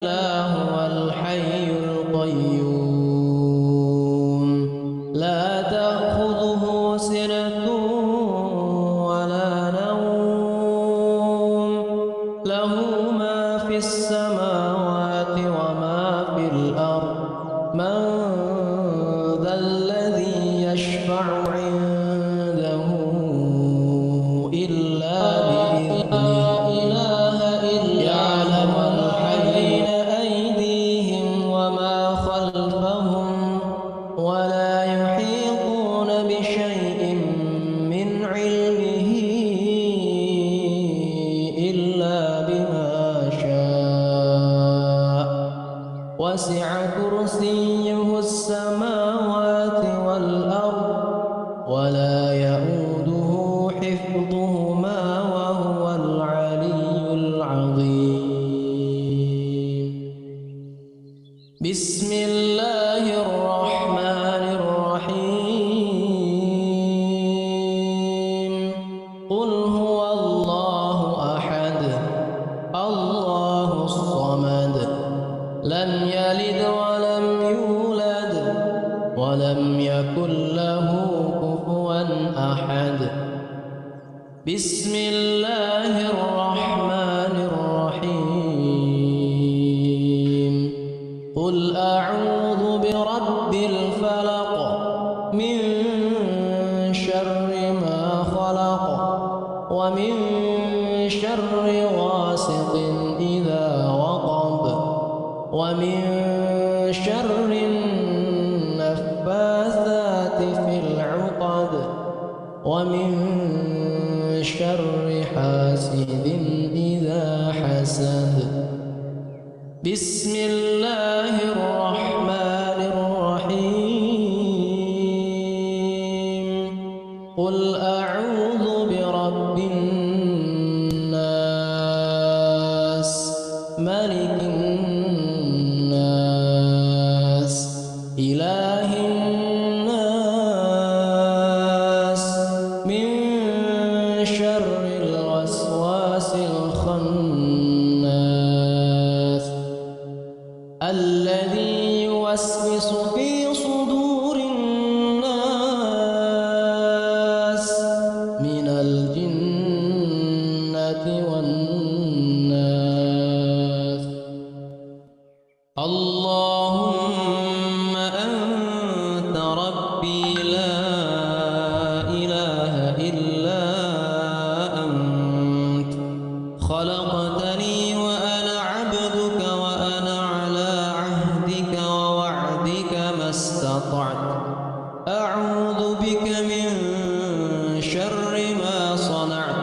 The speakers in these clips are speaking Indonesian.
هو الحي القيوم لا تأخذه سنة ولا نوم له ما في السماوات وما في الأرض من ذا الذي يشفع عنده إلا بإذنه يعلم ما بين أيديهم وما خلفهم ولا يحيطون بشيء من علمه إلا بما شاء وسع كرسيه السماوات والأرض ولا يؤوده حفظهما وهو العلي العظيم. بسم الله الرحمن الرحيم. قل هو الله أحد الله الصمد لم يلد ولم يولد ولم يكن له كفوا أحد. بسم الله الرحمن الرحيم. قل أعوذ برب الفلق من شر ما خلق ومن شر غاسق إذا وقب ومن شر النفاثات في العقد ومن شر حاسد إذا حسد. بسم الله الرحمن الرحيم. قل أعوذ برب الناس ملك الناس إله الناس من شر الوسواس الخناس الذي يوسوس في صدور الناس من الجنة والناس. اللهم أنت ربي لا إله إلا أنت خلقتني وأنا عبدك وأنا على عهدك ووعدك ما استطعت أعوذ بك من شر ما صنعت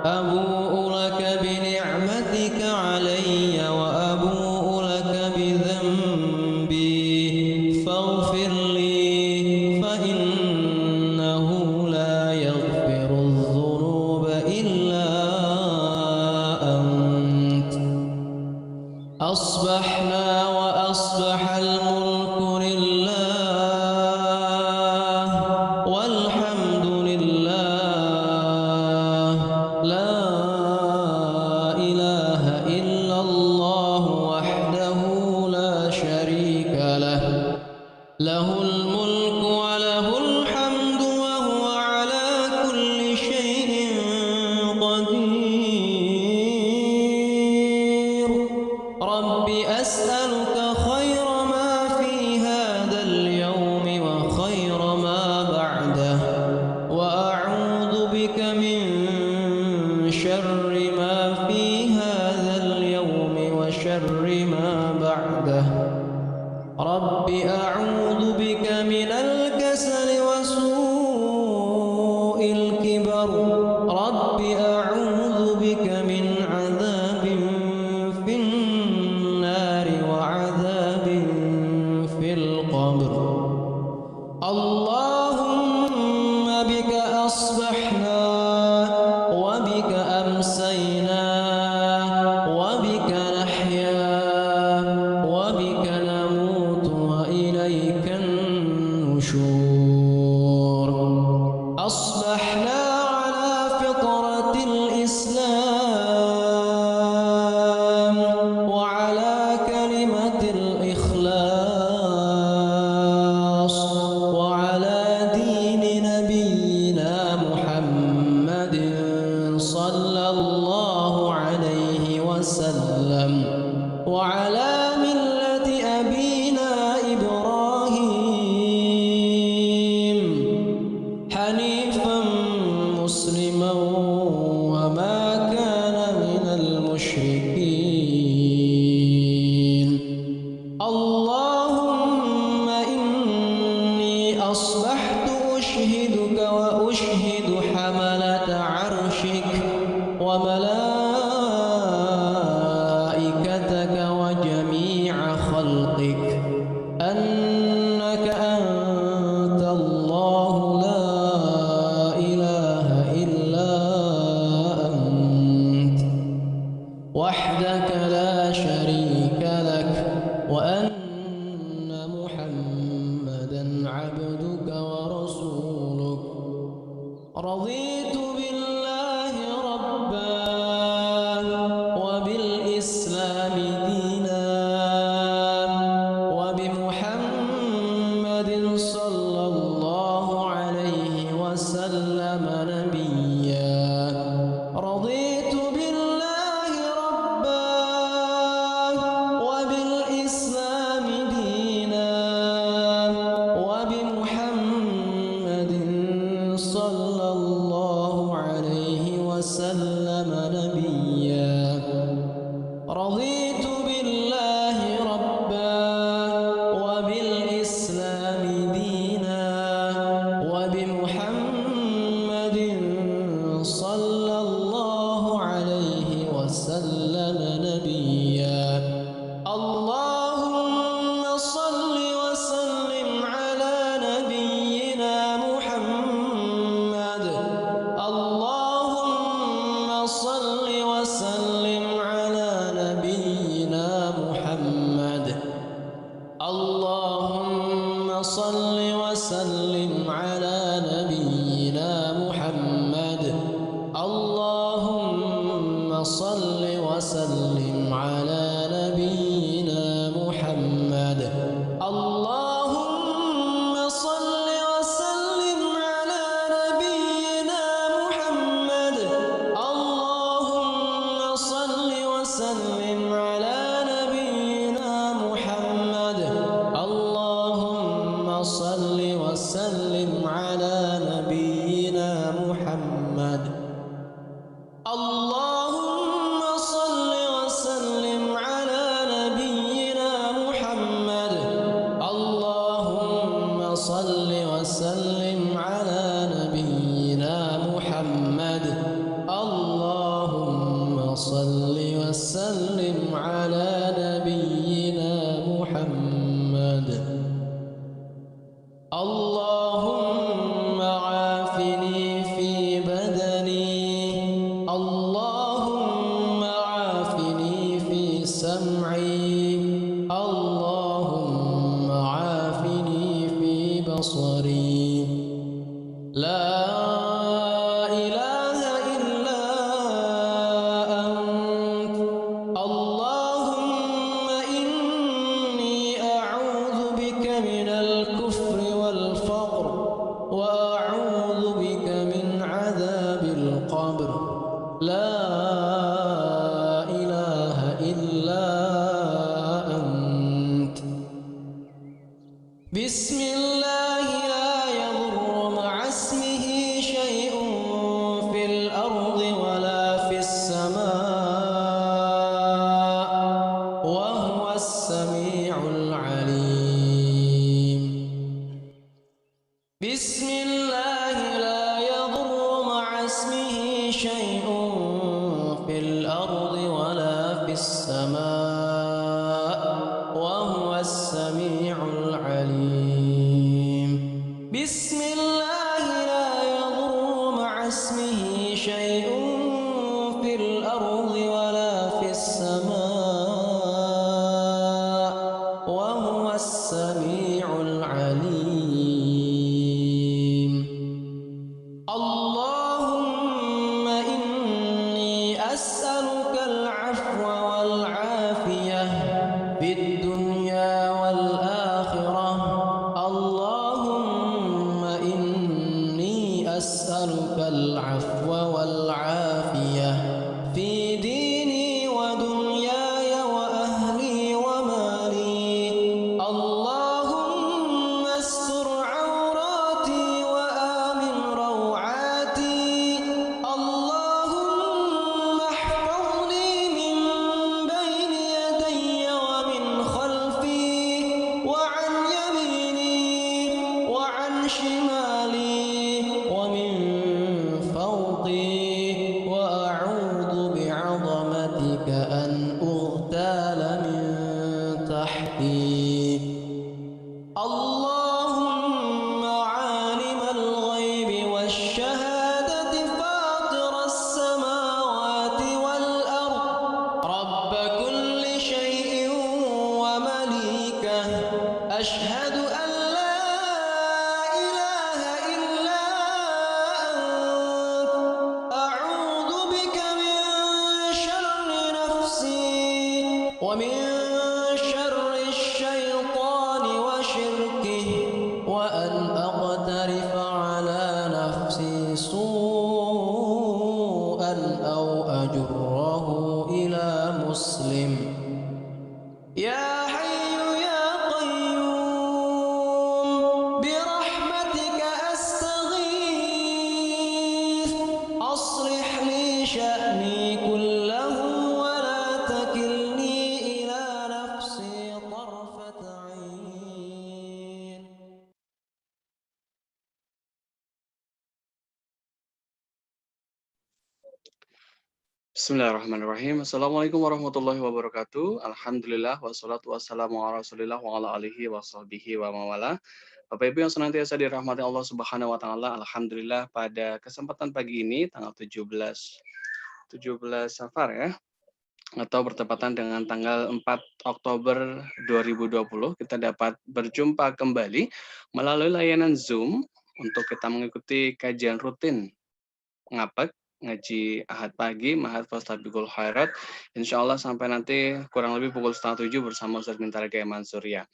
أبوء لك بنعمتك علي وأبوء لك بذنبي فاغفر لي فإنه لا يغفر الذنوب إلا أنت. أصبحنا وأصبح الملك لله والحمد لله لا إله إلا الله وحده لا شريك له له الملك وله الحمد وهو على كل شيء قدير. رب أسألك خير ما في هذا اليوم وخير ما بعده وأعوذ بك من شر ما في هذا اليوم وشر ما بعده. رب أعوذ بك من الكسل وسوء الكبر. رب أعوذ بك من عذاب في النار وعذاب في القبر. اللهم بك أصبحنا وبك أمسينا وبك نحيا وبك نموت وإليك النشور. وعلى ملة أبينا إبراهيم حنيفا مسلما وما كان من المشركين. اللهم إني أصبحت أشهدك وأشهد حملة عرشك وملائكتك وجميع خلقك أنك أنت الله لا إله إلا أنت وحدك لا شريك لك وأن محمدا عبدك ورسولك. رضيت بالله ربا وبالإسلام دينا وبمحمد صلى الله عليه وسلم نبيا. رضيت بالله ربا وبالإسلام دينا وبمحمد صلى الله عليه وسلم نبيا. رضيت بالله ربا وبالإسلام دينا وبمحمد صلى الله عليه وسلم نبيا. اللهم صل وسلم على نبينا محمد. اللهم صل وسلم على نبينا محمد. اللهم صل وسلم على نبينا محمد. اللهم صل وسلم على نبينا محمد. اللهم صل وسلم على نبينا محمد. اللهم صل وسلم على نبينا محمد. اللهم صل وسلم على نبينا محمد. اللهم صل وسلم على نبينا محمد. اللهم صل وسلم على نبينا محمد. اللهم صل وسلم على نبينا محمد. اللهم عافني في بدني. اللهم عافني في سمعي. اللهم عافني في بصري. لا إله إلا أنت. اللهم إني أعوذ بك من الكفر والفقر وأعوذ بك من عذاب القبر. لا إله إلا أنت. بسم الله لا يضر مع اسمه شيء في الأرض ولا في السماء وهو السميع العليم. بسم الله لا يضر مع اسمه شيء في الأرض ولا في السماء وهو السميع العليم. البحث اللهم عالم الغيب والشهادة فاطر السماوات والأرض رب كل شيء ومليكه أشهد أن لا إله إلا أنت أعوذ بك من شر نفسي ومن شر الشيطان وشركه وأن أقترف على نفسي سوءا أو أجره إلى مسلم يا حي يا قيوم برحمتك أستغيث أصلح لي شأني كله ولا تكلني إلى نفسي طرفة عين. Bismillahirrahmanirrahim. Assalamualaikum warahmatullahi wabarakatuh. Alhamdulillah wassalatu wassalamu ala Rasulillah wa ala alihi wa sahbihi wa mawala. Bapak Ibu yang senantiasa dirahmati Allah Subhanahu wa taala, alhamdulillah pada kesempatan pagi ini tanggal 17 Safar ya, atau bertepatan dengan tanggal 4 Oktober 2020, kita dapat berjumpa kembali melalui layanan Zoom untuk kita mengikuti kajian rutin ngapek ngaji Ahad pagi, Mahat Fastabiqul Khairat, insya Allah sampai nanti kurang lebih pukul 6:30 bersama Ustaz Mintar Gaya Mansurya.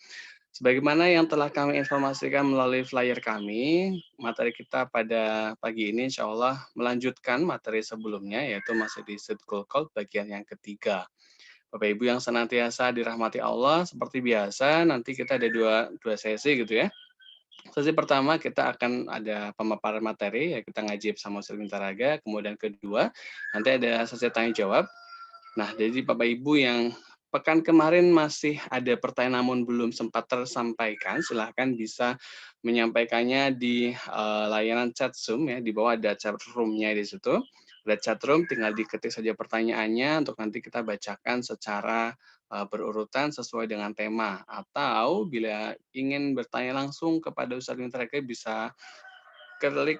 Sebagaimana yang telah kami informasikan melalui flyer kami, materi kita pada pagi ini insya Allah melanjutkan materi sebelumnya, yaitu masih di Sidqul Qalb bagian yang ketiga. Bapak Ibu yang senantiasa dirahmati Allah, seperti biasa nanti kita ada dua sesi gitu ya. Sesi pertama kita akan ada pemaparan materi, ya kita ngaji bersama Ustaz Mintaraga. Kemudian kedua, nanti ada sesi tanya jawab. Nah, jadi Bapak Ibu yang pekan kemarin masih ada pertanyaan namun belum sempat tersampaikan, silahkan bisa menyampaikannya di layanan chat Zoom ya. Di bawah ada chat room-nya di situ. Ada chat room, tinggal diketik saja pertanyaannya untuk nanti kita bacakan secara berurutan sesuai dengan tema, atau bila ingin bertanya langsung kepada Ustaz Mintaraga bisa klik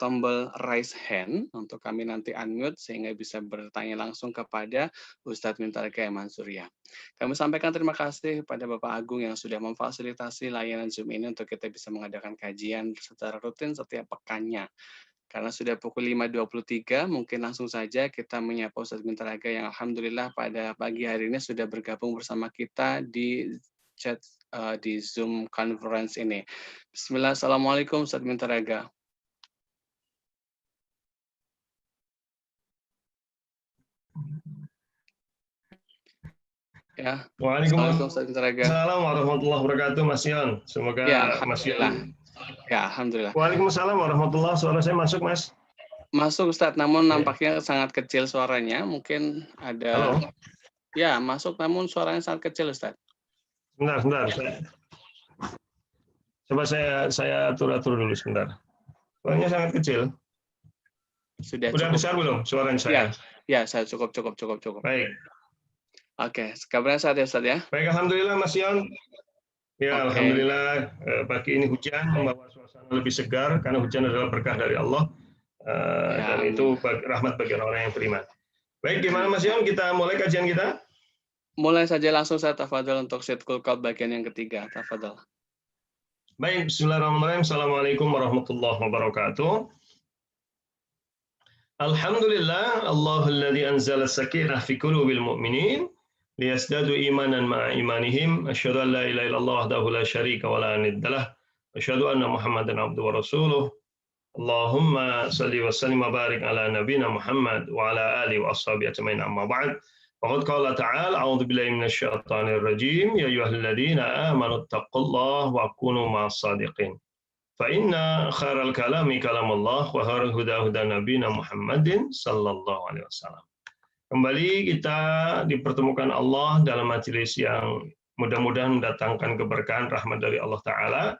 tombol raise hand untuk kami nanti unmute sehingga bisa bertanya langsung kepada Ustadz Mintaraga Mansurya. Kami sampaikan terima kasih kepada Bapak Agung yang sudah memfasilitasi layanan Zoom ini untuk kita bisa mengadakan kajian secara rutin setiap pekannya. Karena sudah pukul 5.23, mungkin langsung saja kita menyapa Ustadz Mintaraga yang alhamdulillah pada pagi hari ini sudah bergabung bersama kita di chat di Zoom conference ini. Bismillah, Assalamualaikum Ustadz Mintaraga. Ya, Waalaikumsalam warahmatullahi wabarakatuh, Mas Yon. Semoga ya, Mas Yon. Ya, alhamdulillah. Waalaikumsalam warahmatullahi wabarakatuh. Suara saya masuk, Mas? Masuk, Ustadz. Namun nampaknya sangat kecil suaranya. Mungkin ada. Halo? Ya, masuk. Namun suaranya sangat kecil, Ustadz. Sebentar. Coba saya atur dulu sebentar. Suaranya sangat kecil. Sudah besar belum suaranya saya? Ya, saya cukup. Baik. Oke, kabarnya sehat ya, Ustadz ya? Baik, alhamdulillah Mas Yon. Ya, alhamdulillah pagi ini hujan membawa suasana lebih segar karena hujan adalah berkah dari Allah dan itu rahmat bagi orang yang beriman. Baik, gimana Mas Yon? Kita mulai kajian kita? Mulai saja langsung saya tafadhol untuk Sidqul Qalb bagian yang ketiga. Tafadhol. Baik, bismillahirrahmanirrahim. Assalamualaikum warahmatullahi wabarakatuh. Alhamdulillah, Allahulladzi anzala as-sakinah fi qulubil mu'minin liyazdadu imanan ma'a imanihim. Asyhadu an la ilaha illallah wahdahu la syarika wa la niddalah. Asyhadu anna Muhammadan abduhu wa rasuluh. Allahumma shalli wa sallim wa barik ala nabiyyina Muhammad wa ala alihi wa ashabihi ajmain, amma ba'd. Faqad qala ta'ala a'udzu billahi minasy syaithanir rajim ya ayyuhalladzina amanu taqullaha wa kunu ma'as shadiqin. Fa inna khairal kalami kalamullah wa khairul huda huda nabiyina Muhammadin sallallahu alaihi wasallam. Kembali kita dipertemukan Allah dalam majelis yang mudah-mudahan mendatangkan keberkahan rahmat dari Allah Ta'ala,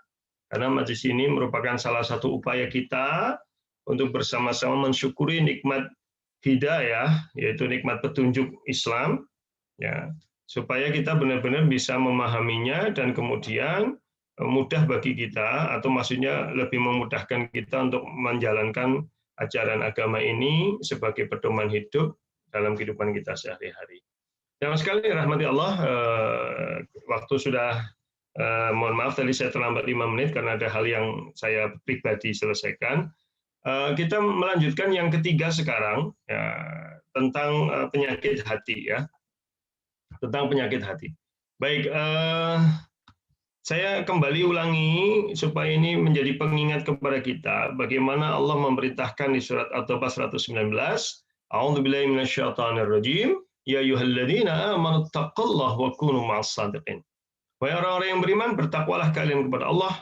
karena majelis ini merupakan salah satu upaya kita untuk bersama-sama mensyukuri nikmat hidayah, yaitu nikmat petunjuk Islam, ya, supaya kita benar-benar bisa memahaminya dan kemudian mudah bagi kita, atau maksudnya lebih memudahkan kita untuk menjalankan ajaran agama ini sebagai pedoman hidup dalam kehidupan kita sehari-hari. Yang sekali rahmati Allah, waktu sudah, mohon maaf tadi saya terlambat 5 menit karena ada hal yang saya pribadi selesaikan. Kita melanjutkan yang ketiga sekarang, ya, tentang penyakit hati, ya, tentang penyakit hati. Baik, saya kembali ulangi supaya ini menjadi pengingat kepada kita bagaimana Allah memerintahkan di surat At-Taubah 119, A'udzubillahi minasyaitonirrajim, ya ayyuhalladzina amanu taqullaha wa kunu ma'as shadiqin. Wahai orang-orang yang beriman, bertakwalah kalian kepada Allah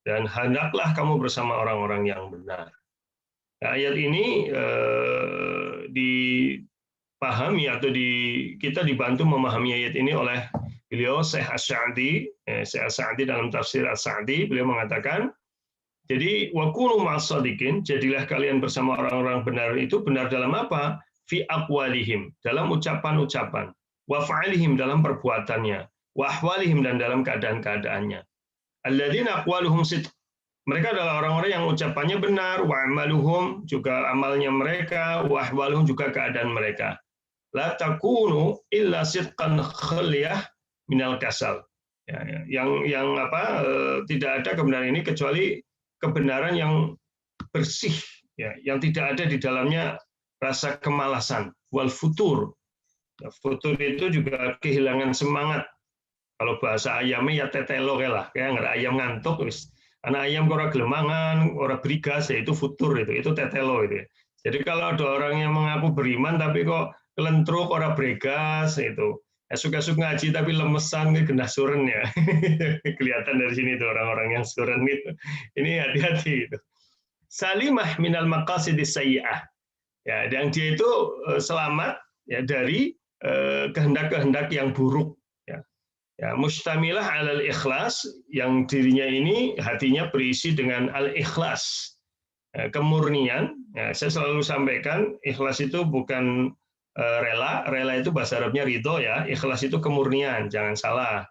dan hendaklah kamu bersama orang-orang yang benar. Nah, ayat ini dipahami atau kita dibantu memahami ayat ini oleh beliau Syekh As-Sa'di. Syekh As-Sa'di dalam tafsir As-Sa'di beliau mengatakan, jadi wa kunu ma'as shadiqin, jadilah kalian bersama orang-orang benar. Itu benar dalam apa? Fi aqwalihim, dalam ucapan-ucapan, wa fa'alihim, dalam perbuatannya, wa ahwalihim, dan dalam keadaan-keadaannya. Alladzina aqwaluhum sidq, mereka adalah orang-orang yang ucapannya benar, wa amaluhum, juga amalnya mereka, wa ahwaluhum, juga keadaan mereka. La takunu illa sidqan khaliyah minal kasal. Tidak ada kebenaran ini kecuali kebenaran yang bersih, ya, yang tidak ada di dalamnya rasa kemalasan, wal futur. Futur itu juga kehilangan semangat. Kalau bahasa ayamnya ya tetelo lah, kayak nggak ayam ngantuk, karena ayam orang gelemangan, orang berigas, ya itu futur, itu tetelo itu. Jadi kalau ada orang yang mengaku beriman tapi kok kelentruk, orang bregas, itu suka-suka ngaji tapi lemesan, genah suren ya. Kelihatan dari sini tuh orang-orang yang suren itu. Ini hati-hati itu. Salimah minal maqasidis sayyi'ah. Ya, dan dia itu selamat, ya, dari kehendak-kehendak yang buruk. Ya, mustamilah alal ikhlas, yang dirinya ini hatinya berisi dengan al-ikhlas, kemurnian. Ya, saya selalu sampaikan ikhlas itu bukan rela itu bahasa Arabnya ridho, ya. Ikhlas itu kemurnian, jangan salah.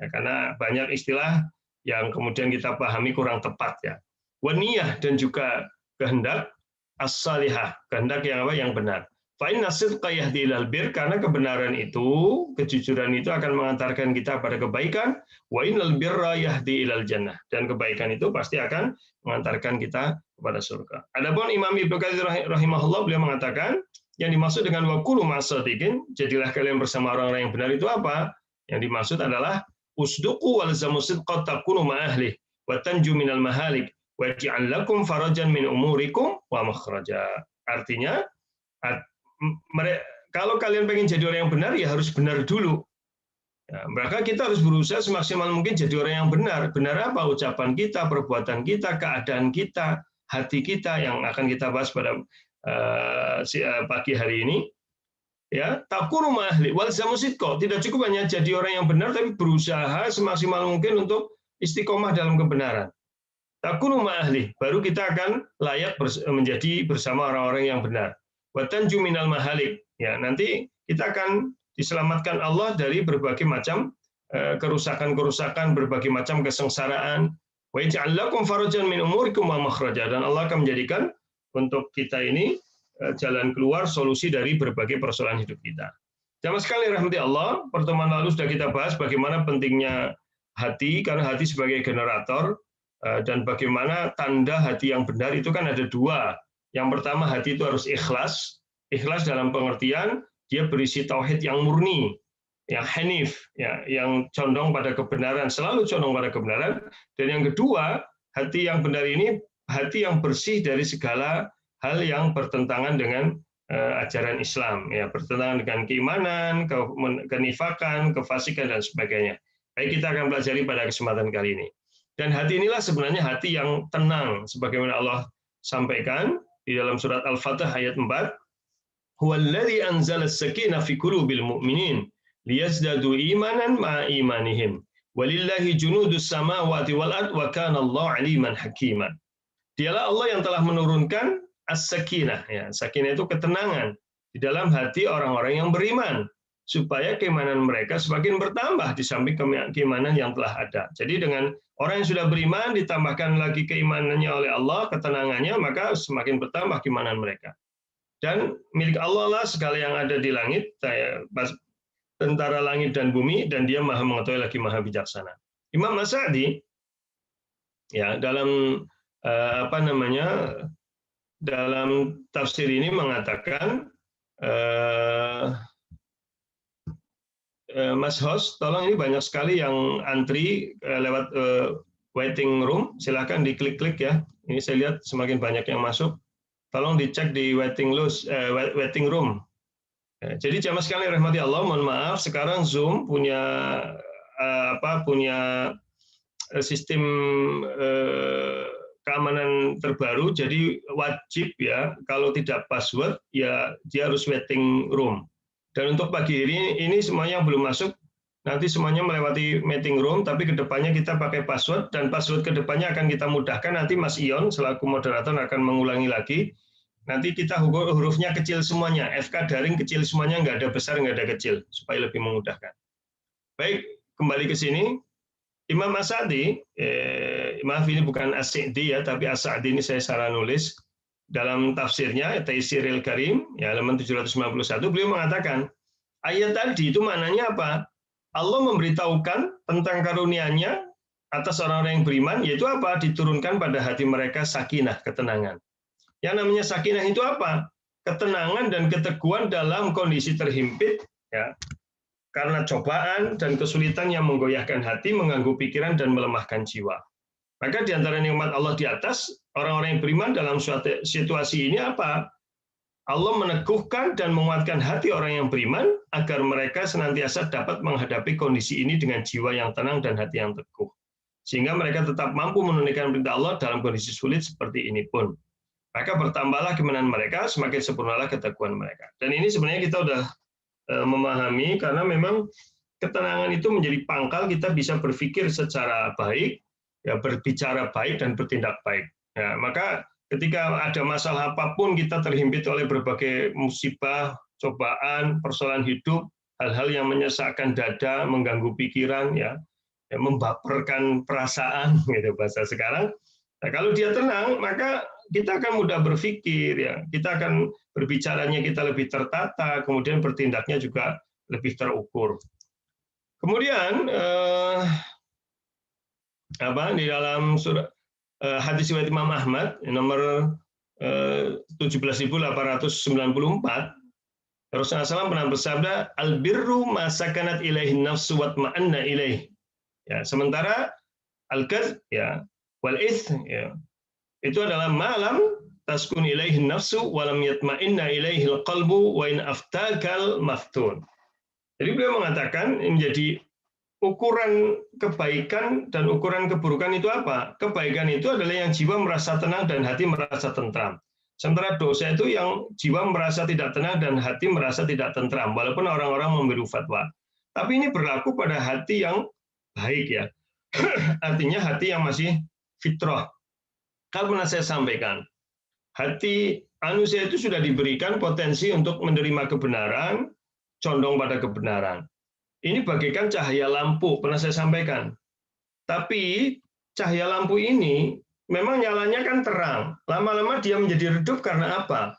Ya, karena banyak istilah yang kemudian kita pahami kurang tepat, ya. Waniyah, dan juga kehendak as-salihah, kehendak yang apa? Yang benar. Fa'inna sidqa yahdi ilal bir, karena kebenaran itu, kejujuran itu akan mengantarkan kita pada kebaikan. Wa innal birra yahdi ilal jannah, dan kebaikan itu pasti akan mengantarkan kita kepada surga. Adapun Imam Ibnu Katsir rahimahullah, beliau mengatakan yang dimaksud dengan wa kunu ma'as shadiqin, jadilah kalian bersama orang-orang yang benar, itu apa? Yang dimaksud adalah usduqu walzamu sidqa takunu ma'ahli wa tanju minal mahalik wa ja'al lakum farajan min umurikum wa makhraja. Artinya, kalau kalian pengen jadi orang yang benar, ya harus benar dulu. Ya, maka kita harus berusaha semaksimal mungkin jadi orang yang benar. Benar apa? Ucapan kita, perbuatan kita, keadaan kita, hati kita, yang akan kita bahas pada pagi hari ini. Ya, takunu ma'ahli walzamu sidqa. Tidak cukup hanya jadi orang yang benar, tapi berusaha semaksimal mungkin untuk istiqomah dalam kebenaran. Takunu ma'ahli, baru kita akan layak menjadi bersama orang-orang yang benar. Wa tanju minal mahalik, ya, nanti kita akan diselamatkan Allah dari berbagai macam kerusakan-kerusakan, berbagai macam kesengsaraan. Wa yaj'al lakum farajan min umurikum wa makhraja, dan Allah akan menjadikan untuk kita ini jalan keluar, solusi dari berbagai persoalan hidup kita. Jamaah sekali rahmati Allah, pertemuan lalu sudah kita bahas bagaimana pentingnya hati, karena hati sebagai generator, dan bagaimana tanda hati yang benar itu kan ada dua. Yang pertama, hati itu harus ikhlas. Ikhlas dalam pengertian dia berisi tauhid yang murni, yang hanif, ya, yang condong pada kebenaran, selalu condong pada kebenaran. Dan yang kedua, hati yang benar ini hati yang bersih dari segala hal yang bertentangan dengan ajaran Islam, ya, bertentangan dengan keimanan, kenifakan, kefasikan, dan sebagainya. Baik, kita akan pelajari pada kesempatan kali ini. Dan hati inilah sebenarnya hati yang tenang, sebagaimana Allah sampaikan di dalam surat Al-Fatih ayat 4, huwallazi anzala as-sakinah fi qulubil mu'minin liyazdadu imanan ma'a imanihim walillahi junudus samawati wal ard wa kana Allahu 'aliman hakiman. Dialah Allah yang telah menurunkan as-sakinah, ya, sakinah itu ketenangan di dalam hati orang-orang yang beriman, supaya keimanan mereka semakin bertambah di samping keimanan yang telah ada. Jadi dengan orang yang sudah beriman ditambahkan lagi keimanannya oleh Allah, ketenangannya, maka semakin bertambah keimanan mereka. Dan milik Allah lah segala yang ada di langit, tentara langit dan bumi, dan Dia Maha mengetahui lagi Maha bijaksana. Imam As-Sa'di ya dalam dalam tafsir ini mengatakan, Mas host, tolong ini banyak sekali yang antri lewat waiting room, silahkan diklik-klik ya. Ini saya lihat semakin banyak yang masuk. Tolong dicek di waiting room. Jadi jamaah sekalian rahmati Allah, mohon maaf, sekarang Zoom punya sistem keamanan terbaru, jadi wajib ya kalau tidak password ya dia harus waiting room. Dan untuk pagi ini semuanya belum masuk, nanti semuanya melewati meeting room, tapi kedepannya kita pakai password, dan password kedepannya akan kita mudahkan, nanti Mas Ion selaku moderator akan mengulangi lagi, nanti kita hurufnya kecil semuanya, FK daring kecil semuanya, nggak ada besar, nggak ada kecil, supaya lebih memudahkan. Baik, kembali ke sini, Imam As-Sa'di, maaf ini bukan As-Sa'di ya, tapi As-Sa'di ini saya salah nulis, dalam tafsirnya Taisiril Karim ya halaman 791 beliau mengatakan ayat tadi itu maknanya apa? Allah memberitahukan tentang karunia-Nya atas orang-orang yang beriman, yaitu apa? Diturunkan pada hati mereka sakinah, ketenangan. Yang namanya sakinah itu apa? Ketenangan dan keteguhan dalam kondisi terhimpit ya. Karena cobaan dan kesulitan yang menggoyahkan hati, mengganggu pikiran dan melemahkan jiwa. Maka di antara nikmat Allah di atas, orang-orang yang beriman dalam suatu situasi ini apa? Allah meneguhkan dan menguatkan hati orang yang beriman agar mereka senantiasa dapat menghadapi kondisi ini dengan jiwa yang tenang dan hati yang teguh. Sehingga mereka tetap mampu menunaikan perintah Allah dalam kondisi sulit seperti ini pun. Maka bertambahlah keimanan mereka, semakin sempurnalah keteguhan mereka. Dan ini sebenarnya kita sudah memahami karena memang ketenangan itu menjadi pangkal kita bisa berpikir secara baik, ya berbicara baik dan bertindak baik. Ya, maka ketika ada masalah apapun kita terhimpit oleh berbagai musibah, cobaan, persoalan hidup, hal-hal yang menyesakkan dada, mengganggu pikiran, ya membaperkan perasaan, gitu bahasa sekarang. Nah, kalau dia tenang, maka kita akan mudah berpikir, ya kita akan berbicaranya kita lebih tertata, kemudian bertindaknya juga lebih terukur. Kemudian di dalam surah hadis riwayat Imam Ahmad nomor 17.894 Rasulullah SAW pernah bersabda al-birru ma sakanat ilaihi nafsu wa tma'anna ilaihi. Ya, sementara al-kadz ya wal its ya itu adalah malam taskun ilaihi nafsu wa lam yatma'inna ilaihi al-qalbu wa in aftakal maftun. Jadi beliau mengatakan menjadi ukuran kebaikan dan ukuran keburukan itu apa? Kebaikan itu adalah yang jiwa merasa tenang dan hati merasa tentram. Sementara dosa itu yang jiwa merasa tidak tenang dan hati merasa tidak tentram, walaupun orang-orang memberi fatwa. Tapi ini berlaku pada hati yang baik ya. Artinya hati yang masih fitrah. Kalau pernah saya sampaikan, hati manusia itu sudah diberikan potensi untuk menerima kebenaran, condong pada kebenaran. Ini bagaikan cahaya lampu, pernah saya sampaikan. Tapi cahaya lampu ini memang nyalanya kan terang. Lama-lama dia menjadi redup karena apa?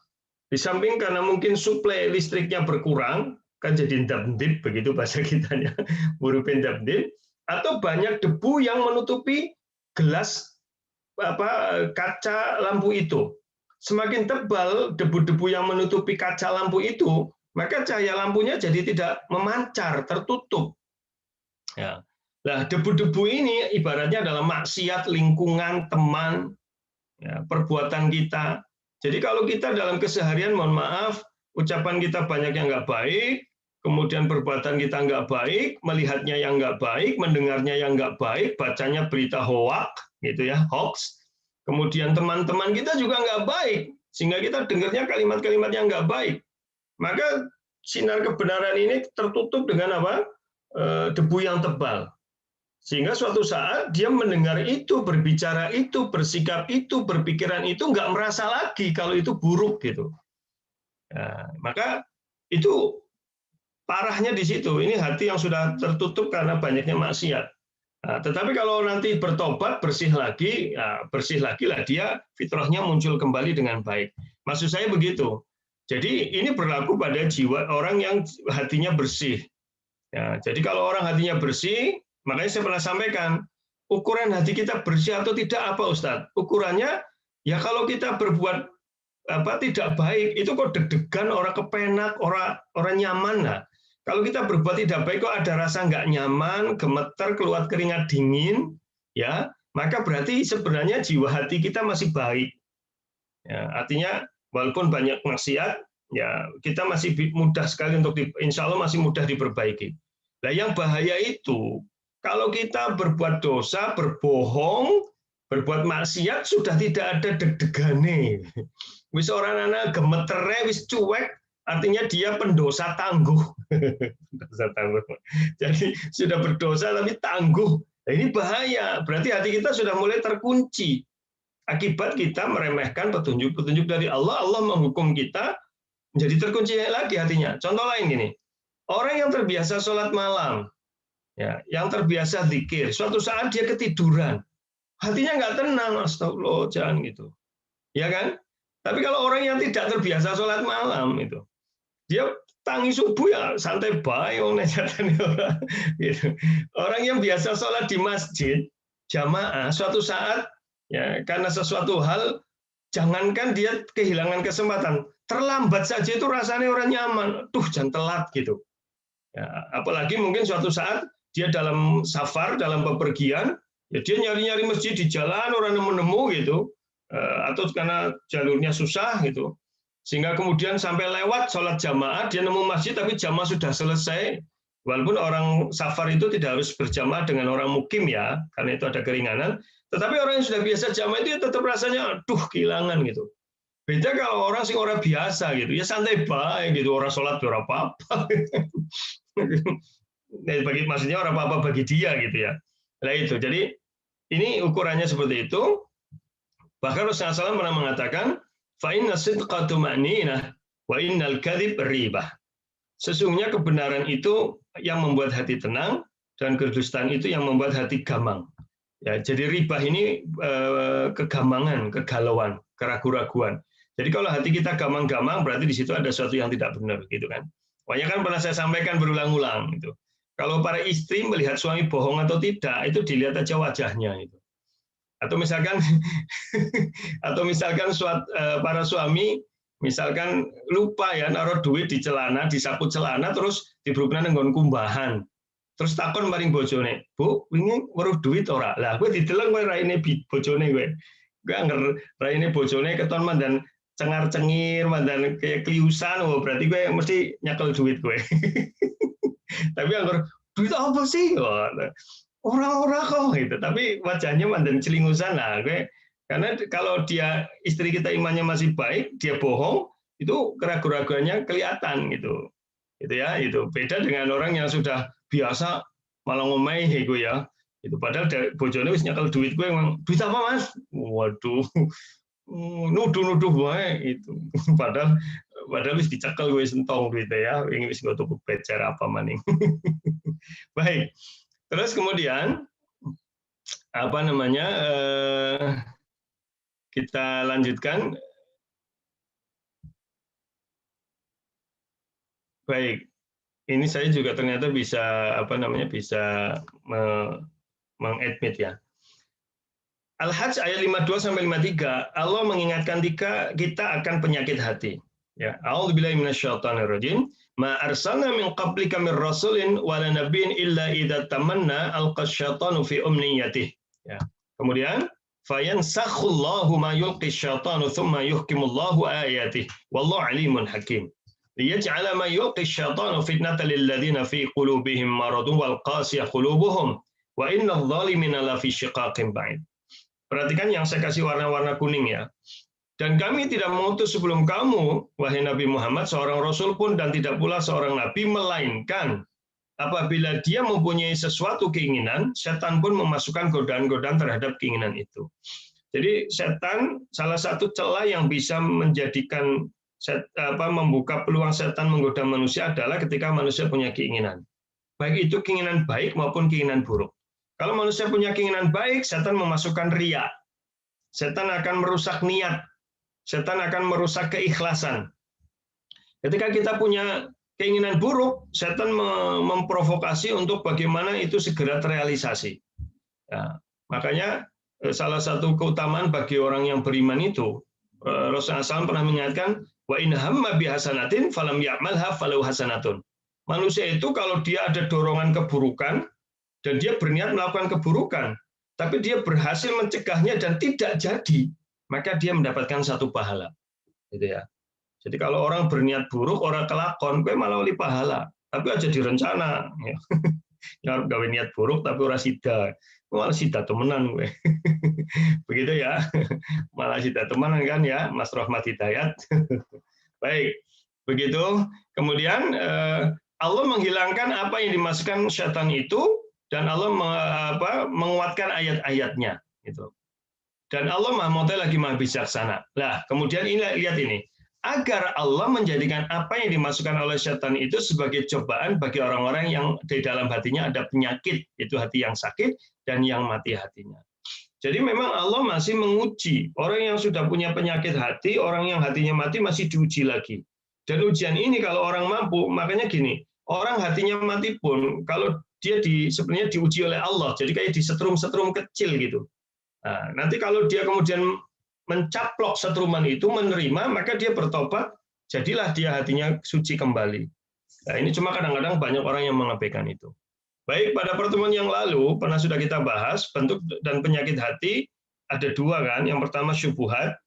Di samping karena mungkin suplai listriknya berkurang, kan jadi ndap-ndip begitu bahasa kitanya, hurufin ndap-ndip, atau banyak debu yang menutupi gelas kaca lampu itu. Semakin tebal debu-debu yang menutupi kaca lampu itu, maka cahaya lampunya jadi tidak memancar, tertutup. Ya. Nah, debu-debu ini ibaratnya adalah maksiat, lingkungan, teman, ya, perbuatan kita. Jadi kalau kita dalam keseharian, mohon maaf, ucapan kita banyak yang nggak baik, kemudian perbuatan kita nggak baik, melihatnya yang nggak baik, mendengarnya yang nggak baik, bacanya berita hoax, gitu ya, hoax. Kemudian teman-teman kita juga nggak baik, sehingga kita dengarnya kalimat-kalimat yang nggak baik. Maka sinar kebenaran ini tertutup dengan apa? Debu yang tebal. Sehingga suatu saat dia mendengar itu, berbicara itu, bersikap itu, berpikiran itu, nggak merasa lagi kalau itu buruk gitu. Nah, maka itu parahnya di situ. Ini hati yang sudah tertutup karena banyaknya maksiat. Nah, tetapi kalau nanti bertobat, bersih lagi lah dia, fitrahnya muncul kembali dengan baik. Maksud saya begitu. Jadi ini berlaku pada jiwa orang yang hatinya bersih. Ya, jadi kalau orang hatinya bersih, makanya saya pernah sampaikan, ukuran hati kita bersih atau tidak apa, Ustadz? Ukurannya ya kalau kita berbuat tidak baik, itu kok deg-degan, orang kepenak, orang nyaman. Nah, kalau kita berbuat tidak baik kok ada rasa nggak nyaman, gemeter, keluar keringat dingin, ya, maka berarti sebenarnya jiwa hati kita masih baik. Ya, artinya walaupun banyak maksiat, ya kita masih mudah sekali untuk insya Allah masih mudah diperbaiki. Nah, yang bahaya itu kalau kita berbuat dosa, berbohong, berbuat maksiat sudah tidak ada deg-degane. Wis orang anak gemetere, wis cuek, artinya dia pendosa tangguh. Pendosa tangguh. Jadi sudah berdosa tapi tangguh. Nah, ini bahaya. Berarti hati kita sudah mulai terkunci. Akibat kita meremehkan petunjuk-petunjuk dari Allah, Allah menghukum kita menjadi terkunci lagi hatinya. Contoh lain gini, orang yang terbiasa sholat malam, ya, yang terbiasa zikir, suatu saat dia ketiduran, hatinya nggak tenang, astagfirullah, jangan gitu. Ya kan? Tapi kalau orang yang tidak terbiasa sholat malam itu, dia tangi subuh ya santai bae wong gitu. Orang yang biasa sholat di masjid jamaah, suatu saat ya karena sesuatu hal, jangankan dia kehilangan kesempatan, terlambat saja itu rasanya orang nyaman, jangan telat gitu. Ya, apalagi mungkin suatu saat dia dalam safar, dalam bepergian, ya dia nyari-nyari masjid di jalan, orang nemu-nemu gitu. Atau karena jalurnya susah gitu, sehingga kemudian sampai lewat sholat jamaah, dia nemu masjid tapi jamaah sudah selesai. Walaupun orang safar itu tidak harus berjamaah dengan orang mukim ya, karena itu ada keringanan. Tetapi orang yang sudah biasa jamaah itu tetap rasanya, kehilangan gitu. Beda kalau orang sing orang biasa gitu, ya santai baik gitu, orang sholat berapa apa. Maksudnya orang apa-apa bagi dia gitu ya. Nah itu, jadi ini ukurannya seperti itu. Bahkan Rasulullah SAW pernah mengatakan, فَإِنَّ الصِّدْقَ طُمَأْنِينَةٌ وَإِنَّ الْكَذِبَ رِيبَةٌ. Sesungguhnya kebenaran itu yang membuat hati tenang, dan kedustaan itu yang membuat hati gamang. Ya, jadi ribah ini kegamangan, kegalauan, keraguan-raguan. Jadi kalau hati kita gamang-gamang, berarti di situ ada sesuatu yang tidak benar, gitu kan? Makanya kan pernah saya sampaikan berulang-ulang, gitu. Kalau para istri melihat suami bohong atau tidak, itu dilihat aja wajahnya, itu. Atau misalkan para suami misalkan lupa ya naruh duit di celana, disapu celana, terus dibrukna nenggon kumbahan, terus takon maring bojone, Bu, wingi weruh duit ora? Lah kowe dideleng kowe raine bojone kowe anger raine bojone keton mandan cengar-cengir, mandan kayak kliusan, berarti kowe mesti nyakel duit kowe. Tapi anger duit apa sih? Orang-orang kok gitu, tapi wajahnya mandan celingusan lah, karena kalau dia istri kita imannya masih baik, dia bohong, itu keraguan-raguannya kelihatan gitu ya, itu beda dengan orang yang sudah biasa malah ngomai gue ya, itu padahal bojone wis nyekel duit gue, emang duit apa mas? Waduh, nuduh-nuduh gue itu, padahal wis dicekel gue sentong duitnya ya, ini wis gue tuku becer apa maning. Baik. Terus kemudian kita lanjutkan. Baik, ini saya juga ternyata bisa mengadmit ya. Al-Hajj ayat 52 sampai 53, Allah mengingatkan kita akan penyakit hati. Ya, a'udzubillahi minasyaitonirrajim. Ma arsalna min qablika min rasulin wala nabiyyin illa idza tamanna alqasyaitanu fi umniyatihi. Ya. Kemudian fayansakhullahu ma yulqi syaitanu thumma yuhkimullahu ayatihi wallahu alimun hakim. Liyaj'ala ma yulqi syaitanu fitnatan lil ladzina fi qulubihim maradun wal qasiyah qulubuhum wa innadh dhalimina la fi shiqaqin ba'id. Perhatikan yang saya kasih warna-warna kuning ya. Dan kami tidak mengutus sebelum kamu, wahai Nabi Muhammad, seorang Rasul pun dan tidak pula seorang Nabi, melainkan apabila dia mempunyai sesuatu keinginan, setan pun memasukkan godaan-godaan terhadap keinginan itu. Jadi setan salah satu celah yang bisa menjadikan membuka peluang setan menggoda manusia adalah ketika manusia punya keinginan. Baik itu keinginan baik maupun keinginan buruk. Kalau manusia punya keinginan baik, setan memasukkan riya. Setan akan merusak niat. Setan akan merusak keikhlasan. Ketika kita punya keinginan buruk, setan memprovokasi untuk bagaimana itu segera terrealisasi. Ya, makanya salah satu keutamaan bagi orang yang beriman itu, Rasulullah SAW pernah mengingatkan, wa in hamma bihasanatin falam ya'malha falau hasanatun. Manusia itu kalau dia ada dorongan keburukan dan dia berniat melakukan keburukan, tapi dia berhasil mencegahnya dan tidak jadi, maka dia mendapatkan satu pahala. Gitu ya. Jadi kalau orang berniat buruk, orang kelakon, gue malah oleh pahala. Tapi aja direncana. Ya. Yang gawe niat buruk tapi ora sida. Malah sida temenan gue. Begitu ya. Malah sida temenan kan ya, Mas Rahmat Hidayat. Baik. Begitu. Kemudian Allah menghilangkan apa yang dimasukkan syaitan itu dan Allah menguatkan ayat-ayatnya gitu. Dan Allah Maha Mengetahui lagi Maha Bijaksana. Nah, kemudian ini lihat ini. Agar Allah menjadikan apa yang dimasukkan oleh setan itu sebagai cobaan bagi orang-orang yang di dalam hatinya ada penyakit, itu hati yang sakit dan yang mati hatinya. Jadi memang Allah masih menguji orang yang sudah punya penyakit hati, orang yang hatinya mati masih diuji lagi. Dan ujian ini kalau orang mampu, makanya gini, orang hatinya mati pun kalau dia sebenarnya diuji oleh Allah, jadi kayak disetrum-setrum kecil gitu. Nah, nanti kalau dia kemudian mencaplok setruman itu, menerima, maka dia bertobat, jadilah dia hatinya suci kembali. Nah, ini cuma kadang-kadang banyak orang yang mengabaikan itu. Baik, pada pertemuan yang lalu, pernah sudah kita bahas, bentuk dan penyakit hati, ada dua kan, yang pertama syubhat.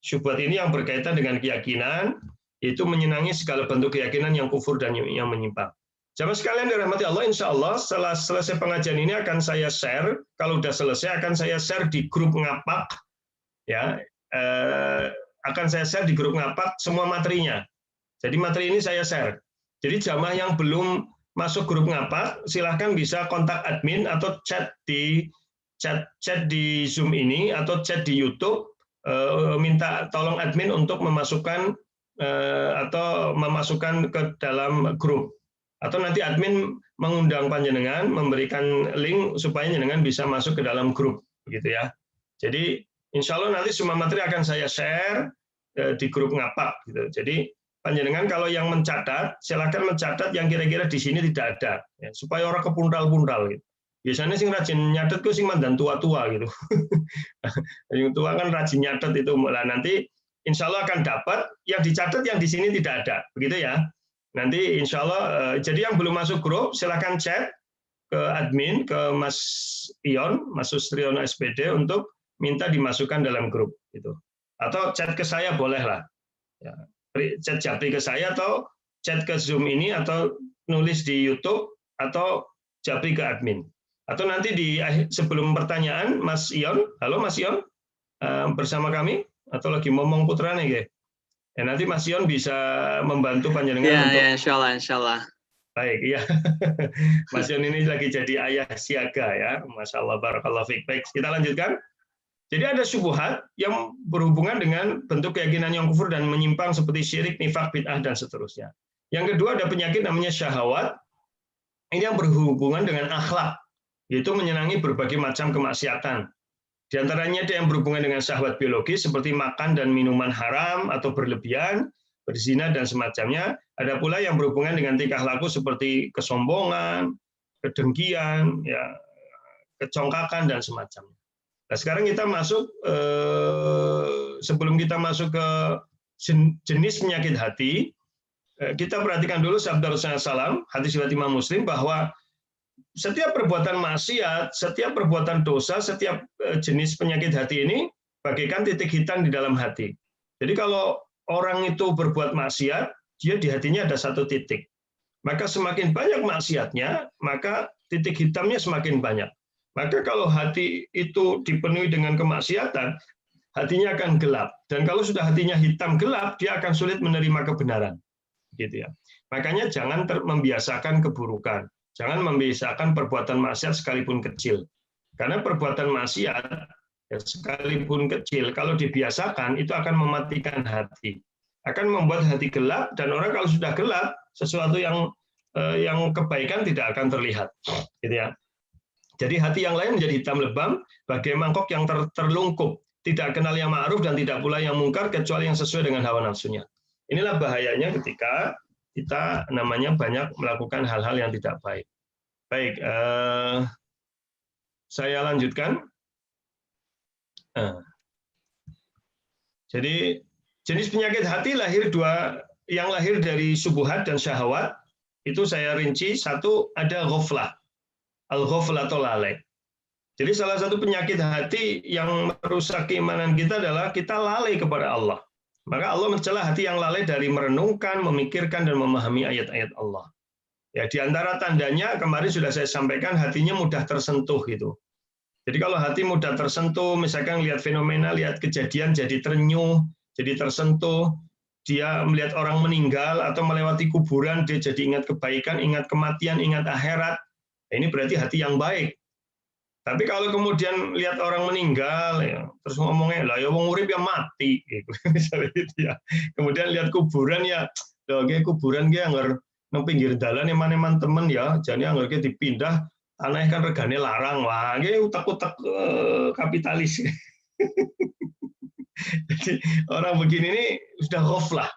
Syubhat ini yang berkaitan dengan keyakinan, itu menyenangi segala bentuk keyakinan yang kufur dan yang menyimpang. Jamaah sekalian dirahmati Allah, insya Allah setelah selesai pengajian ini akan saya share, kalau sudah selesai akan saya share di grup Ngapak, ya akan saya share di grup Ngapak semua materinya. Jadi materi ini saya share. Jadi jamaah yang belum masuk grup Ngapak silahkan bisa kontak admin atau chat di Zoom ini atau chat di YouTube, minta tolong admin untuk memasukkan ke dalam grup. Atau nanti admin mengundang panjenengan, memberikan link supaya panjenengan bisa masuk ke dalam grup, begitu ya. Jadi insya Allah nanti semua materi akan saya share di grup Ngapak. Gitu. Jadi panjenengan kalau yang mencatat, silakan mencatat yang kira-kira di sini tidak ada, ya, supaya orang kepundal-pundal. Gitu. Biasanya sing rajin nyatet ku sing mandan tua-tua gitu. Yang tua kan rajin nyatet itu, malah nanti insya Allah akan dapat yang dicatat yang di sini tidak ada, begitu ya. Nanti insya Allah, jadi yang belum masuk grup silakan chat ke admin, ke Mas Ion, Mas Sustriono SPD untuk minta dimasukkan dalam grup gitu. Atau chat ke saya bolehlah. Ya, chat japri ke saya atau chat ke Zoom ini atau nulis di YouTube atau japri ke admin. Atau nanti sebelum pertanyaan Mas Ion, halo Mas Ion, bersama kami atau lagi ngomong putrane nggih. Ya, nanti Mas Ion bisa membantu panjenengan untuk insya Allah. Baik, ya. Mas Ion ini lagi jadi ayah siaga ya. Masya Allah, barakallahu fiik. Baik, kita lanjutkan. Jadi ada syubhat yang berhubungan dengan bentuk keyakinan yang kufur dan menyimpang seperti syirik, nifak, bid'ah, dan seterusnya. Yang kedua ada penyakit namanya syahwat. Ini yang berhubungan dengan akhlak, yaitu menyenangi berbagai macam kemaksiatan. Di antaranya ada yang berhubungan dengan syahwat biologis seperti makan dan minuman haram atau berlebihan, berzina, dan semacamnya. Ada pula yang berhubungan dengan tingkah laku seperti kesombongan, kedengkian, ya, kecongkakan, dan semacamnya. Nah, sekarang kita masuk, sebelum kita masuk ke jenis penyakit hati, kita perhatikan dulu sabda Rasulullah SAW, hadis riwayat Imam Muslim, bahwa setiap perbuatan maksiat, setiap perbuatan dosa, setiap jenis penyakit hati ini bagaikan titik hitam di dalam hati. Jadi kalau orang itu berbuat maksiat, dia di hatinya ada satu titik. Maka semakin banyak maksiatnya, maka titik hitamnya semakin banyak. Maka kalau hati itu dipenuhi dengan kemaksiatan, hatinya akan gelap. Dan kalau sudah hatinya hitam gelap, dia akan sulit menerima kebenaran. Gitu ya. Makanya jangan membiasakan keburukan. Jangan membiasakan perbuatan maksiat sekalipun kecil. Karena perbuatan maksiat ya, sekalipun kecil, kalau dibiasakan itu akan mematikan hati. akan membuat hati gelap, dan orang kalau sudah gelap, sesuatu yang kebaikan tidak akan terlihat, gitu ya. Jadi hati yang lain menjadi hitam lebam, bagai mangkok yang terlungkup, tidak kenal yang ma'ruf dan tidak pula yang mungkar kecuali yang sesuai dengan hawa nafsunya. Inilah bahayanya ketika kita namanya banyak melakukan hal-hal yang tidak baik. Baik, saya lanjutkan. Jadi jenis penyakit hati yang lahir dari subuhat dan syahwat, itu saya rinci. Satu, ada ghaflah, al-ghaflah atau lalai. Jadi salah satu penyakit hati yang merusak keimanan kita adalah kita lalai kepada Allah. Maka Allah mencela hati yang lalai dari merenungkan, memikirkan, dan memahami ayat-ayat Allah. Ya, di antara tandanya kemarin sudah saya sampaikan, hatinya mudah tersentuh gitu. Jadi kalau hati mudah tersentuh, misalkan lihat fenomena, lihat kejadian jadi terenyuh, jadi tersentuh, dia melihat orang meninggal atau melewati kuburan, dia jadi ingat kebaikan, ingat kematian, ingat akhirat. Ini berarti hati yang baik. Tapi kalau kemudian lihat orang meninggal, ya, terus ngomongnya, lah ya wong urip ya mati, gitu. Misalnya gitu ya. Kemudian lihat kuburan ya, kuburan dia anggar nang pinggir dalan eman-eman temen ya, jadi anggar dipindah, tanah kan regane larang, wah, utak-utak kapitalis. Jadi orang begini ini sudah ghaflah.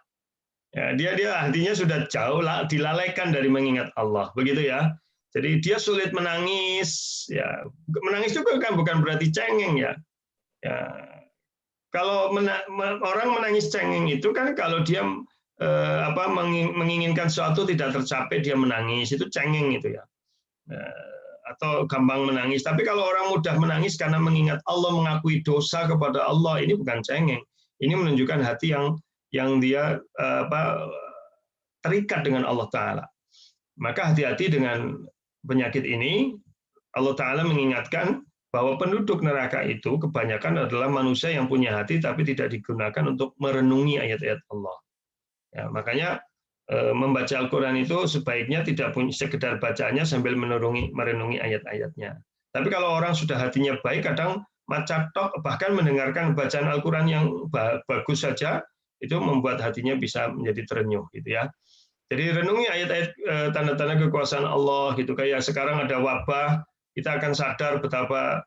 Ya, dia hatinya sudah jauh dilalaikan dari mengingat Allah, begitu ya. Jadi dia sulit menangis, ya. Menangis itu kan bukan berarti cengeng ya. Ya. Kalau orang menangis cengeng itu kan kalau dia menginginkan sesuatu tidak tercapai dia menangis, itu cengeng itu ya. Atau gampang menangis. Tapi kalau orang mudah menangis karena mengingat Allah, mengakui dosa kepada Allah, ini bukan cengeng. Ini menunjukkan hati yang dia terikat dengan Allah Ta'ala. Maka hati-hati dengan penyakit ini. Allah Ta'ala mengingatkan bahwa penduduk neraka itu kebanyakan adalah manusia yang punya hati tapi tidak digunakan untuk merenungi ayat-ayat Allah. Ya, makanya membaca Al-Quran itu sebaiknya tidak sekedar bacaannya sambil merenungi ayat-ayatnya. Tapi kalau orang sudah hatinya baik, kadang macatok, bahkan mendengarkan bacaan Al-Quran yang bagus saja, itu membuat hatinya bisa menjadi terenyuh, gitu ya. Jadi renungi ayat-ayat tanda-tanda kekuasaan Allah, gitu. Kayak sekarang ada wabah, kita akan sadar betapa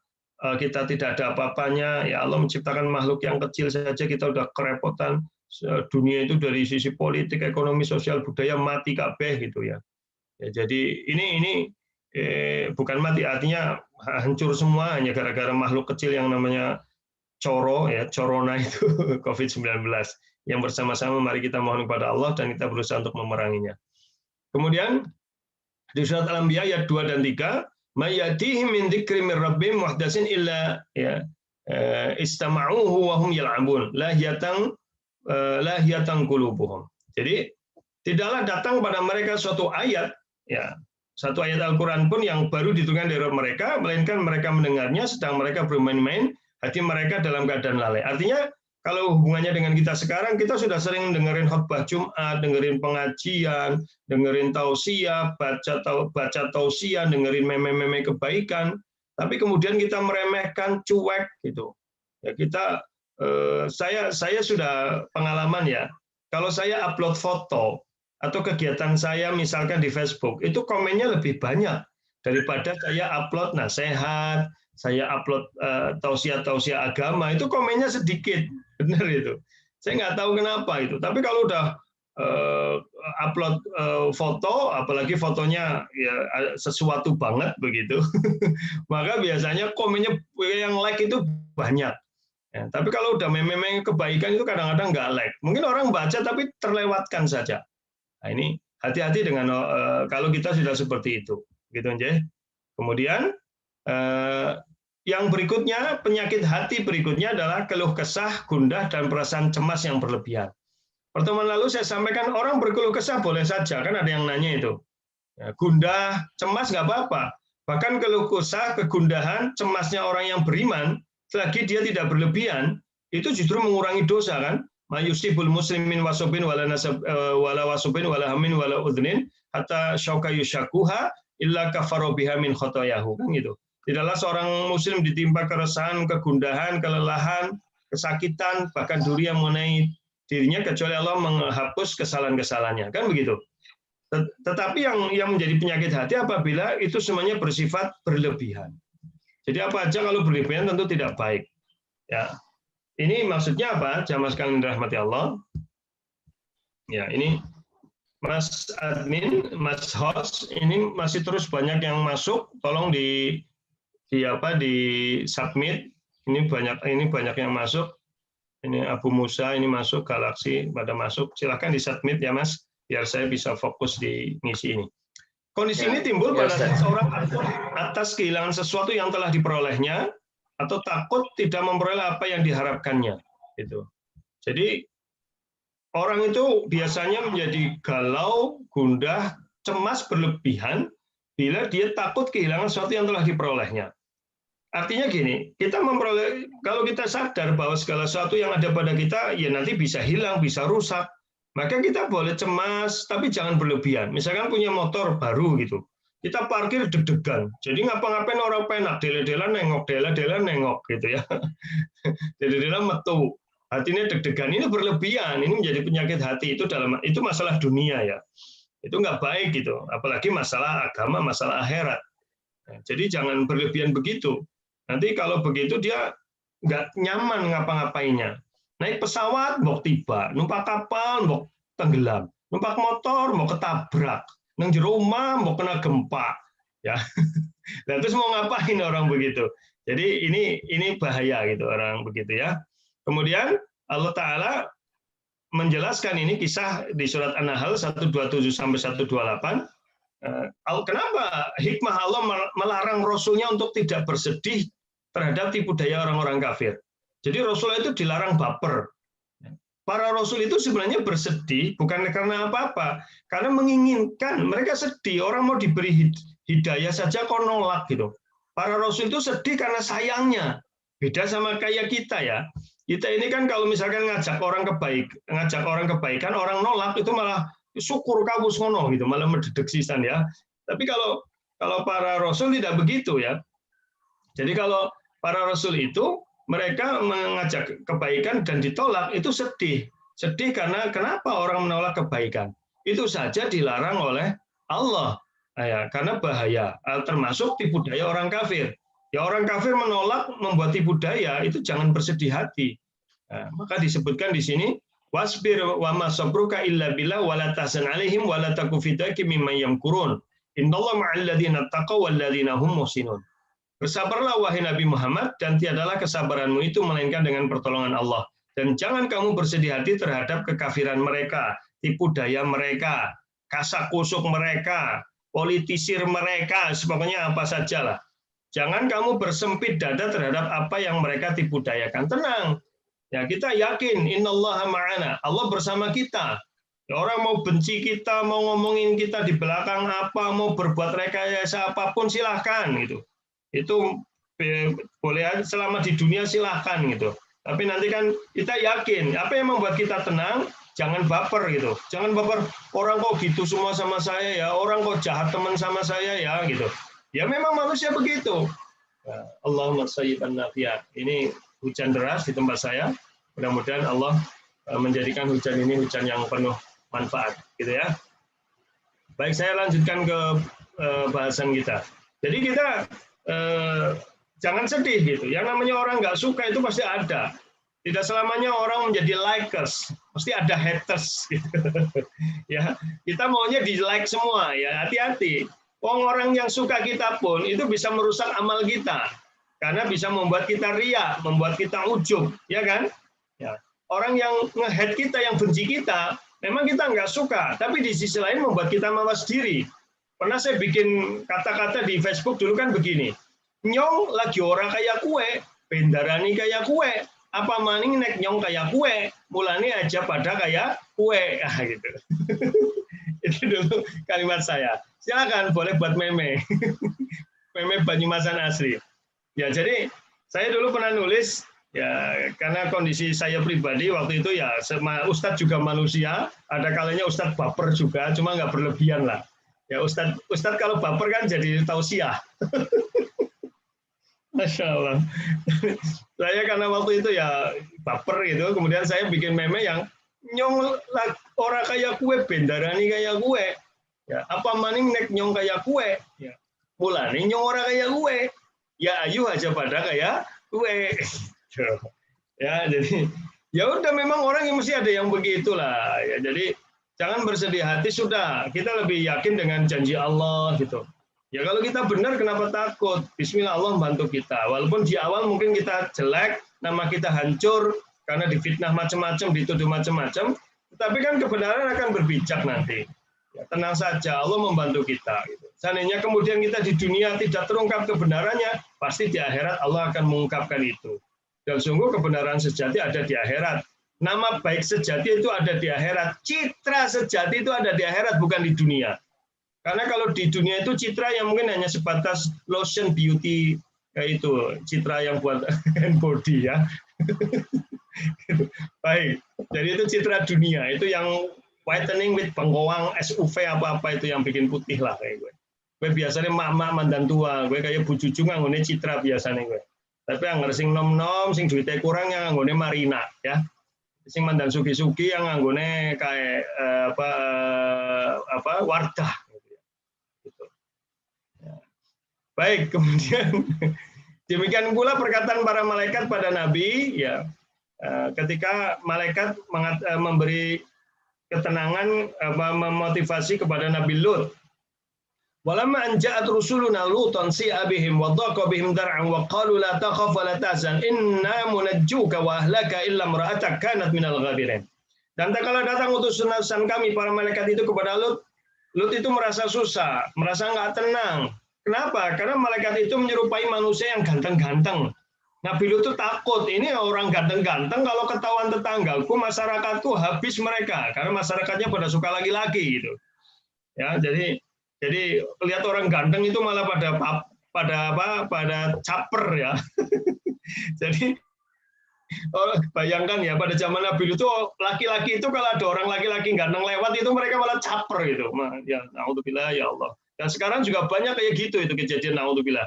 kita tidak ada apa-apanya. Ya Allah menciptakan makhluk yang kecil saja, kita udah kerepotan. Dunia itu dari sisi politik, ekonomi, sosial, budaya mati kabeh gitu ya. Jadi ini bukan mati, artinya hancur semua hanya gara-gara makhluk kecil yang namanya corona itu COVID-19. Yang bersama-sama mari kita mohon kepada Allah dan kita berusaha untuk memeranginya. Kemudian di surat Al-Anbiya ayat 2 dan 3, mayatihim min dzikri mir rabbihim muhdatsin illa istama'uhu wa hum yal'abun lahiyatan qulubuhum. Jadi tidaklah datang pada mereka suatu ayat, ya, satu ayat Al-Quran pun yang baru diturunkan dari mereka, melainkan mereka mendengarnya sedang mereka bermain-main, hati mereka dalam keadaan lalai. Artinya kalau hubungannya dengan kita sekarang, kita sudah sering dengerin khutbah Jumat, dengerin pengajian, dengerin tausiah, baca tausiah, dengerin meme-meme kebaikan, tapi kemudian kita meremehkan, cuek gitu. Ya saya sudah pengalaman ya. Kalau saya upload foto atau kegiatan saya misalkan di Facebook, itu komennya lebih banyak daripada saya upload nasihat, saya upload tausiah agama, itu komennya sedikit. Benar itu. Saya nggak tahu kenapa itu. Tapi kalau udah upload foto, apalagi fotonya ya sesuatu banget begitu, maka biasanya komennya yang like itu banyak. Ya, tapi kalau udah meme-meme kebaikan itu kadang-kadang nggak like. Mungkin orang baca tapi terlewatkan saja. Nah, ini hati-hati dengan kalau kita sudah seperti itu, gitu aja. Kemudian yang berikutnya, penyakit hati berikutnya adalah keluh kesah, gundah, dan perasaan cemas yang berlebihan. Pertemuan lalu saya sampaikan orang berkeluh kesah boleh saja, kan ada yang nanya itu. Ya, gundah, cemas nggak apa-apa. Bahkan keluh kesah, kegundahan, cemasnya orang yang beriman, selagi dia tidak berlebihan, itu justru mengurangi dosa kan. Mayusibul muslimin wasobin wala wasubin wala hamin wala udhnin hatta syauka yushakuha illa kafaro biha min khotoyahu, kan gitu. Tidaklah seorang muslim ditimpa keresahan, kegundahan, kelelahan, kesakitan, bahkan duri yang mengenai dirinya kecuali Allah menghapus kesalahan-kesalahannya, kan begitu. Tetapi yang menjadi penyakit hati apabila itu semuanya bersifat berlebihan. Jadi apa aja kalau berlebihan tentu tidak baik. Ya, ini maksudnya apa? Jamaah sekalian dirahmati Allah. Ya, ini Mas admin, Mas host, ini masih terus banyak yang masuk. Tolong di submit. Ini banyak yang masuk. Ini Abu Musa ini masuk, Galaksi pada masuk. Silahkan di submit ya Mas, biar saya bisa fokus di misi ini. Kondisi ini timbul pada saat seorang atas kehilangan sesuatu yang telah diperolehnya atau takut tidak memperoleh apa yang diharapkannya. Gitu. Jadi orang itu biasanya menjadi galau, gundah, cemas berlebihan bila dia takut kehilangan sesuatu yang telah diperolehnya. Artinya gini, kita memperoleh, kalau kita sadar bahwa segala sesuatu yang ada pada kita ya nanti bisa hilang, bisa rusak, maka kita boleh cemas, tapi jangan berlebihan. Misalkan punya motor baru gitu, kita parkir deg-degan, jadi ngapa-ngapain orang penak, dele-delan nengok gitu ya, dele-delan metu, hatinya deg-degan, ini berlebihan, ini menjadi penyakit hati, itu masalah dunia ya, itu nggak baik gitu, apalagi masalah agama, masalah akhirat. Nah, jadi jangan berlebihan begitu. Nanti kalau begitu dia nggak nyaman ngapa-ngapainnya. Naik pesawat mau tiba, numpak kapal mau tenggelam, numpak motor mau ketabrak, nang jero rumah mau kena gempa, ya. Dan terus mau ngapain orang begitu? Jadi ini bahaya gitu orang begitu ya. Kemudian Allah Taala menjelaskan ini kisah di surat An-Nahl 127 sampai 128. Kenapa hikmah Allah melarang Rasulnya untuk tidak bersedih terhadap tipu daya orang-orang kafir? Jadi Rasulullah itu dilarang baper. Para Rasul itu sebenarnya bersedih bukan karena apa-apa, karena menginginkan, mereka sedih, orang mau diberi hidayah saja kok nolak gitu. Para Rasul itu sedih karena sayangnya, beda sama kayak kita ya. Kita ini kan kalau misalkan ngajak orang kebaikan, orang nolak itu malah syukur kabus ngono gitu, malah mendedek sisan ya. Tapi kalau para rasul tidak begitu ya. Jadi kalau para rasul itu mereka mengajak kebaikan dan ditolak itu sedih. Sedih karena kenapa orang menolak kebaikan? Itu saja dilarang oleh Allah. Nah, ya, karena bahaya, termasuk tipu daya orang kafir. Ya orang kafir menolak membuat tipu daya itu jangan bersedih hati. Nah, maka disebutkan di sini wasbir wa ma sabruka illa billah wa la tahzan alaihim wa la taku fi daiqin mimma yamkurun. Innallaha ma'al ladzina taqaw wal ladzina hum muhsinun. Bersabarlah wahai Nabi Muhammad dan tiadalah kesabaranmu itu melainkan dengan pertolongan Allah. Dan jangan kamu bersedih hati terhadap kekafiran mereka, tipu daya mereka, kasak-kusuk mereka, politisir mereka, sebagainya apa sajalah. Jangan kamu bersempit dada terhadap apa yang mereka tipu dayakan. Tenang. Ya, kita yakin innallaha ma'ana, Allah bersama kita. Ya, orang mau benci kita, mau ngomongin kita di belakang apa, mau berbuat rekayasa apapun silahkan gitu. Itu boleh selama di dunia silahkan gitu. Tapi nanti kan kita yakin apa yang membuat kita tenang, jangan baper gitu. Jangan baper, orang kok gitu semua sama saya ya, orang kok jahat teman sama saya ya gitu. Ya memang manusia begitu. Nah, Allahumma shayyiban nafi'an. Ini hujan deras di tempat saya. Mudah-mudahan Allah menjadikan hujan ini hujan yang penuh manfaat, gitu ya. Baik, saya lanjutkan ke bahasan kita. Jadi kita jangan sedih gitu. Yang namanya orang nggak suka itu pasti ada. Tidak selamanya orang menjadi likers, pasti ada haters. Gitu. Ya, kita maunya di like semua ya. Hati-hati. Orang yang suka kita pun itu bisa merusak amal kita. Karena bisa membuat kita riya, membuat kita ujub, ya kan? Ya. Orang yang nge-hate kita, yang benci kita, memang kita nggak suka, tapi di sisi lain membuat kita mawas diri. Pernah saya bikin kata-kata di Facebook dulu kan begini, nyong lagi orang kayak kue, bendarani kayak kue, apa maning nek nyong kayak kue, mulane aja pada kayak kue, gitu. Itu dulu kalimat saya. Silakan boleh buat meme, meme Banyumasan asli. Ya jadi saya dulu pernah nulis ya karena kondisi saya pribadi waktu itu ya sama Ustadz juga manusia, ada kalanya Ustadz baper juga, cuma nggak berlebihan lah. Ya Ustadz kalau baper kan jadi tausiah. Masya Allah. Saya karena waktu itu ya baper gitu, kemudian saya bikin meme yang nyong ora kaya kue bendarani kaya kue. Ya, apa maning nek nyong kaya kue? Ya. Mulane nyong ora kaya kue. Ya ayu aja pada kaya kue. Ya, jadi ya udah memang orang yang mesti ada yang begitulah. Ya, jadi jangan bersedih hati, sudah kita lebih yakin dengan janji Allah gitu. Ya kalau kita benar kenapa takut? Bismillah, Allah membantu kita. Walaupun di awal mungkin kita jelek, nama kita hancur karena difitnah macam-macam, dituduh macam-macam, tapi kan kebenaran akan berbijak nanti. Ya, tenang saja, Allah membantu kita. Gitu. Seandainya kemudian kita di dunia tidak terungkap kebenarannya, pasti di akhirat Allah akan mengungkapkan itu. Dan sungguh kebenaran sejati ada di akhirat. Nama baik sejati itu ada di akhirat. Citra sejati itu ada di akhirat, bukan di dunia. Karena kalau di dunia itu citra yang mungkin hanya sebatas lotion beauty, itu citra yang buat hand body ya. Baik, jadi itu citra dunia, itu yang whitening with bengkoang, SUV apa-apa itu yang bikin putih lah kayak gue. Gue biasanya mak-mak mandan tua, gue kayak Bu Juju nganggone citra biasanya gue. Tapi yang sing nom-nom, sing duitnya kurang yang nganggone Marina ya. Sing mandan sugi-sugi yang nganggone kayak apa Wardah. Gitu. Ya. Baik, kemudian demikian pula perkataan para malaikat pada Nabi ya. Ketika malaikat memberi ketenangan, memotivasi kepada Nabi Lut. Walamma anja'at rusuluna lutan si'a bihim wa dhaqa bihim dar'an wa qalu la takhaf wa la tahzan inna munajjuka wa ahlaka illa imra'atak kanat minal ghabirin. Dan tatkala datang utusan kami para malaikat itu kepada Lut, Lut itu merasa susah, merasa nggak tenang. Kenapa? Karena malaikat itu menyerupai manusia yang ganteng-ganteng. Nabi Lut itu takut, ini orang ganteng-ganteng kalau ketahuan tetanggaku, masyarakatku habis mereka, karena masyarakatnya pada suka laki-laki gitu. Ya, jadi lihat orang ganteng itu malah pada caper ya. Jadi bayangkan ya pada zaman Nabi Lut itu laki-laki itu kalau ada orang laki-laki ganteng lewat itu mereka malah caper gitu. Ya, naudzubillah ya Allah. Dan sekarang juga banyak kayak gitu itu kejadian naudzubillah.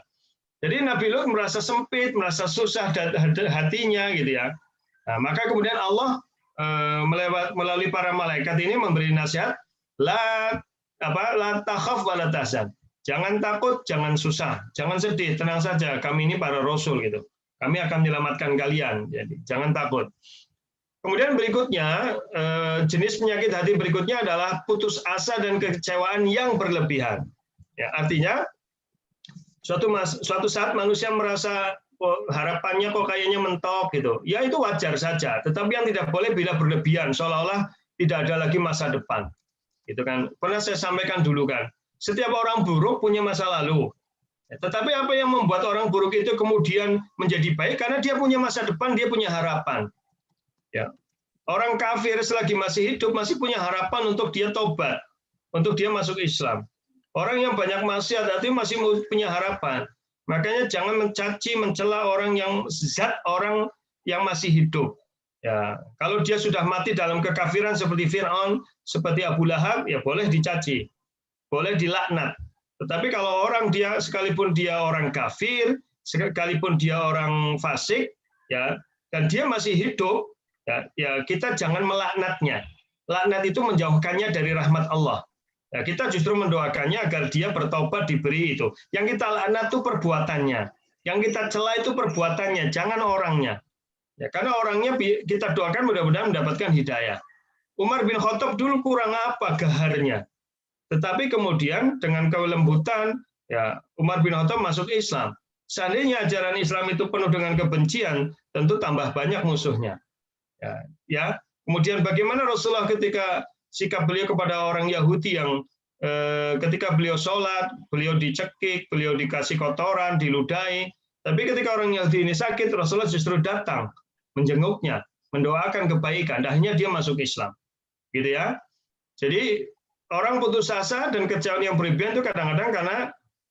Jadi Nabi Lut merasa sempit, merasa susah hatinya gitu ya. Nah, maka kemudian Allah melalui para malaikat ini memberi nasihat, la takhaf wa la tahzan. Jangan takut, jangan susah, jangan sedih, tenang saja. Kami ini para rasul gitu. Kami akan menyelamatkan kalian. Jadi jangan takut. Kemudian berikutnya jenis penyakit hati berikutnya adalah putus asa dan kekecewaan yang berlebihan. Ya, artinya suatu saat manusia merasa harapannya kok kayaknya mentok gitu. Ya itu wajar saja, tetapi yang tidak boleh bila berlebihan seolah-olah tidak ada lagi masa depan. Gitu kan. Pernah saya sampaikan dulu kan, setiap orang buruk punya masa lalu. Tetapi apa yang membuat orang buruk itu kemudian menjadi baik karena dia punya masa depan, dia punya harapan. Ya. Orang kafir selagi masih hidup masih punya harapan untuk dia tobat, untuk dia masuk Islam. Orang yang banyak maksiat itu masih punya harapan. Makanya jangan mencaci, mencela orang yang zat, orang yang masih hidup. Ya, kalau dia sudah mati dalam kekafiran seperti Fir'aun, seperti Abu Lahab, ya boleh dicaci, boleh dilaknat. Tetapi kalau orang dia sekalipun dia orang kafir, sekalipun dia orang fasik, ya, dan dia masih hidup, ya kita jangan melaknatnya. Laknat itu menjauhkannya dari rahmat Allah. Ya, kita justru mendoakannya agar dia bertobat, diberi itu. Yang kita laknat itu perbuatannya. Yang kita cela itu perbuatannya, jangan orangnya. Ya, karena orangnya kita doakan mudah-mudahan mendapatkan hidayah. Umar bin Khattab dulu kurang apa gaharnya. Tetapi kemudian dengan kelembutan, ya Umar bin Khattab masuk Islam. Seandainya ajaran Islam itu penuh dengan kebencian, tentu tambah banyak musuhnya. Ya. Kemudian bagaimana Rasulullah ketika sikap beliau kepada orang Yahudi yang ketika beliau sholat, beliau dicekik, beliau dikasih kotoran, diludahi. Tapi ketika orang Yahudi ini sakit, Rasulullah justru datang, menjenguknya, mendoakan kebaikan. Akhirnya dia masuk Islam. Gitu ya. Jadi orang putus asa dan kecewaan yang berlebihan itu kadang-kadang karena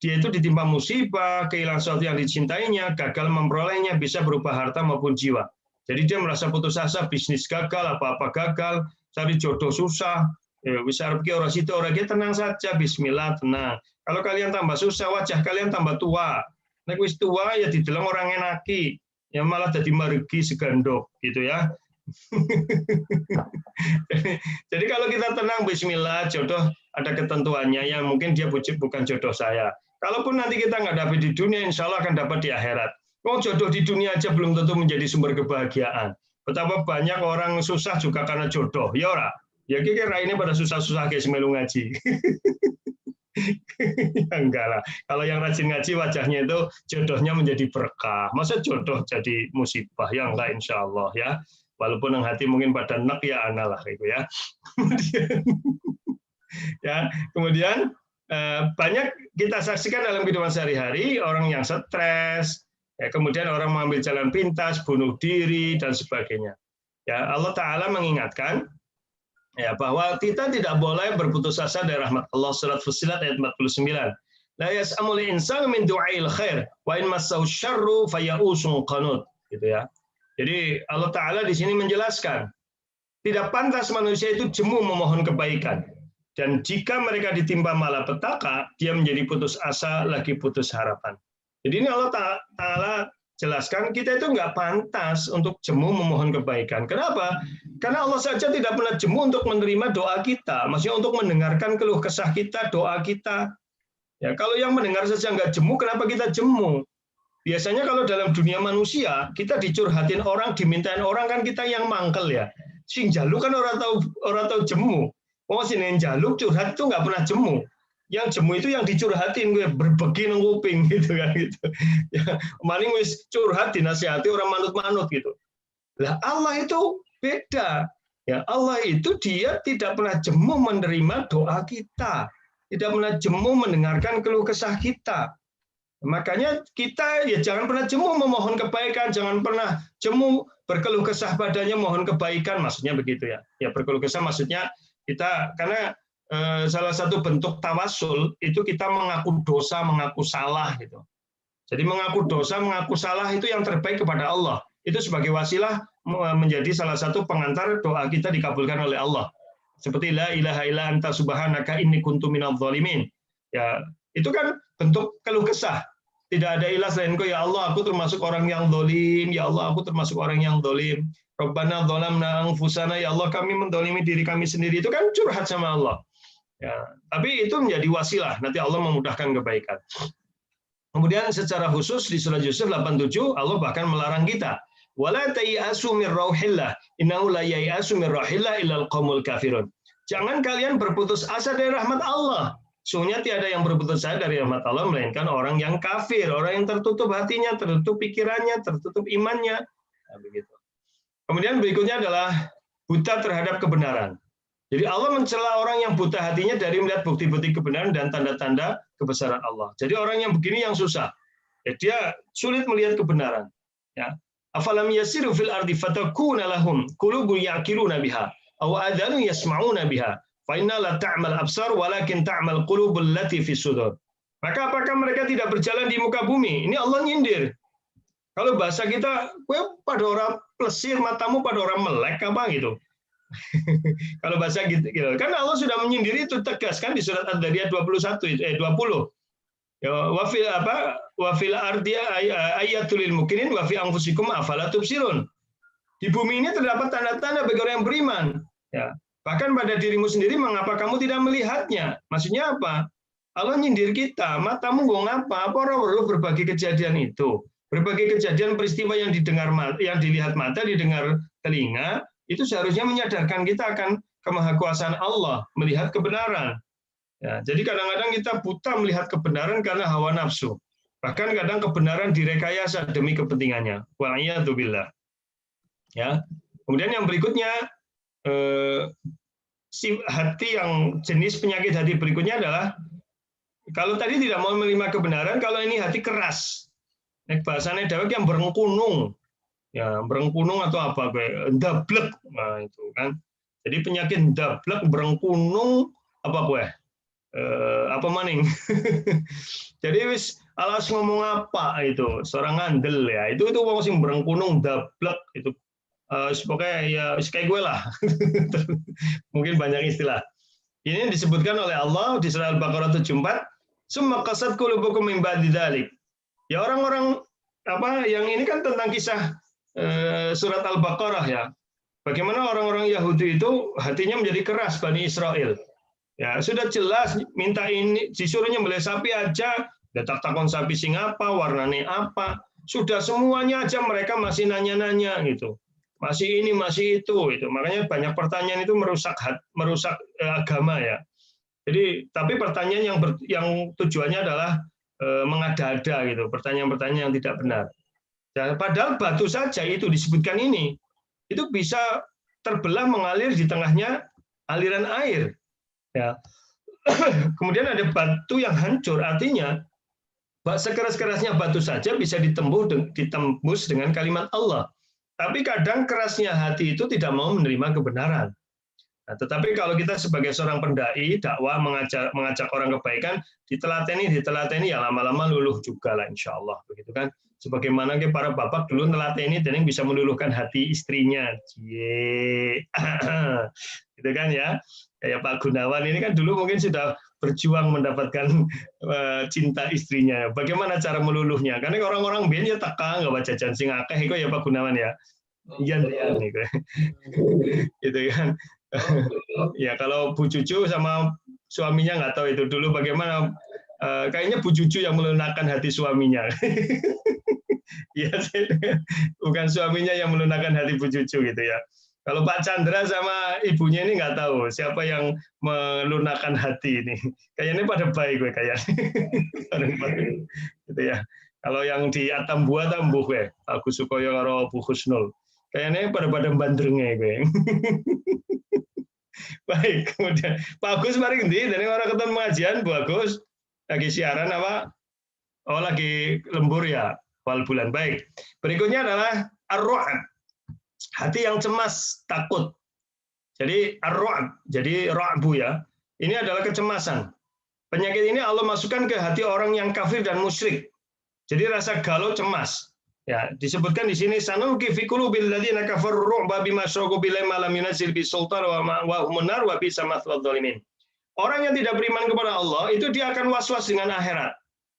dia itu ditimpa musibah, kehilangan sesuatu yang dicintainya, gagal memperolehnya, bisa berupa harta maupun jiwa. Jadi dia merasa putus asa, bisnis gagal, apa-apa gagal, cari jodoh susah, bisa pergi orang situ, orang dia tenang saja, bismillah, tenang. Kalau kalian tambah susah, wajah kalian tambah tua. Nek wis tua ya dideleng orang enaki, ya malah jadi margi segandok gitu ya. Jadi kalau kita tenang, bismillah, jodoh ada ketentuannya yang mungkin dia bukan jodoh saya. Kalaupun nanti kita nggak dapat di dunia, insya Allah akan dapat di akhirat. Oh, jodoh di dunia aja belum tentu menjadi sumber kebahagiaan. Betapa banyak orang susah juga karena jodoh. Ya ora? Ya kira ini pada susah-susah kayak semelu ngaji. Ya enggak lah. Kalau yang rajin ngaji wajahnya itu jodohnya menjadi berkah. Masa jodoh jadi musibah? Ya enggak, insya Allah ya. Walaupun yang hati mungkin pada nek ya analah itu ya. Kemudian banyak kita saksikan dalam kehidupan sehari-hari orang yang stres, ya, kemudian orang mengambil jalan pintas, bunuh diri dan sebagainya. Ya, Allah Ta'ala mengingatkan ya bahwa kita tidak boleh berputus asa dari rahmat Allah. Surat Fussilat ayat 49. La yas'amul insanu min du'ail khair wa in massahu syarru fayausun qanut, gitu ya. Jadi Allah Ta'ala di sini menjelaskan tidak pantas manusia itu jemu memohon kebaikan. Dan jika mereka ditimpa malapetaka, dia menjadi putus asa, lagi putus harapan. Jadi ini Allah Ta'ala jelaskan, kita itu nggak pantas untuk jemu memohon kebaikan. Kenapa? Karena Allah saja tidak pernah jemu untuk menerima doa kita. Maksudnya untuk mendengarkan keluh kesah kita, doa kita. Ya, kalau yang mendengar saja nggak jemu, kenapa kita jemu? Biasanya kalau dalam dunia manusia, kita dicurhatin orang, dimintain orang, kan kita yang mangkel ya. Sing jalu kan orang tahu jemu. Oh, sini jaluk curhat itu nggak pernah jemu. Yang jemu itu yang dicurhatin, gue berbegi nang kuping gitu kan gitu. Ya, maling wis curhat dinasihati orang manut-manut gitu. Lah Allah itu beda. Ya, Allah itu dia tidak pernah jemu menerima doa kita. Tidak pernah jemu mendengarkan keluh kesah kita. Makanya kita ya jangan pernah jemu memohon kebaikan, jangan pernah jemu berkeluh kesah padanya mohon kebaikan, maksudnya begitu ya. Ya berkeluh kesah maksudnya kita, karena salah satu bentuk tawasul itu kita mengaku dosa, mengaku salah gitu. Jadi mengaku dosa, mengaku salah itu yang terbaik kepada Allah. Itu sebagai wasilah menjadi salah satu pengantar doa kita dikabulkan oleh Allah. Seperti la ilaha illa anta subhanaka inni kuntu minadh dhalimin. Ya, itu kan bentuk keluh kesah. Tidak ada ilah selain Engkau, ya Allah, aku termasuk orang yang zalim, ya Allah, aku termasuk orang yang zalim. Rabbana dzalamna anfusana, ya Allah, kami mendolimi diri kami sendiri. Itu kan curhat sama Allah. Ya, tapi itu menjadi wasilah, nanti Allah memudahkan kebaikan. Kemudian secara khusus di surah Yusuf 87, Allah bahkan melarang kita. Wala tayasu mir rauhillah, innahu la yayasu mir rauhillah illal qaumul kafirun. Jangan kalian berputus asa dari rahmat Allah. Sungguhnya tiada yang berputus asa dari rahmat Allah melainkan orang yang kafir, orang yang tertutup hatinya, tertutup pikirannya, tertutup imannya. Nah, begitu. Kemudian berikutnya adalah buta terhadap kebenaran. Jadi Allah mencela orang yang buta hatinya dari melihat bukti-bukti kebenaran dan tanda-tanda kebesaran Allah. Jadi orang yang begini yang susah. Ya, dia sulit melihat kebenaran. Ya. Afalam yasiru fil ardi fatakuna lahum qulubun ya'qiluna biha aw adhanun yasma'una biha. Fa inna la ta'mal absar walakin ta'mal qulubul lati fis sudur. Maka apakah mereka tidak berjalan di muka bumi? Ini Allah nyindir. Kalau bahasa kita, gue pada orang plesir, matamu pada orang melek apa gitu. Kalau bahasa gitu. Kan Allah sudah menyindir itu tegas kan di surat Ad-Dariyat 20. Ya, wa fil ardi ayatul lil mukminin wa fi anfusikum afala tubsirun. Di bumi ini terdapat tanda-tanda bagi orang yang beriman. Ya. Bahkan pada dirimu sendiri, mengapa kamu tidak melihatnya? Maksudnya apa? Allah nyindir kita, matamu gue ngapa? Apa orang perlu berbagi kejadian itu? Berbagai kejadian peristiwa yang didengar, yang dilihat mata, didengar telinga, itu seharusnya menyadarkan kita akan kemahakuasaan Allah, melihat kebenaran. Ya, jadi kadang-kadang kita buta melihat kebenaran karena hawa nafsu. Bahkan kadang kebenaran direkayasa demi kepentingannya. Wa'iyadzubillah. Ya. Kemudian yang berikutnya, hati yang jenis penyakit hati berikutnya adalah kalau tadi tidak mau menerima kebenaran, kalau ini hati keras. Bahasanya dewek yang berengkunung. Ya, berengkunung atau apa ndablek. Nah, itu kan. Jadi penyakit ndablek berengkunung apa gue? Apa maning? Jadi wis alas ngomong apa itu, seorang ngandel ya. Itu wong sing berengkunung ndablek itu. Pokoknya ya kayak gue lah. Mungkin banyak istilah. Ini disebutkan oleh Allah di surah Al-Baqarah 74, "Summa qasat qulubukum min ba'di dzalik." Ya orang-orang apa yang ini kan tentang kisah surat Al-Baqarah ya. Bagaimana orang-orang Yahudi itu hatinya menjadi keras, Bani Israel. Ya, sudah jelas minta ini, disuruh nyembelih sapi aja, takon sapi sing apa, warnanya apa, sudah semuanya aja mereka masih nanya-nanya gitu. Masih ini, masih itu. Makanya banyak pertanyaan itu merusak agama ya. Jadi, tapi pertanyaan yang tujuannya adalah mengada-ada gitu, pertanyaan-pertanyaan yang tidak benar. Dan padahal batu saja itu disebutkan ini, itu bisa terbelah mengalir di tengahnya aliran air. Ya. Kemudian ada batu yang hancur, artinya sekeras-kerasnya batu saja bisa ditembus dengan kalimat Allah. Tapi kadang kerasnya hati itu tidak mau menerima kebenaran. Nah, tetapi kalau kita sebagai seorang pendai, dakwah, mengajak orang kebaikan, ditelateni ya lama-lama luluh juga lah insya Allah. Begitu kan? Sebagaimana para bapak dulu nelateni dan yang bisa meluluhkan hati istrinya. Gitu kan ya. Kayak Pak Gunawan ini kan dulu mungkin sudah berjuang mendapatkan cinta istrinya. Bagaimana cara meluluhnya? Karena orang-orang biyen ya teka nggak baca jajan sing akeh iku ya Pak Gunawan ya. Iya nih. Gitu kan. Ya kalau Bu Cucu sama suaminya nggak tahu itu dulu bagaimana, kayaknya Bu Cucu yang melunakkan hati suaminya. Ya, bukan suaminya yang melunakkan hati Bu Cucu gitu ya. Kalau Pak Chandra sama ibunya ini nggak tahu siapa yang melunakkan hati ini. Kayaknya pada baik gue kayaknya. Gitu ya. Kalau yang di Atambua tambuh gue, Agus Sukoyo karo Bu Husnul. Kayaknya pada bandrengnya gue. Baik, kemudian Pak Agus mari ngendi dari orang ketemu pengajian, Bu Agus lagi siaran apa? Oh, lagi lembur ya, awal bulan. Baik. Berikutnya adalah ar-ru'ab. Hati yang cemas, takut. Jadi ar-ru'ab, jadi ra'bu ya. Ini adalah kecemasan. Penyakit ini Allah masukkan ke hati orang yang kafir dan musyrik. Jadi rasa galau, cemas. Ya, disebutkan di sini sanuki fi qulubil ladzina kafaru ru'ba bima syaraku billahi ma lam yunzil bi sultan wa humun nar wa bisa mathwal dzalimin. Orang yang tidak beriman kepada Allah itu dia akan was-was dengan akhirat.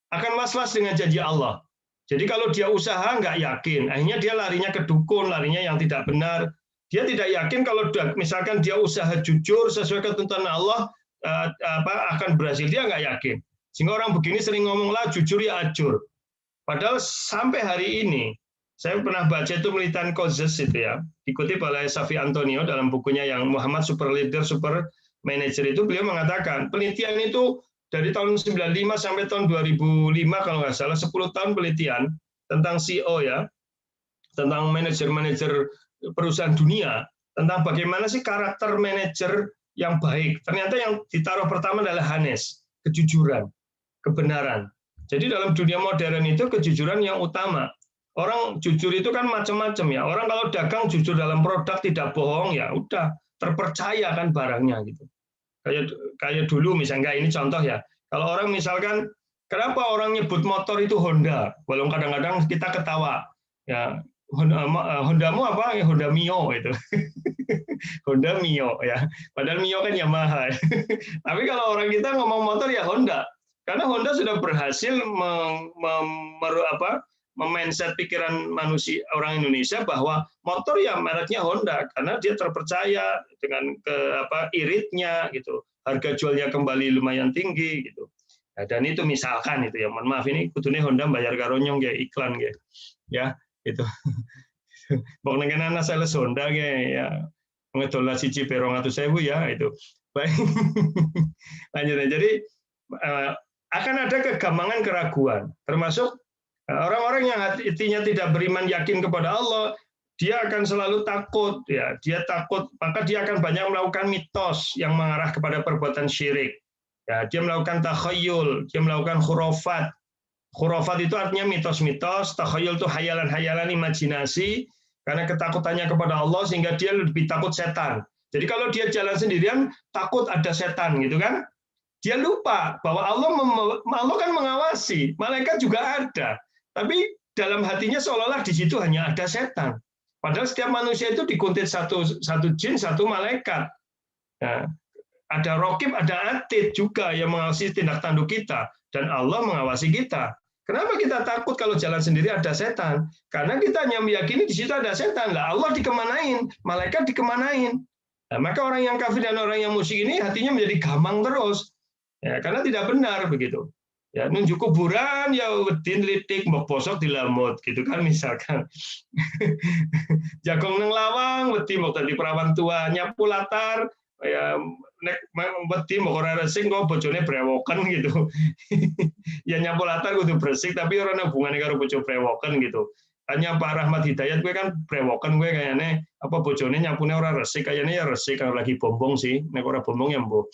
Akan was-was dengan janji Allah. Jadi kalau dia usaha nggak yakin, akhirnya dia larinya ke dukun, larinya yang tidak benar. Dia tidak yakin kalau misalkan dia usaha jujur sesuai ketentuan Allah akan berhasil, dia nggak yakin. Sehingga orang begini sering ngomong lah jujur ya ajur. Padahal sampai hari ini, saya pernah baca itu penelitian Kozes itu ya, dikutip oleh Safi Antonio dalam bukunya yang Muhammad Super Leader, Super Manager itu, beliau mengatakan penelitian itu dari tahun 95 sampai tahun 2005 kalau nggak salah, 10 tahun penelitian tentang CEO ya, tentang manajer-manajer perusahaan dunia, tentang bagaimana sih karakter manajer yang baik. Ternyata yang ditaruh pertama adalah hanes, kejujuran, kebenaran. Jadi dalam dunia modern itu kejujuran yang utama. Orang jujur itu kan macam-macam ya. Orang kalau dagang jujur dalam produk, tidak bohong, ya udah terpercaya kan barangnya gitu. Kayak dulu misalnya, ini contoh ya. Kalau orang misalkan, kenapa orang nyebut motor itu Honda? Walau kadang-kadang kita ketawa. Ya, Hondamu apa? Ya, Honda Mio itu. Honda Mio ya. Padahal Mio kan Yamaha. Tapi kalau orang kita ngomong motor ya Honda. Karena Honda sudah berhasil memindset pikiran manusia orang Indonesia bahwa motor ya mereknya Honda karena dia terpercaya dengan iritnya gitu, harga jualnya kembali lumayan tinggi gitu. Nah, dan itu misalkan itu ya, mohon maaf ini kudune Honda bayar karonyong ya iklan ya itu. Pokoknya kan anak sales Honda ya ngedola siji pe 200.000 ya itu. Baik. Lanjut ya. Jadi akan ada kegampangan keraguan, termasuk orang-orang yang hatinya tidak beriman yakin kepada Allah, dia akan selalu takut, ya, dia takut, maka dia akan banyak melakukan mitos yang mengarah kepada perbuatan syirik. Ya, dia melakukan takhayul, dia melakukan khurafat. Khurafat itu artinya mitos-mitos, takhayul itu hayalan-hayalan imajinasi, karena ketakutannya kepada Allah sehingga dia lebih takut setan. Jadi kalau dia jalan sendirian, takut ada setan, gitu kan? Dia lupa bahwa Allah kan mengawasi, malaikat juga ada. Tapi dalam hatinya seolah-olah di situ hanya ada setan. Padahal setiap manusia itu dikuntit satu jin, satu malaikat. Nah, ada rokib, ada atid juga yang mengawasi tindak tanduk kita. Dan Allah mengawasi kita. Kenapa kita takut kalau jalan sendiri ada setan? Karena kita hanya meyakini di situ ada setan. Lah Allah dikemanain, malaikat dikemanain. Nah, maka orang yang kafir dan orang yang musyrik ini hatinya menjadi gamang terus. Ya, karena tidak benar begitu. Ya, nunjuk kuburan ya wedin litik mbok posok dilamut gitu kan misalkan. Jagong nang lawang wedi mbok dadi perawan tua, nyapu latar ya nek wedi mbok ora resik kok bojone brewoken gitu. Ya nyapu latar kudu bersih tapi ora ana hubungane karo bojo brewoken gitu. Hanya Pak Rahmat Hidayat gue kan brewoken gue kayaknya apa bojone nyapune ora resik kayaknya ya resik kalau lagi bombong sih nek ora bombong ya mbok.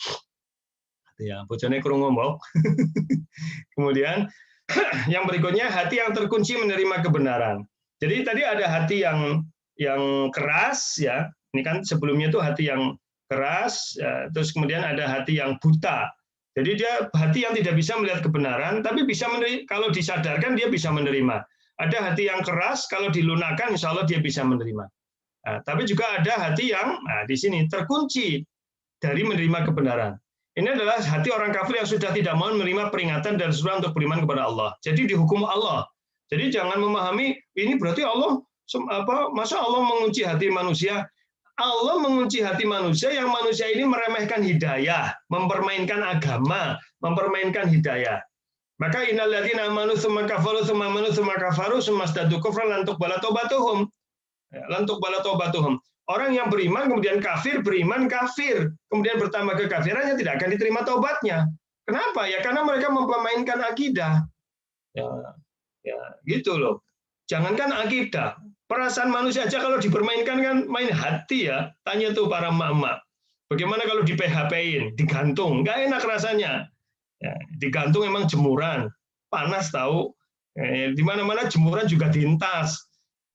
Ya, bojone krungu mbok. Kemudian yang berikutnya hati yang terkunci menerima kebenaran. Jadi tadi ada hati yang keras ya. Ini kan sebelumnya itu hati yang keras, ya. Terus kemudian ada hati yang buta. Jadi dia hati yang tidak bisa melihat kebenaran, tapi bisa menerima, kalau disadarkan dia bisa menerima. Ada hati yang keras, kalau dilunakkan insya Allah dia bisa menerima. Nah, tapi juga ada hati yang di sini terkunci dari menerima kebenaran. Ini adalah hati orang kafir yang sudah tidak mau menerima peringatan dan seruan untuk beriman kepada Allah. Jadi dihukum Allah. Jadi jangan memahami ini berarti Allah masa Allah mengunci hati manusia. Allah mengunci hati manusia yang manusia ini meremehkan hidayah, mempermainkan agama, mempermainkan hidayah. Maka innal ladzina amanu tsumma kafaru tsumma amanu tsumma kafaru tsumma zdadu kufran lan tuqbala taubatuhum. Lan tuqbala taubatuhum. Orang yang beriman kemudian kafir, beriman kafir, kemudian bertambah kekafirannya tidak akan diterima taubatnya. Kenapa? Ya karena mereka mempermainkan akidah. Ya, gitu loh. Jangankan akidah, perasaan manusia aja kalau dipermainkan kan main hati ya. Tanya tuh para emak-emak. Bagaimana kalau di PHP-in, digantung, nggak enak rasanya. Ya, digantung emang jemuran, panas tahu. Di mana-mana jemuran juga dintas.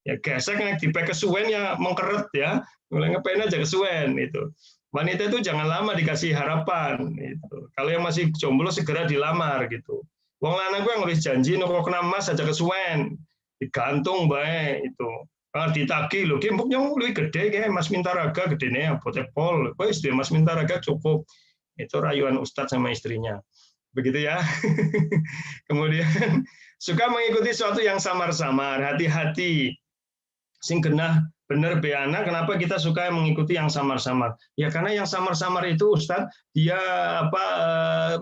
Ya gesek nek dipek kesuwen ya mengkeret ya, mulai ngepen aja kesuwen itu. Wanita itu jangan lama dikasih harapan itu. Kalau yang masih jomblo segera dilamar gitu. Wong lanang gue nulis janji noko kena emas aja kesuwen, digantung bae itu. Kalau ditagi lho, ki mbok nyong luwih gede kayak Mas Mintaraga gedene abote pol. Wis dia Mas Mintaraga cukup. Itu rayuan Ustadz sama istrinya. Begitu ya. Kemudian suka mengikuti sesuatu yang samar-samar, hati-hati. Sing genah bener beana kenapa kita suka mengikuti yang samar-samar? Ya karena yang samar-samar itu Ustadz dia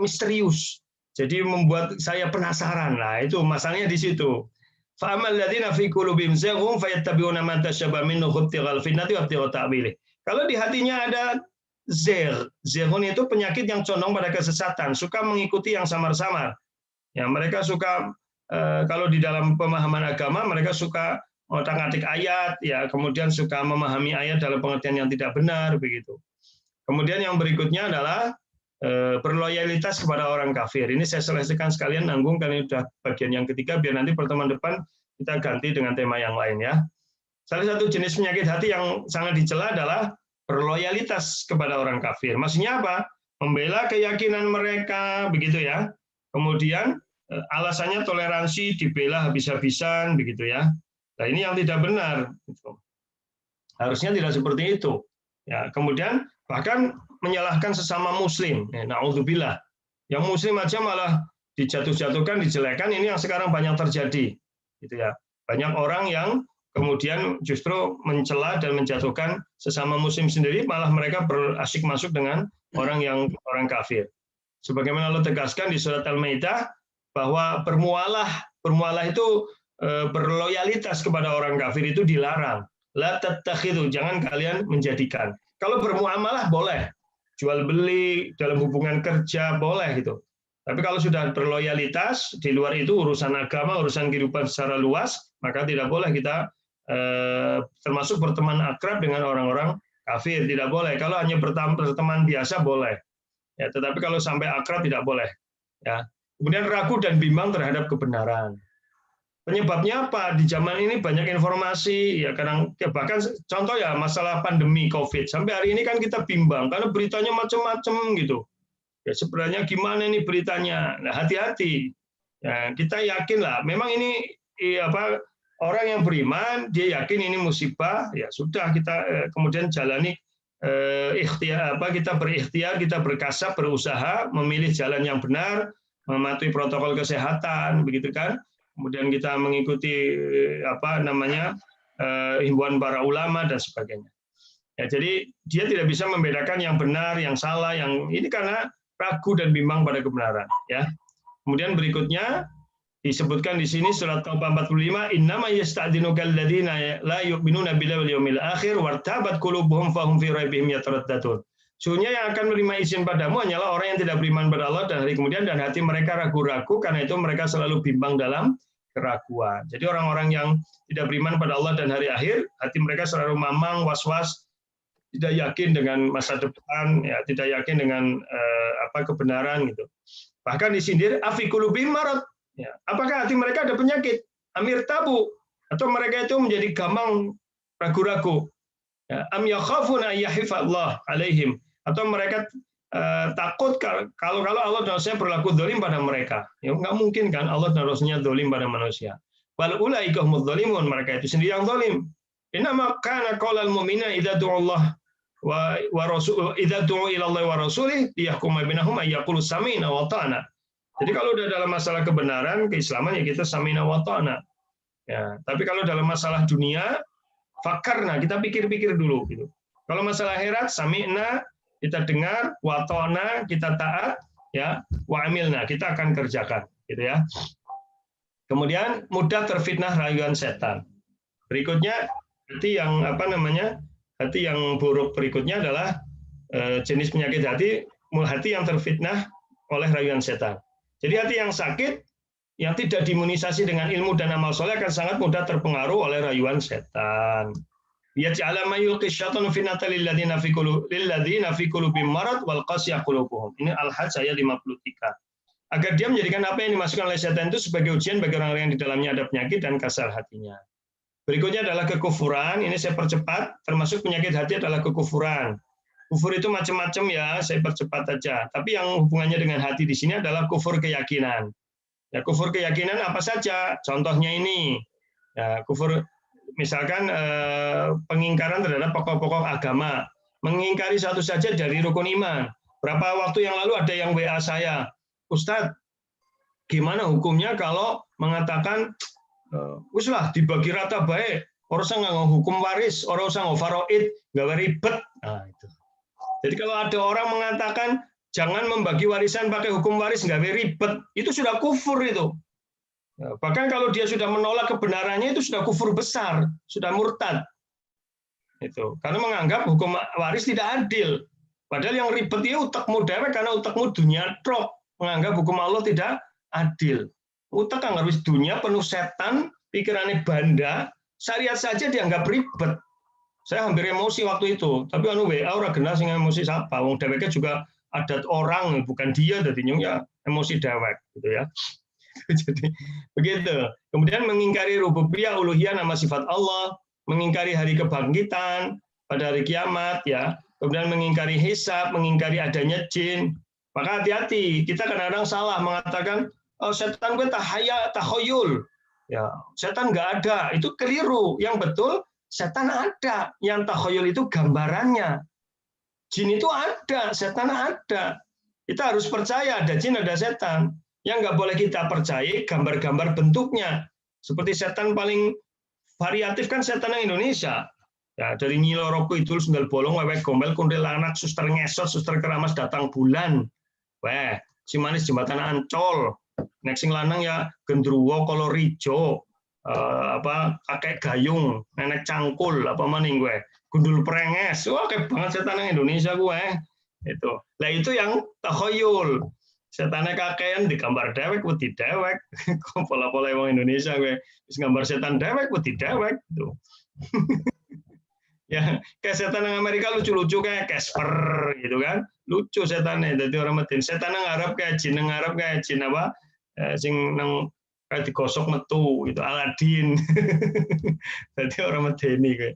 misterius. Jadi membuat saya penasaran. Nah, itu masalahnya di situ. Fa'amal ladzina fi qulubihim zaghun fayattabi'una ma tashabaha minhu ibtighal fitnati wa ibtigha ta'wilih. Kalau di hatinya ada zaghun itu penyakit yang condong pada kesesatan, suka mengikuti yang samar-samar. Ya, mereka suka kalau di dalam pemahaman agama mereka suka ngotak-ngatik ayat, ya, kemudian suka memahami ayat dalam pengertian yang tidak benar, begitu. Kemudian yang berikutnya adalah berloyalitas kepada orang kafir. Ini saya selesaikan sekalian nanggung karena sudah bagian yang ketiga, biar nanti pertemuan depan kita ganti dengan tema yang lain ya. Salah satu jenis penyakit hati yang sangat dicela adalah berloyalitas kepada orang kafir. Maksudnya apa? Membela keyakinan mereka, begitu ya. Kemudian alasannya toleransi dibela habis-habisan, begitu ya. Nah, ini yang tidak benar. Harusnya tidak seperti itu. Ya, kemudian bahkan menyalahkan sesama muslim. Na'udzubillah. Yang muslim aja malah dijatuh-jatuhkan, dijelekan, ini yang sekarang banyak terjadi. Gitu ya. Banyak orang yang kemudian justru mencela dan menjatuhkan sesama muslim sendiri, malah mereka berasyik masuk dengan orang kafir. Sebagaimana Allah tegaskan di surat Al-Maidah bahwa bermualah itu berloyalitas kepada orang kafir itu dilarang. La tattakhidhu, jangan kalian menjadikan. Kalau bermuamalah boleh, jual beli dalam hubungan kerja boleh gitu. Tapi kalau sudah berloyalitas di luar itu urusan agama, urusan kehidupan secara luas, maka tidak boleh kita termasuk berteman akrab dengan orang-orang kafir, tidak boleh. Kalau hanya berteman biasa boleh. Ya, tetapi kalau sampai akrab tidak boleh. Ya. Kemudian ragu dan bimbang terhadap kebenaran. Penyebabnya apa? Di zaman ini banyak informasi, ya kadang bahkan contoh ya masalah pandemi COVID. Sampai hari ini kan kita bimbang karena beritanya macam-macam gitu. Ya sebenarnya gimana nih beritanya? Nah, hati-hati. Ya, kita yakin lah. Memang ini orang yang beriman dia yakin ini musibah. Ya sudah kita kemudian jalani ikhtiar kita berikhtiar, kita berkasab, berusaha memilih jalan yang benar. mematuhi protokol kesehatan, begitu kan? Kemudian kita mengikuti himbauan para ulama dan sebagainya. Ya, jadi dia tidak bisa membedakan yang benar, yang salah, yang ini karena ragu dan bimbang pada kebenaran. Ya. Kemudian berikutnya disebutkan di sini surat Taubah 45, innama yasta'dinukal ladzina la yu'minuna billahi wal yawmil akhir wartabat qulubuhum fahum fi raibihim yataraddadun. Sesungguhnya yang akan menerima izin padamu hanyalah orang yang tidak beriman pada Allah dan hari kemudian dan hati mereka ragu-ragu, karena itu mereka selalu bimbang dalam keraguan. Jadi orang-orang yang tidak beriman pada Allah dan hari akhir, hati mereka selalu mamang, was-was, tidak yakin dengan masa depan, ya, tidak yakin dengan kebenaran gitu. Bahkan disindir afi qulubihim marad. Ya, apakah hati mereka ada penyakit? Amir tabu, atau mereka itu menjadi gampang ragu-ragu. Ya, am yakhafuna ayyahifallah alaihim, atau mereka takut kalau Allah dan Rasulnya berlaku zalim pada mereka. Ya, nggak mungkin kan Allah dan Rasulnya zalim pada manusia. Wal ulaika humudz zalimun, mereka itu sendiri yang zalim. Innama kana qaulal mu'minina idza du'allah wa rasul idza du'u ila Allah wa rasulih liyahkuma bainahum ay yaqulu sami'na wa ata'na. Jadi kalau udah dalam masalah kebenaran, keislaman, ya kita sami'na wa ata'na. Ya, tapi kalau dalam masalah dunia, fakarna, kita pikir-pikir dulu gitu. Kalau masalah akhirat, sami'na, kita dengar, wa ata'na, kita taat, ya, wa amilna, kita akan kerjakan, gitu ya. Kemudian mudah terfitnah rayuan setan. Berikutnya hati yang hati yang buruk berikutnya adalah jenis penyakit hati yang terfitnah oleh rayuan setan. Jadi hati yang sakit, yang tidak diimunisasi dengan ilmu dan amal soleh akan sangat mudah terpengaruh oleh rayuan setan. Yaj'ala ma yulqi syaitanu fitnatan lil ladzina fi qulubihim marad wal qasiyah qulubuhum. Ini Al-Hajj ayat 53. Agar dia menjadikan apa yang dimasukkan oleh setan itu sebagai ujian bagi orang-orang yang di dalamnya ada penyakit dan kasar hatinya. Berikutnya adalah kekufuran. Ini saya percepat. Termasuk penyakit hati adalah kekufuran. Kufur itu macam-macam ya. Saya percepat aja. Tapi yang hubungannya dengan hati di sini adalah kufur keyakinan. Ya, kufur keyakinan apa saja? Contohnya ini. Ya, kufur misalkan pengingkaran terhadap pokok-pokok agama. Mengingkari satu saja dari rukun iman. Berapa waktu yang lalu ada yang WA saya, Ustadz, gimana hukumnya kalau mengatakan wis lah dibagi rata baik, orang usah nggak hukum waris, orang usah nggak faraid, nggak ribet. Nah, itu. Jadi kalau ada orang mengatakan jangan membagi warisan pakai hukum waris, nggak ribet, itu sudah kufur itu. Bahkan kalau dia sudah menolak kebenarannya itu sudah kufur besar, sudah murtad. Itu karena menganggap hukum waris tidak adil. Padahal yang ribet itu utakmu dewek karena utakmu dunia trok, menganggap hukum Allah tidak adil. Utak kan harus dunia penuh setan, pikirannya banda, syariat saja dianggap ribet. Saya hampir emosi waktu itu, tapi WA ora genah sing emosi siapa? Wong dheweke juga adat orang, bukan dia, dadi ya emosi dewek gitu ya. Jadi begitu. Kemudian mengingkari rububiyah, uluhiyah, nama sifat Allah, mengingkari hari kebangkitan pada hari kiamat ya. Kemudian mengingkari hisab, mengingkari adanya jin. Maka hati-hati, kita kadang-kadang salah mengatakan oh, setan gue takhayul. Ya, setan nggak ada, itu keliru. Yang betul setan ada. Yang takhayul itu gambarannya. Jin itu ada, setan ada. Kita harus percaya ada jin, ada setan. Yang nggak boleh kita percaya gambar-gambar bentuknya. Seperti setan paling variatif kan setan yang Indonesia. Ya, dari Nyi Loro Kidul, Sundal Bolong, Wewek Gombel, Kundel Anak, Suster Ngesot, Suster Keramas Datang Bulan. Weh, Si Manis Jembatan Ancol. Nek sing lanang ya Gendruwo Kolorijo, kakek gayung, nenek cangkul, apa maning gue, gundul prenges, wah kayak banget setan yang Indonesia gue, itu. Lah itu yang takhayul, setannya kakean digambar dewek, putih dewek, pola-pola orang Indonesia gue, bisa gambar setan dewek, putih dewek, gitu. Ya, kayak setan yang Amerika lucu-lucu kayak Casper gitu kan, lucu setannya. Jadi orang medeni, setan yang Arab kayak jin apa? Sing nang kayak digosok metu itu Aladin. Jadi orang medeni kayak.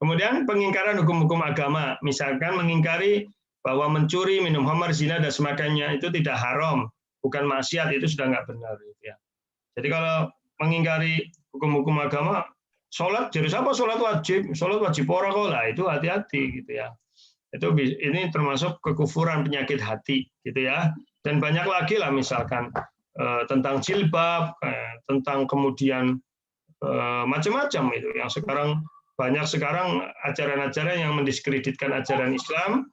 Kemudian pengingkaran hukum-hukum agama, misalkan mengingkari bahwa mencuri, minum khamar, zina dan sebagainya itu tidak haram, bukan maksiat, itu sudah nggak benar gitu ya. Jadi kalau mengingkari hukum-hukum agama, sholat jadi siapa sholat wajib ora kok lah, itu hati-hati gitu ya. Itu ini termasuk kekufuran penyakit hati gitu ya. Dan banyak lagi lah misalkan tentang jilbab, tentang kemudian macam-macam itu yang sekarang banyak sekarang ajaran-ajaran yang mendiskreditkan ajaran Islam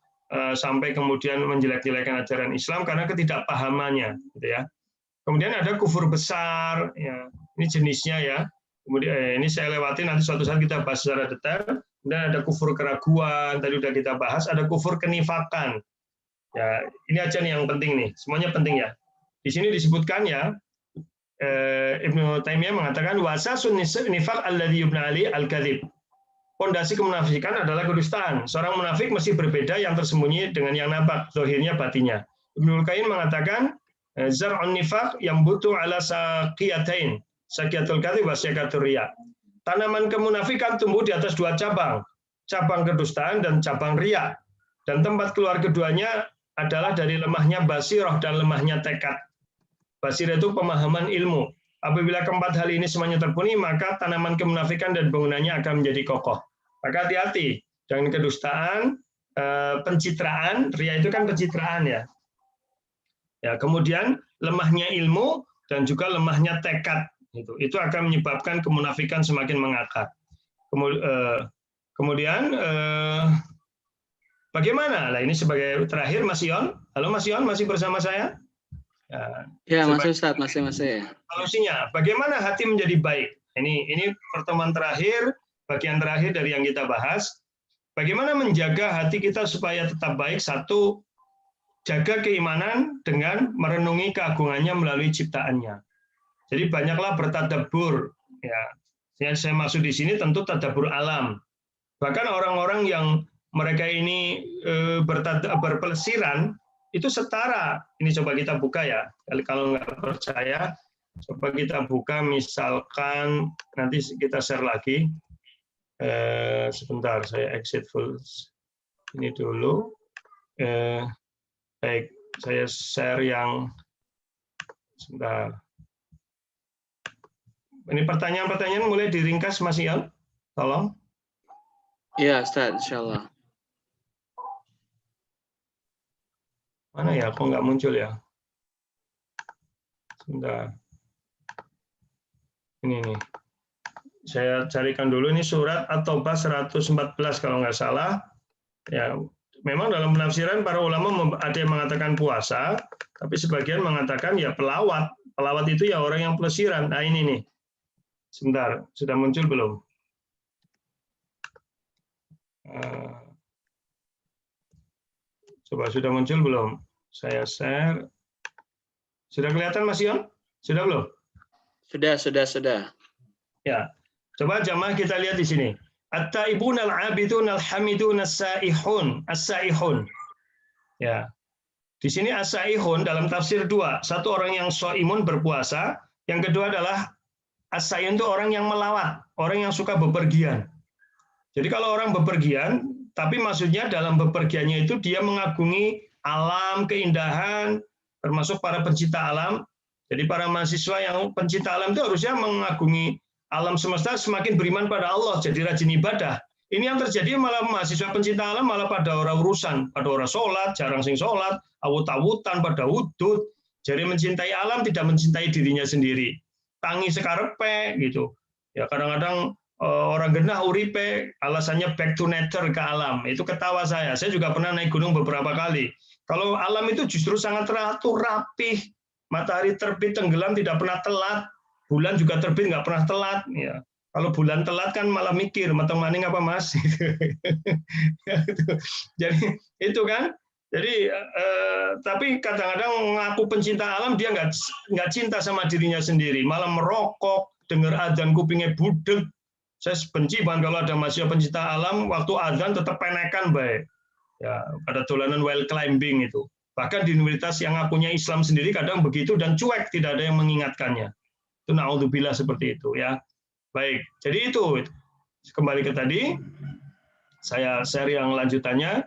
sampai kemudian menjelek-jelekan ajaran Islam karena ketidakpahamannya, gitu ya. Kemudian ada kufur besar, ya. Ini jenisnya ya. Kemudian ini saya lewati nanti suatu saat kita bahas secara detail. Kemudian ada kufur keraguan, tadi udah kita bahas. Ada kufur kenifakan. Ya, ini aja nih yang penting nih. Semuanya penting ya. Di sini disebutkan ya. Ibnu Taimiyah mengatakan wasasun nifaq alladzi yubna ali al-kadzib. Pondasi kemunafikan adalah kedustaan. Seorang munafik mesti berbeda yang tersembunyi dengan yang nampak, zahirnya batinnya. Ibnu Qayyim mengatakan zar'un nifaq yang butuh ala saqiyatain, saqiyatul kadzib wa saqiyatur riya. Tanaman kemunafikan tumbuh di atas dua cabang, cabang kedustaan dan cabang riya. Dan tempat keluar keduanya adalah dari lemahnya basirah dan lemahnya tekad. Basirah itu pemahaman ilmu. Apabila keempat hal ini semuanya terpenuhi, maka tanaman kemunafikan dan bangunannya akan menjadi kokoh. Maka hati-hati dengan kedustaan, pencitraan, riya itu kan pencitraan ya. Ya, kemudian lemahnya ilmu dan juga lemahnya tekad itu akan menyebabkan kemunafikan semakin mengakar. Kemudian bagaimana? Nah, ini sebagai terakhir Mas Yon. Halo Mas Yon, masih bersama saya? Ya, masih Ustaz, masih. Solusinya, bagaimana hati menjadi baik? Ini pertemuan terakhir, bagian terakhir dari yang kita bahas. Bagaimana menjaga hati kita supaya tetap baik? Satu, jaga keimanan dengan merenungi keagungannya melalui ciptaannya. Jadi banyaklah bertadabbur. Ya, yang saya maksud di sini tentu tadabbur alam. Bahkan orang-orang yang mereka ini berpelesiran itu setara. Ini coba kita buka ya. Kalau nggak percaya, coba kita buka. Misalkan nanti kita share lagi. Sebentar, saya exit full ini dulu. Baik, saya share yang sebentar. Ini pertanyaan-pertanyaan mulai diringkas, Mas Ion. Tolong. Iya, Ustaz, insyaallah. Mana ya? Kok nggak muncul ya? Sebentar. Ini nih. Saya carikan dulu ini surat At-Taubah 114 kalau nggak salah. Ya, memang dalam penafsiran para ulama ada yang mengatakan puasa, tapi sebagian mengatakan ya pelawat. Pelawat itu ya orang yang pelesiran. Nah ini nih. Sebentar, sudah muncul belum? Coba sudah muncul belum? Saya share. Sudah kelihatan Mas Yon? Sudah belum? Sudah. Ya. Coba jamaah kita lihat di sini. At-taibun al-abidun al-hamidun as-saihun. As-saihun. Ya. Di sini as-saihun dalam tafsir dua. Satu orang yang shaimun berpuasa, yang kedua adalah as-saihun itu orang yang melawat, orang yang suka bepergian. Jadi kalau orang bepergian, tapi maksudnya dalam bepergiannya itu dia mengagungi alam, keindahan, termasuk para pencinta alam. Jadi para mahasiswa yang pencinta alam itu harusnya mengagungi alam semesta, semakin beriman pada Allah, jadi rajin ibadah. Ini yang terjadi malah mahasiswa pencinta alam malah pada orang urusan, pada orang sholat, jarang sing sholat, awut-awutan, pada wudud. Jadi mencintai alam, tidak mencintai dirinya sendiri. Tangi sekarepe gitu. Ya kadang-kadang orang genah uripe, alasannya back to nature, ke alam. Itu ketawa saya. Saya juga pernah naik gunung beberapa kali. Kalau alam itu justru sangat teratur, rapih. Matahari terbit, tenggelam, tidak pernah telat. Bulan juga terbit, nggak pernah telat. Ya. Kalau bulan telat kan malah mikir, matang maning apa mas? Jadi itu kan. Jadi tapi kadang-kadang ngaku pencinta alam, dia nggak cinta sama dirinya sendiri. Malah merokok, dengar adzan kupingnya budek. Saya benci banget kalau ada mahasiswa pencinta alam, waktu adzan tetap penekan baik. Ya, pada dolanan wall climbing itu. Bahkan di universitas yang ngakunya Islam sendiri kadang begitu dan cuek, tidak ada yang mengingatkannya. Itu naudzubillah seperti itu ya. Baik, jadi itu. Kembali ke tadi, saya share yang lanjutannya.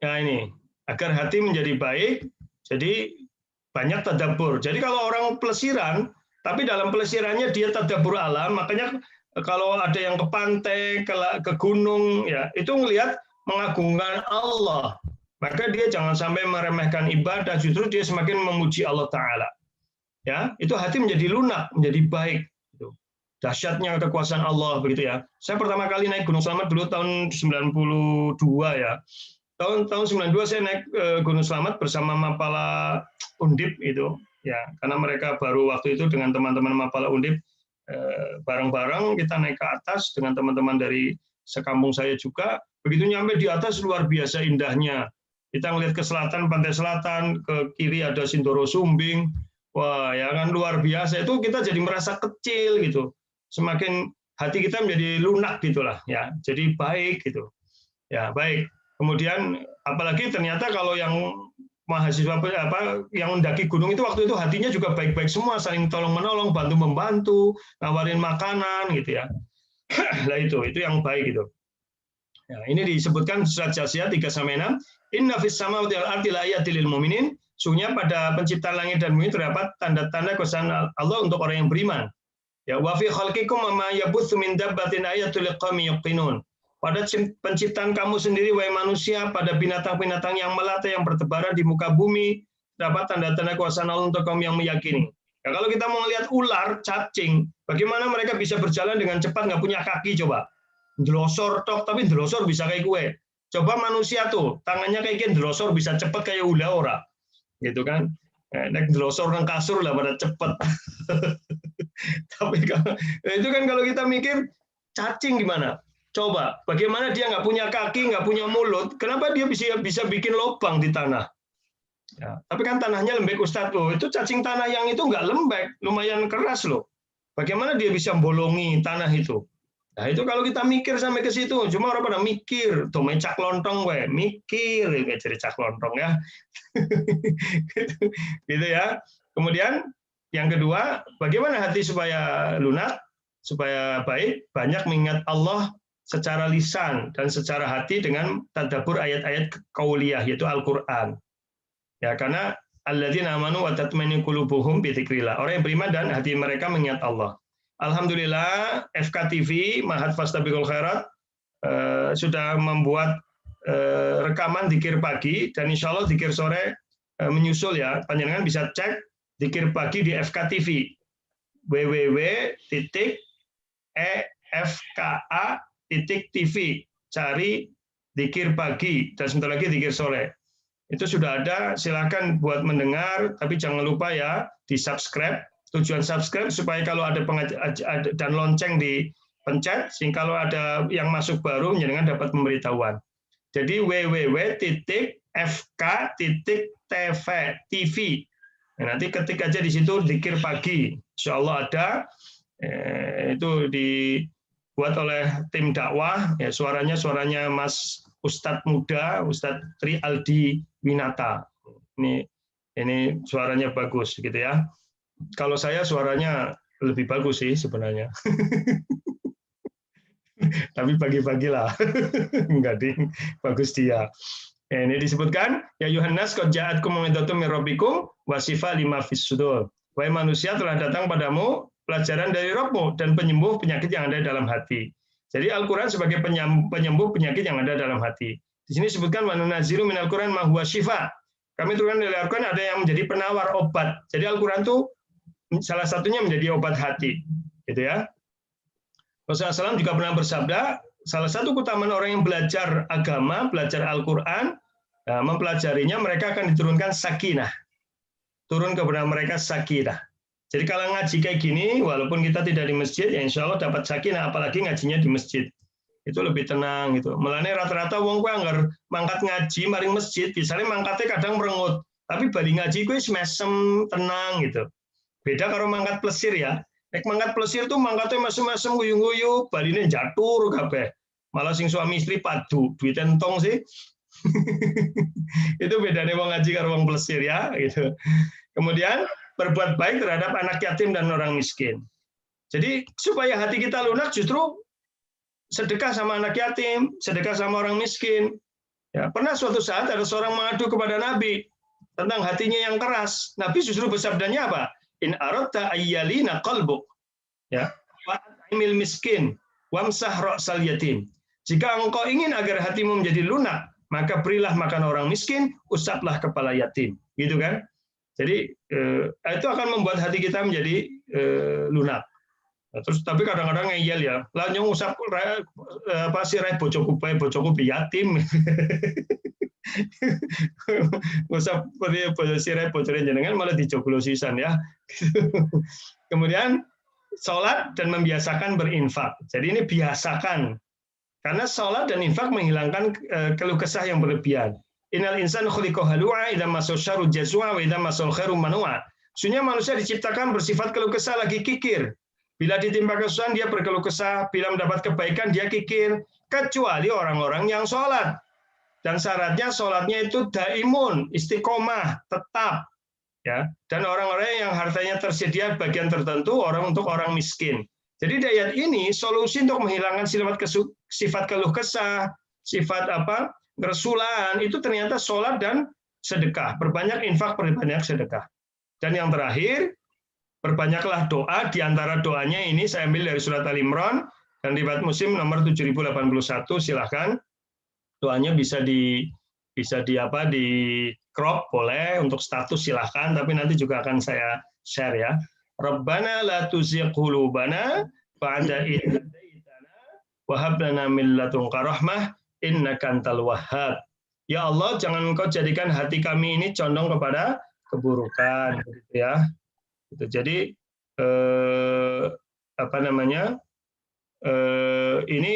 Ya ini, agar hati menjadi baik, jadi banyak tadabbur. Jadi kalau orang pelesiran, tapi dalam pelesirannya dia tadabbur alam, makanya kalau ada yang ke pantai, ke gunung, ya itu ngelihat mengagungkan Allah. maka dia jangan sampai meremehkan ibadah, justru dia semakin memuji Allah Ta'ala. Ya, itu hati menjadi lunak, menjadi baik. Dahsyatnya kekuasaan Allah, begitu ya. Saya pertama kali naik Gunung Slamet dulu tahun 92 ya. Tahun 92 saya naik Gunung Slamet bersama Mapala Undip itu, ya. Karena mereka baru waktu itu dengan teman-teman Mapala Undip bareng-bareng kita naik ke atas dengan teman-teman dari sekampung saya juga. Begitu nyampe di atas luar biasa indahnya. Kita ngelihat ke selatan, pantai selatan, ke kiri ada Sindoro Sumbing. Wah, ya kan luar biasa. Itu kita jadi merasa kecil gitu. Semakin hati kita menjadi lunak gitulah, ya. Jadi baik gitu. Ya, baik. Kemudian apalagi ternyata kalau yang mahasiswa yang mendaki gunung itu waktu itu hatinya juga baik-baik semua, saling tolong-menolong, bantu-membantu, nawarin makanan gitu ya. Nah itu yang baik gitu. Ya, ini disebutkan surat Jasiyah 3-6. Inna fis samawati wal ardi laayatil lil mu'minin. Sungguhnya pada penciptaan langit dan bumi terdapat tanda-tanda kebesaran Allah untuk orang yang beriman. Ya, wa fi khalqikum ma yabutsu min dabbatin ayatul liqaumin yuqinun. Pada penciptaan kamu sendiri, wahai manusia, pada binatang-binatang yang melata yang bertebaran di muka bumi, dapat tanda-tanda kuasa Allah untuk kaum yang meyakini. Ya, kalau kita mau melihat ular, cacing, bagaimana mereka bisa berjalan dengan cepat, nggak punya kaki, coba. Ndelosor tok, tapi ndelosor bisa kayak gue. Coba manusia tuh, tangannya kayak ndelosor bisa cepat kayak ula ora. Gitu kan. Nek ndelosor nang kasur lah pada cepet. Tapi itu kan kalau kita mikir, cacing gimana? Coba, bagaimana dia nggak punya kaki, nggak punya mulut, kenapa dia bisa bikin lubang di tanah? Ya, tapi kan tanahnya lembek Ustadz loh, itu cacing tanah yang itu nggak lembek, lumayan keras loh. Bagaimana dia bisa bolongi tanah itu? Nah itu kalau kita mikir sampai ke situ, cuma orang pada mikir, tuh cak lontong gue, mikir, nggak jadi cak lontong ya. Gitu ya. Kemudian yang kedua, bagaimana hati supaya lunak, supaya baik, banyak mengingat Allah secara lisan dan secara hati dengan tadabbur ayat-ayat qauliyah yaitu Al-Qur'an. Ya, karena alladzina amanu wa tatmainnu qulubuhum bi dzikrillah. Orang yang beriman dan hati mereka mengingat Allah. Alhamdulillah FKTV Mahat Fastabiqul Khairat sudah membuat rekaman zikir pagi dan insya Allah zikir sore menyusul ya. Panjenengan bisa cek zikir pagi di FKTV www.efka.tv, cari zikir pagi dan sebentar lagi zikir sore. Itu sudah ada, silakan buat mendengar, tapi jangan lupa ya di subscribe. Tujuan subscribe supaya kalau ada dan lonceng dipencet, sehingga kalau ada yang masuk baru jenengan dapat pemberitahuan. Jadi www.fk.tv. Nah, nanti ketik aja di situ zikir pagi, insya Allah ada. Itu dibuat oleh tim dakwah, ya suaranya Mas Ustadz muda, Ustadz Tri Aldi Winata. Ini suaranya bagus gitu ya. Kalau saya suaranya lebih bagus sih sebenarnya. Tapi pagi-pagilah. Enggak ding, bagus dia. Ini disebutkan ya Yohanes qad ja'atkum mau'izatun min rabbikum wa shifaa lima fis sudur. Wahai manusia, telah datang padamu pelajaran dari Rabbmu dan penyembuh penyakit yang ada dalam hati. Jadi Al-Qur'an sebagai penyembuh penyakit yang ada dalam hati. Di sini disebutkan wa nunazzilu minal Qur'an ma huwa shifaa. Kami turunkan dari Al-Qur'an ada yang menjadi penawar obat. Jadi Al-Qur'an itu salah satunya menjadi obat hati, gitu ya. Rasulullah SAW juga pernah bersabda, salah satu keutamaan orang yang belajar agama, belajar Al-Quran, mempelajarinya, mereka akan diturunkan sakinah. Turun kepada mereka sakinah. Jadi kalau ngaji kayak gini, walaupun kita tidak di masjid, ya insya Allah dapat sakinah, apalagi ngajinya di masjid. Itu lebih tenang gitu. Mulanya rata-rata wong kuwi anggar mangkat ngaji maring masjid, misalnya mangkatnya kadang merengut, tapi bali ngaji kuwi mesem tenang gitu. Beda karo mangkat plesir ya. Nek mangkat plesir tuh mangkatnya mesem-mesem guyu-guyu, baline jatur kabeh. Malah sing suami istri padu, duit entong sih. Itu bedanya wong ngaji karo wong plesir ya gitu. Kemudian berbuat baik terhadap anak yatim dan orang miskin. Jadi supaya hati kita lunak justru sedekah sama anak yatim, sedekah sama orang miskin. Ya, pernah suatu saat ada seorang mengadu kepada Nabi tentang hatinya yang keras. Nabi justru bersabdanya apa? In aradta ayyalina qalbuk, ya, fa'imil miskin, wamsah ra'sal yatim. Jika engkau ingin agar hatimu menjadi lunak, maka berilah makan orang miskin, usaplah kepala yatim. Gitu kan? Jadi itu akan membuat hati kita menjadi lunak. Nah, terus tapi kadang-kadang ngeyel ya, lah nyong usap sirai bojoku bae, bojoku yatim. Usap sirai bojone jenengan malah dijoglo sisan ya. Kemudian sholat dan membiasakan berinfak. Jadi ini biasakan. Karena sholat dan infak menghilangkan keluh kesah yang berlebihan. Innal insan khuliqa halu'a idza masal syarru jazua wa idza masal khairu manua. Sesungguhnya manusia diciptakan bersifat keluh kesah lagi kikir. Bila ditimpa kesusahan dia berkeluh kesah, bila mendapat kebaikan dia kikir, kecuali orang-orang yang sholat. Dan syaratnya sholatnya itu daimun, istiqomah, tetap. Ya, dan orang-orang yang hartanya tersedia bagian tertentu untuk orang miskin. Jadi di ayat ini solusi untuk menghilangkan sifat keluh kesah, sifat keresulan itu ternyata sholat dan sedekah. Perbanyak infak, perbanyak sedekah. Dan yang terakhir, perbanyaklah doa. Di antara doanya ini saya ambil dari surat Al-Imran dan riwayat Muslim nomor 7081. Silahkan doanya bisa di crop boleh, untuk status silahkan, tapi nanti juga akan saya share ya. Rabbana la tuzigh qulubana ba'da idh hadaitana wa hab lana min ladunka rahmah innaka antal wahhab. Ya Allah, jangan Engkau jadikan hati kami ini condong kepada keburukan, gitu ya. Gitu. Jadi ini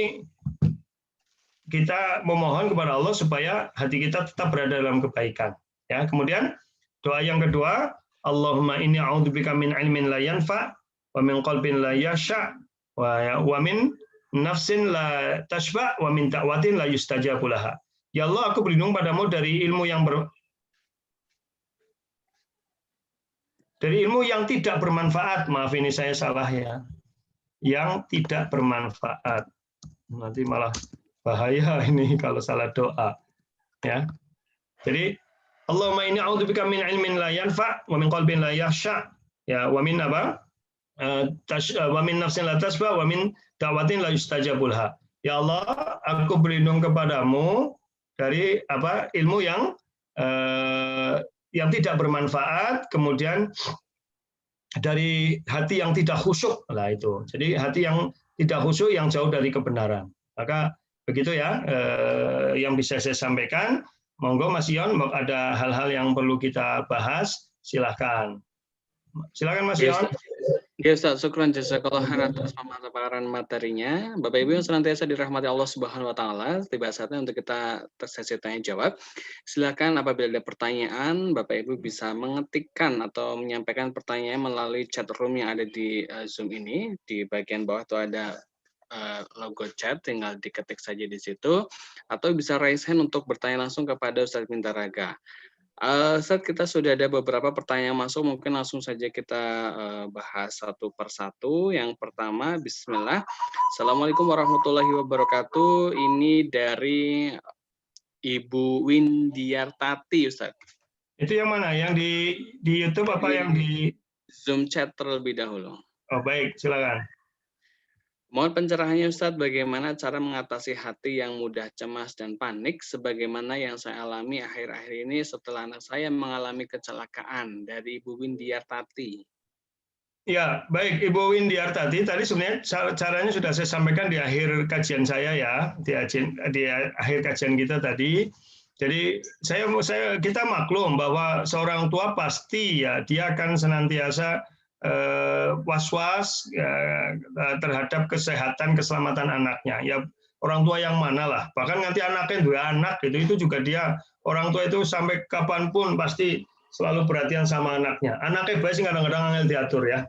kita memohon kepada Allah supaya hati kita tetap berada dalam kebaikan. Ya, kemudian doa yang kedua, Allahumma inni a'udzubika min ilmin la yanfa wa min qalbin la yasha wa min nafsin la tashba wa min da'watin la yustajabu laha. Ya Allah, aku berlindung padamu dari ilmu yang tidak bermanfaat. Maaf ini saya salah ya. Yang tidak bermanfaat. Nanti malah bahaya ini kalau salah doa. Ya. Jadi Allahumma inni a'udzubika min ilmin la yanfa wa min qalbin la yakhsha ya wa min wa min nafsin la tasba wa min da'watin la yustajabulha. Ya Allah, aku berlindung kepadamu dari ilmu yang tidak bermanfaat, kemudian dari hati yang tidak khusyuk. Lah itu. Jadi hati yang tidak khusyuk, yang jauh dari kebenaran. Maka begitu ya yang bisa saya sampaikan. Monggo Mas Yon, ada hal-hal yang perlu kita bahas, silakan. Silakan Mas Yon. Ya Ustaz, syukran jazakallah khairan atas pemaparan materinya. Bapak Ibu yang senantiasa dirahmati Allah Subhanahu wa taala, tiba saatnya untuk kita sesi tanya jawab. Silakan apabila ada pertanyaan, Bapak Ibu bisa mengetikkan atau menyampaikan pertanyaan melalui chat room yang ada di Zoom ini. Di bagian bawah itu ada logo chat, tinggal diketik saja di situ, atau bisa raise hand untuk bertanya langsung kepada Ustadz Mintaraga. Ustadz, kita sudah ada beberapa pertanyaan masuk, mungkin langsung saja kita bahas satu persatu. Yang pertama, Bismillah. Assalamualaikum warahmatullahi wabarakatuh. Ini dari Ibu Windiartati, Ustadz. Itu yang mana? Yang di YouTube apa yang di Zoom chat terlebih dahulu? Oh baik, silakan. Mohon pencerahannya Ustadz, bagaimana cara mengatasi hati yang mudah cemas dan panik sebagaimana yang saya alami akhir-akhir ini setelah anak saya mengalami kecelakaan, dari Ibu Windiartati. Ya, baik Ibu Windiartati, tadi sebenarnya caranya sudah saya sampaikan di akhir kajian saya ya, di akhir kajian kita tadi. Jadi kita maklum bahwa seorang tua pasti ya dia akan senantiasa was-was terhadap kesehatan keselamatan anaknya. Ya orang tua yang mana lah, bahkan nanti anaknya dua anak itu juga dia, orang tua itu sampai kapanpun pasti selalu perhatian sama anaknya. Anaknya baik sih kadang-kadang angel diatur ya.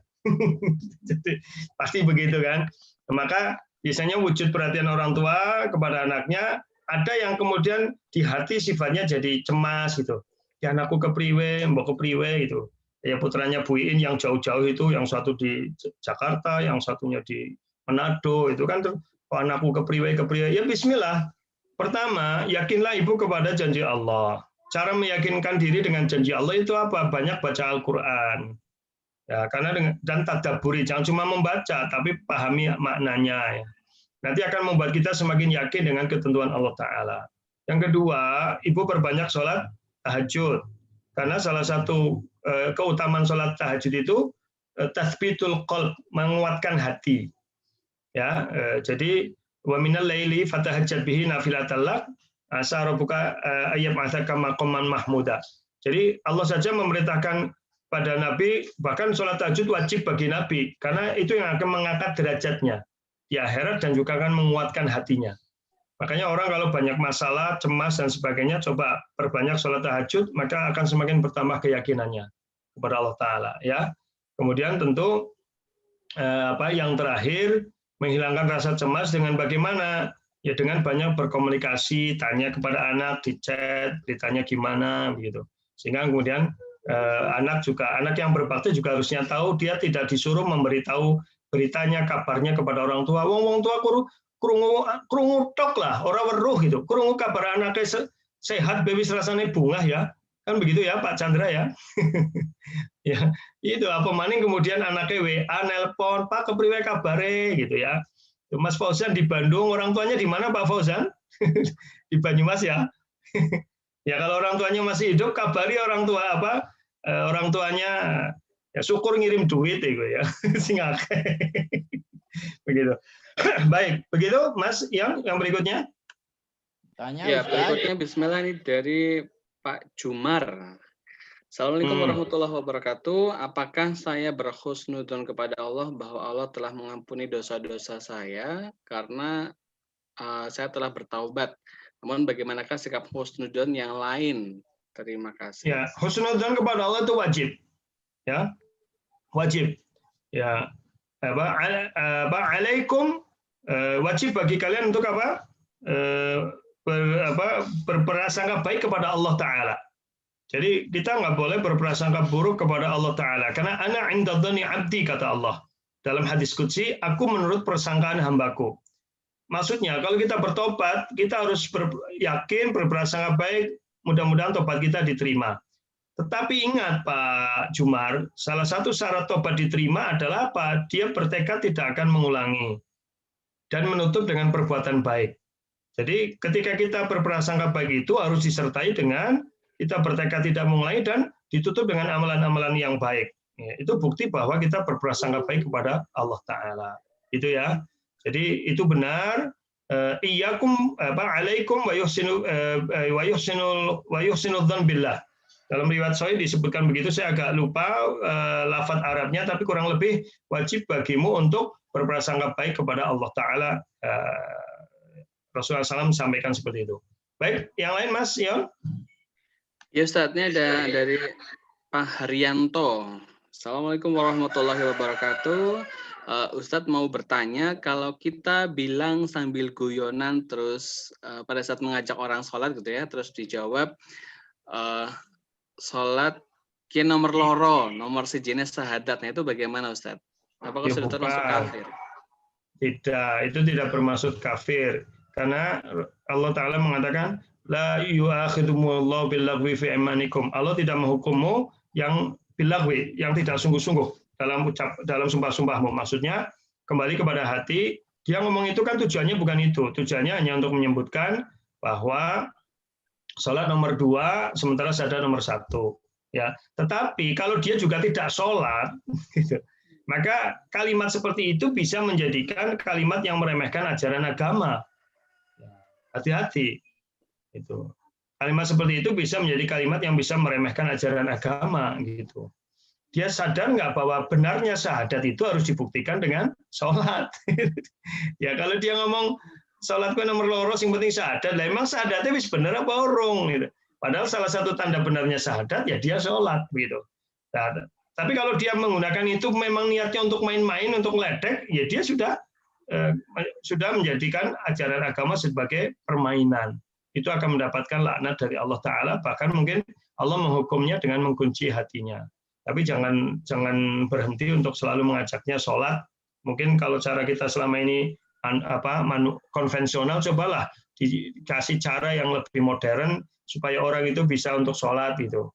Jadi pasti begitu kan. Maka biasanya wujud perhatian orang tua kepada anaknya, ada yang kemudian di hati sifatnya jadi cemas gitu. Ya anakku kepriwe, mbok kepriwe gitu. Ya putranya Bu Iin yang jauh-jauh itu, yang satu di Jakarta, yang satunya di Manado, itu kan anakku kepriwe, ya bismillah. Pertama, yakinlah ibu kepada janji Allah. Cara meyakinkan diri dengan janji Allah itu apa? Banyak baca Al-Quran. Ya, karena dan tadabburi, jangan cuma membaca, tapi pahami maknanya. Ya. Nanti akan membuat kita semakin yakin dengan ketentuan Allah Ta'ala. Yang kedua, ibu perbanyak sholat tahajud. Karena salah satu keutamaan sholat tahajud itu tathbitul qalb, menguatkan hati. Ya, jadi wa minal laili fatahajjat bihi nafilatan lak asa rabbuka ayyab'atsaka maqaman mahmuda. Jadi Allah saja memerintahkan pada Nabi, bahkan sholat tahajud wajib bagi Nabi, karena itu yang akan mengangkat derajatnya di akhirat dan juga akan menguatkan hatinya. Makanya orang kalau banyak masalah, cemas dan sebagainya, coba perbanyak sholat tahajud, maka akan semakin bertambah keyakinannya kepada Allah Ta'ala. Ya. Kemudian tentu yang terakhir, menghilangkan rasa cemas dengan bagaimana? Ya dengan banyak berkomunikasi, tanya kepada anak, di chat, ditanya gimana, begitu. Sehingga kemudian anak yang berbakti juga harusnya tahu, dia tidak disuruh memberitahu beritanya, kabarnya kepada orang tua. Wong tua krungu tok lah, orang weruh gitu. Krungu kabar anaknya sehat, bebis rasanya bunga ya. Kan begitu ya Pak Chandra ya. Ya, itu apa maning kemudian anaknya WA nelpon, Pak kepriwe kabare gitu ya. Mas Fauzan di Bandung, orang tuanya di mana Pak Fauzan? Di Banyumas ya. Ya kalau orang tuanya masih hidup, kabari orang tua orang tuanya ya syukur ngirim duit ya. Sing akeh. Begitu. Baik, begitu Mas yang berikutnya. Ya, berikutnya bismillah nih dari Pak Jumar. Assalamualaikum warahmatullahi wabarakatuh. Apakah saya berhusnudzon kepada Allah bahwa Allah telah mengampuni dosa-dosa saya karena saya telah bertaubat? Namun bagaimanakah sikap husnudzon yang lain? Terima kasih. Ya, husnudzon kepada Allah itu wajib. Ya. Wajib. Ya. Alaikum wajib bagi kalian untuk apa? Berprasangka baik kepada Allah Ta'ala. Jadi kita nggak boleh berprasangka buruk kepada Allah Ta'ala. Karena ana inda dhani abdi, kata Allah. Dalam hadis qudsi, aku menurut persangkaan hambaku. Maksudnya, kalau kita bertobat, kita harus yakin, berprasangka baik, mudah-mudahan tobat kita diterima. Tetapi ingat Pak Jumar, salah satu syarat tobat diterima adalah apa? Dia bertekad tidak akan mengulangi. Dan menutup dengan perbuatan baik. Jadi ketika kita berprasangka baik itu harus disertai dengan kita bertekad tidak mengulangi dan ditutup dengan amalan-amalan yang baik. Ya, itu bukti bahwa kita berprasangka baik kepada Allah Ta'ala. Itu ya. Jadi itu benar. Iyyakum alaikum wa yuhsinul dzan billah. Dalam riwayat Sahih disebutkan begitu, saya agak lupa lafaz Arabnya, tapi kurang lebih wajib bagimu untuk berprasangka baik kepada Allah Ta'ala. Rasulullah SAW sampaikan seperti itu. Baik, yang lain Mas Yon? Ya Ustaz, ini ada dari Pak Haryanto. Assalamualaikum warahmatullahi wabarakatuh. Ustadz mau bertanya, kalau kita bilang sambil guyonan terus pada saat mengajak orang sholat gitu ya, terus dijawab sholat ki nomor loro, nomor sejenis sahadatnya itu bagaimana Ustadz? Apakah sudah termasuk kafir? Tidak, itu tidak bermaksud kafir. Karena Allah Ta'ala mengatakan, La yu'akhidumullahu billagwi fi imanikum. Allah tidak menghukummu yang billagwi, yang tidak sungguh-sungguh dalam sumpah-sumpahmu. Maksudnya, kembali kepada hati, dia ngomong itu kan tujuannya bukan itu. Tujuannya hanya untuk menyebutkan bahwa sholat nomor 2, sementara syahadat nomor 1. Ya. Tetapi kalau dia juga tidak sholat, gitu, maka kalimat seperti itu bisa menjadikan kalimat yang meremehkan ajaran agama. Hati-hati. Itu. Kalimat seperti itu bisa menjadi kalimat yang bisa meremehkan ajaran agama. Gitu. Dia sadar nggak bahwa benarnya syahadat itu harus dibuktikan dengan sholat. Ya kalau dia ngomong sholat gue nomor loro, yang penting syahadat, lah emang syahadatnya wis bener apa urung? Gitu. Padahal salah satu tanda benarnya syahadat ya dia sholat. Gitu. Nah, tapi kalau dia menggunakan itu memang niatnya untuk main-main, untuk ngeledek, ya dia sudah menjadikan ajaran agama sebagai permainan. Itu akan mendapatkan laknat dari Allah Ta'ala, bahkan mungkin Allah menghukumnya dengan mengunci hatinya. Tapi jangan berhenti untuk selalu mengajaknya sholat. Mungkin kalau cara kita selama ini konvensional, cobalah dikasih cara yang lebih modern supaya orang itu bisa untuk sholat gitu.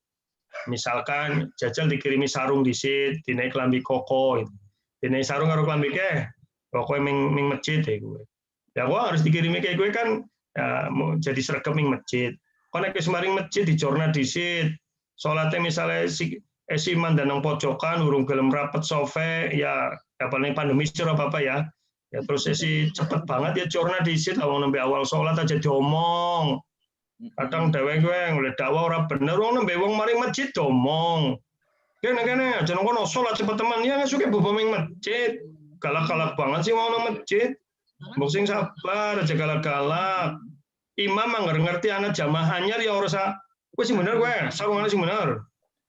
Misalkan jajal dikirimi sarung disit, dinaik kelambi koko, gitu. Dinaik sarung karo kelambi kok kowe ming masjid ya gue. Ya gue harus dikirimi kayak gue kan ya, jadi sergeming masjid. Konek semaring masjid dicurna disit, sholatnya misalnya esiman dan nang pojokan, urung gelem rapet sofe, ya paling pandemi apa ya. Ya terus cepet banget ya curna disit, awang nembe awal sholat aja diomong. Kadang deweng oleh dakwah ora bener, wong nembe wong maring masjid domong. Kene aja nang kono sholat cepet teman ya suke buboming masjid. Galak-galak banget sih mau nang masjid. Mbok sing sabar aja galak-galak. Imam ngerti anak jamaah anyar ya ora usah. Kowe sing bener kowe, sawangane sing bener.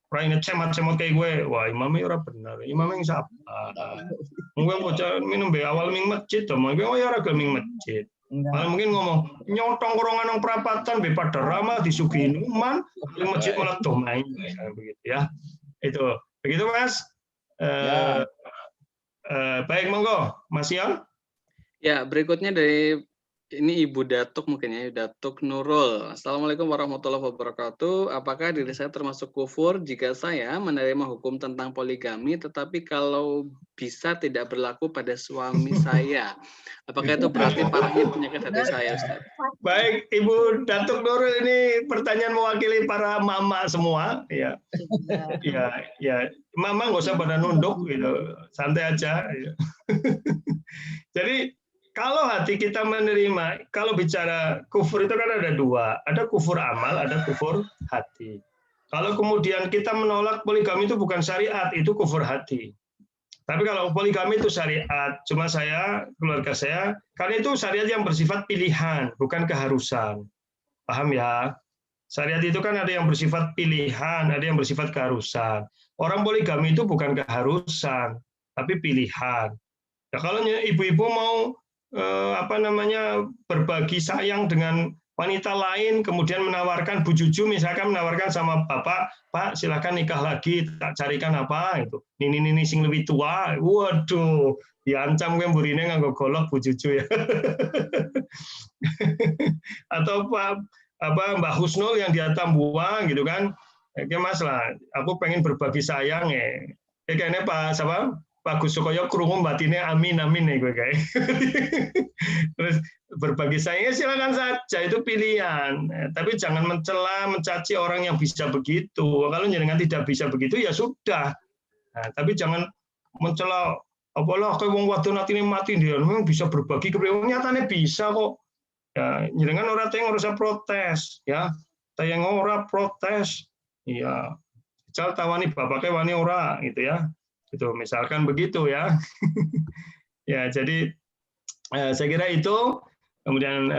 Ora ini cemot-cemot kayak gue. Wah, imamnya ora bener. Imamnya yang sabar. Mungkin bocah minum be awal ming masjid to, mungkin ya ora gelem ming masjid. Malah mungkin ngomong nyotong korongan nang perapatan be pada ramah disuguhi minuman, ning masjid malah domain begitu ya. Itu. Begitu Mas. Baik monggo, Mas Yon. Ya, berikutnya dari ini Ibu Datuk mungkin ya, Datuk Nurul. Assalamualaikum warahmatullahi wabarakatuh. Apakah diri saya termasuk kufur jika saya menerima hukum tentang poligami, tetapi kalau bisa tidak berlaku pada suami saya? Apakah itu berarti parahnya penyakit hati saya, Ustaz? Baik, Ibu Datuk Nurul, ini pertanyaan mewakili para mama semua. Ya, mama nggak usah pada nunduk, gitu. Santai aja. Ya. Jadi kalau hati kita menerima, kalau bicara kufur itu kan ada dua, ada kufur amal, ada kufur hati. Kalau kemudian kita menolak poligami itu bukan syariat, itu kufur hati. Tapi kalau poligami itu syariat, cuma saya, keluarga saya, karena itu syariat yang bersifat pilihan, bukan keharusan. Paham ya? Syariat itu kan ada yang bersifat pilihan, ada yang bersifat keharusan. Orang poligami itu bukan keharusan, tapi pilihan. Ya, kalau ibu-ibu mau berbagi sayang dengan wanita lain, kemudian menawarkan Bu Juju, misalkan menawarkan sama bapak, Pak silakan nikah lagi, tak carikan apa itu, ini sing lebih tua, waduh, diancam gue burine nganggo golok Bu Juju ya. Atau Mbak Husnul yang di Atambua gitu kan, ya Mas lah, aku pengen berbagi sayang ya, kayaknya Pak Gus Sukoyo krungu batinnya amin nih gue kayak. Terus berbagi sayangnya silakan saja, itu pilihan. Tapi jangan mencela, mencaci orang yang bisa begitu. Kalau jenengan tidak bisa begitu ya sudah. Nah, tapi jangan mencela, apalah kayak wong wadon atine mati dia memang bisa berbagi kepribadian, nyatane bisa kok. Ya, jenengan ora teng ora usah protes ya. Tayang ora protes. Iya. Cal tawani bapake wani ora gitu ya. Itu misalkan begitu ya. Ya, jadi saya kira itu. Kemudian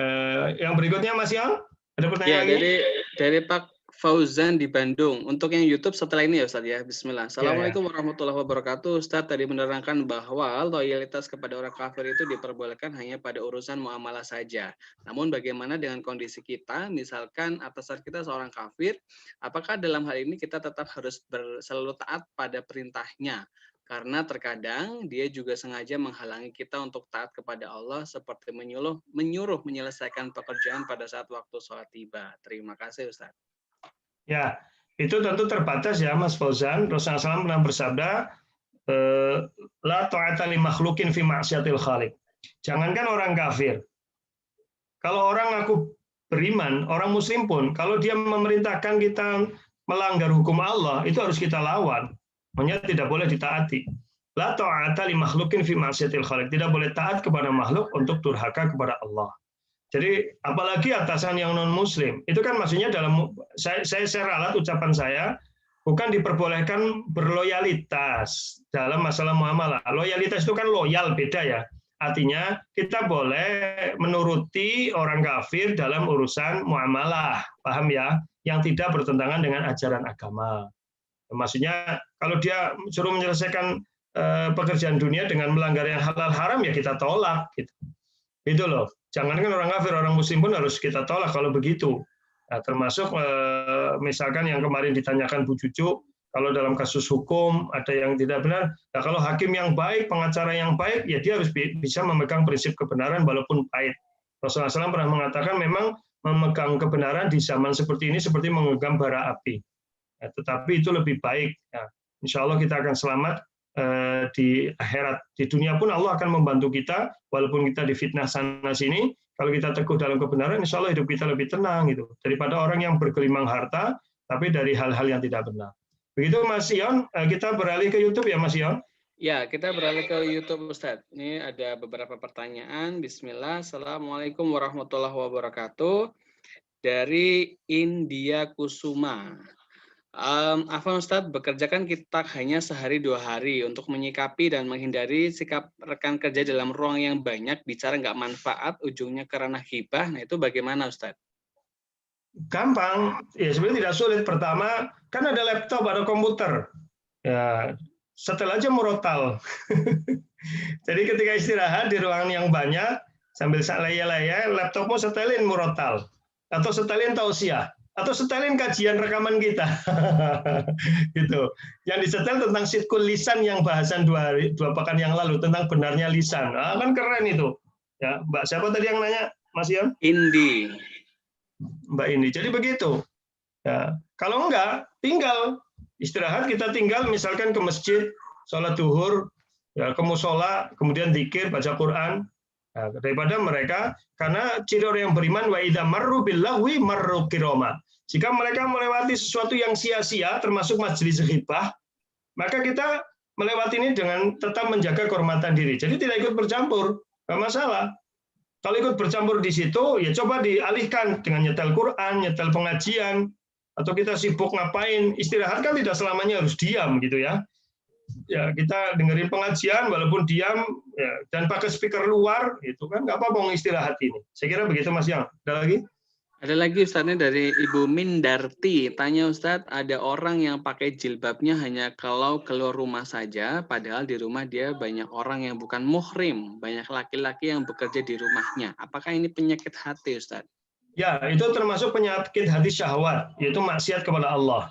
yang berikutnya Mas Yang, ada pertanyaan lagi? Dari Pak Fauzan di Bandung. Untuk yang YouTube setelah ini ya Ustaz ya. Bismillah. Assalamualaikum warahmatullahi wabarakatuh. Ustaz tadi menerangkan bahwa loyalitas kepada orang kafir itu diperbolehkan hanya pada urusan muamalah saja. Namun bagaimana dengan kondisi kita, misalkan atasan kita seorang kafir, apakah dalam hal ini kita tetap harus selalu taat pada perintahnya? Karena terkadang dia juga sengaja menghalangi kita untuk taat kepada Allah seperti menyuruh menyelesaikan pekerjaan pada saat waktu sholat tiba. Terima kasih Ustaz. Ya, itu tentu terbatas ya Mas Fauzan. Rasulullah SAW pernah bersabda, la ta'ata li makhlukin fi ma'siyatil khaliq. Jangankan orang kafir. Kalau orang aku beriman, orang muslim pun, kalau dia memerintahkan kita melanggar hukum Allah, itu harus kita lawan. Makanya tidak boleh ditaati. La ta'ata li makhlukin fi ma'siyatil khaliq. Tidak boleh taat kepada makhluk untuk durhaka kepada Allah. Jadi apalagi atasan yang non muslim. Itu kan maksudnya dalam saya ralat ucapan saya bukan diperbolehkan berloyalitas dalam masalah muamalah. Loyalitas itu kan loyal, beda ya. Artinya kita boleh menuruti orang kafir dalam urusan muamalah. Paham ya? Yang tidak bertentangan dengan ajaran agama. Maksudnya kalau dia suruh menyelesaikan pekerjaan dunia dengan melanggar yang halal haram ya kita tolak gitu. Itu loh. Jangankan orang kafir, orang muslim pun harus kita tolak kalau begitu. Nah, termasuk misalkan yang kemarin ditanyakan Bu Cucu, kalau dalam kasus hukum ada yang tidak benar, nah kalau hakim yang baik, pengacara yang baik, ya dia harus bisa memegang prinsip kebenaran walaupun pahit. Rasulullah SAW pernah mengatakan memang memegang kebenaran di zaman seperti ini seperti memegang bara api. Ya, tetapi itu lebih baik. Ya, insya Allah kita akan selamat di akhirat. Di dunia pun Allah akan membantu kita, walaupun kita difitnah sana-sini, Kalau kita teguh dalam kebenaran, insya Allah hidup kita lebih tenang gitu. Daripada orang yang bergelimang harta, tapi dari hal-hal yang tidak benar. Begitu Mas Ion, kita beralih ke YouTube ya Mas Ion. Ya, kita beralih ke YouTube Ustadz. Ini ada beberapa pertanyaan. Bismillah. Assalamualaikum warahmatullahi wabarakatuh. Dari India Kusuma. Afwan Ustadz, bekerja kan kita hanya sehari 2 hari untuk menyikapi dan menghindari sikap rekan kerja dalam ruang yang banyak, bicara nggak manfaat, ujungnya karena hibah. Nah itu bagaimana Ustadz? Gampang, ya sebenarnya tidak sulit. Pertama, kan ada laptop, ada komputer. Ya, setel aja murotal. Jadi ketika istirahat di ruangan yang banyak, sambil laya-laya, laptopmu setelin murotal. Atau setelin tausiah. Atau setelin kajian rekaman kita. Gitu. Yang disetel tentang sitkul lisan yang bahasan 2 pekan yang lalu, tentang benarnya lisan. Ah, kan keren itu. Ya, Mbak siapa tadi yang nanya, Mas Ion? Indi. Mbak Indi. Jadi begitu. Ya. Kalau enggak, tinggal istirahat, kita tinggal misalkan ke masjid, sholat duhur, ya, ke musola, kemudian zikir, baca Quran. Nah, daripada mereka, karena ciri orang yang beriman, wa idza marru billahwi marru kirama. Jika mereka melewati sesuatu yang sia-sia, termasuk majelis ghibah, maka kita melewati ini dengan tetap menjaga kehormatan diri. Jadi tidak ikut bercampur, nggak masalah. Kalau ikut bercampur di situ, ya coba dialihkan dengan nyetel Quran, nyetel pengajian, atau kita sibuk ngapain. Istirahat kan tidak selamanya harus diam gitu ya. Ya kita dengerin pengajian walaupun diam, ya, dan pakai speaker luar, itu kan nggak apa-apa istirahat ini. Saya kira begitu Mas Yang. Ada lagi? Ada lagi Ustadznya dari Ibu Mindarti. Tanya Ustadz, ada orang yang pakai jilbabnya hanya kalau keluar rumah saja, padahal di rumah dia banyak orang yang bukan muhrim, banyak laki-laki yang bekerja di rumahnya. Apakah ini penyakit hati Ustadz? Ya, itu termasuk penyakit hati syahwat, yaitu maksiat kepada Allah.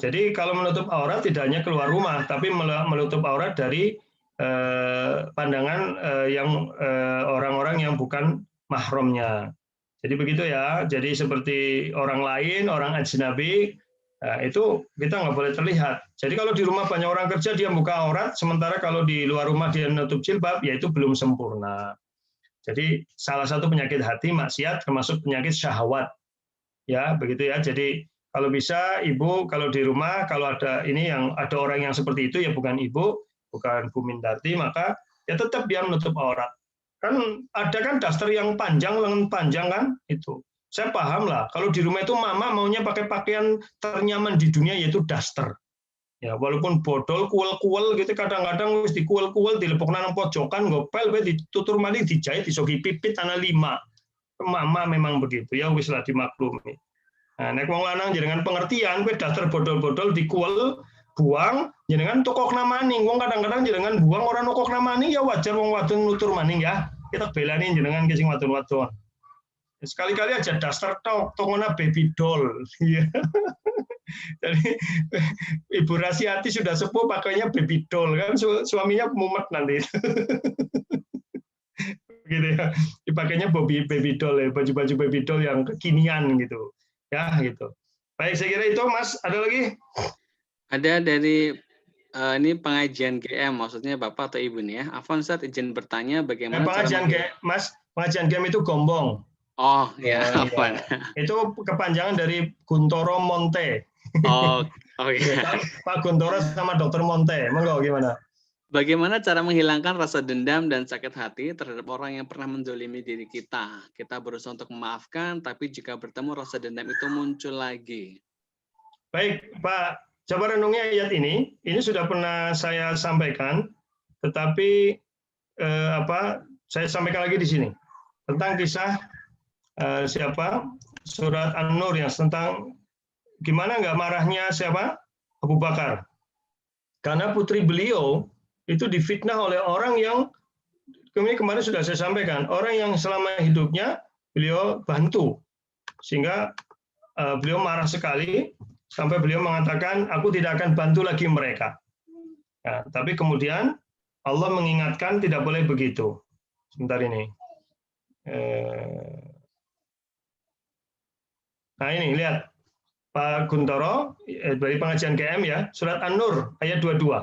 Jadi kalau menutup aurat tidak hanya keluar rumah, tapi menutup aurat dari pandangan yang orang-orang yang bukan mahramnya. Jadi begitu ya. Jadi seperti orang lain, orang ajnabi, itu kita nggak boleh terlihat. Jadi kalau di rumah banyak orang kerja dia buka aurat, sementara kalau di luar rumah dia menutup jilbab, ya itu belum sempurna. Jadi salah satu penyakit hati maksiat termasuk penyakit syahwat. Ya, begitu ya. Jadi kalau bisa ibu kalau di rumah kalau ada orang yang seperti itu ya bukan ibu, bukan Bu Mindarti, maka ya tetap dia menutup aurat. Kan ada kan daster yang panjang, lengan panjang kan itu. Saya paham lah. Kalau di rumah itu mama maunya pakai pakaian ternyaman di dunia yaitu daster. Ya walaupun bodol kuel-kuel gitu kadang-kadang wis dikuel-kuel dilepokna nang pojokan ngopel we ditutur malih dijahit disogi pipit ana 5. Mama memang begitu ya wis lah dimaklumi. Nah nek wong lanang jenengan pengertian kowe daster bodol-bodol dikuel buang jenengan tokokna maning. Wong kadang-kadang jenengan buang ora nokokna maning ya wajar wong wadon nutur maning ya. Kita belani jenengan ki sing wadon-wadon. Sekali-kali aja daster tok tongona baby doll. Jadi Ibu Rasiati sudah sepuh pakainya baby doll kan suaminya mumet nanti. Gitu ya. Dipakainya baby doll ya, baju-baju baby doll yang kekinian gitu. Ya gitu. Baik, saya kira itu Mas, ada lagi? Ada dari ini pengajian GM, maksudnya Bapak atau Ibu nih ya. Afwan Ustadz izin bertanya bagaimana pengajian GM, Mas, pengajian GM itu gombong. Oh ya, Afwan. Ya. Itu kepanjangan dari Guntoro Monte. Oh iya. Pak Guntoro sama Dr. Monte, monggo gimana? Bagaimana cara menghilangkan rasa dendam dan sakit hati terhadap orang yang pernah menzalimi diri kita? Kita berusaha untuk memaafkan, tapi jika bertemu rasa dendam itu muncul lagi. Baik, Pak, coba renungi ayat ini. Ini sudah pernah saya sampaikan, tetapi saya sampaikan lagi di sini tentang kisah surat An-Nur yang tentang gimana nggak marahnya siapa? Abu Bakar. Karena putri beliau itu difitnah oleh orang yang kemarin sudah saya sampaikan, orang yang selama hidupnya beliau bantu. Sehingga beliau marah sekali sampai beliau mengatakan, aku tidak akan bantu lagi mereka. Nah, tapi kemudian Allah mengingatkan tidak boleh begitu. Sebentar ini. Nah ini lihat Pak Guntoro dari pengajian GM ya, surat An-Nur ayat 22.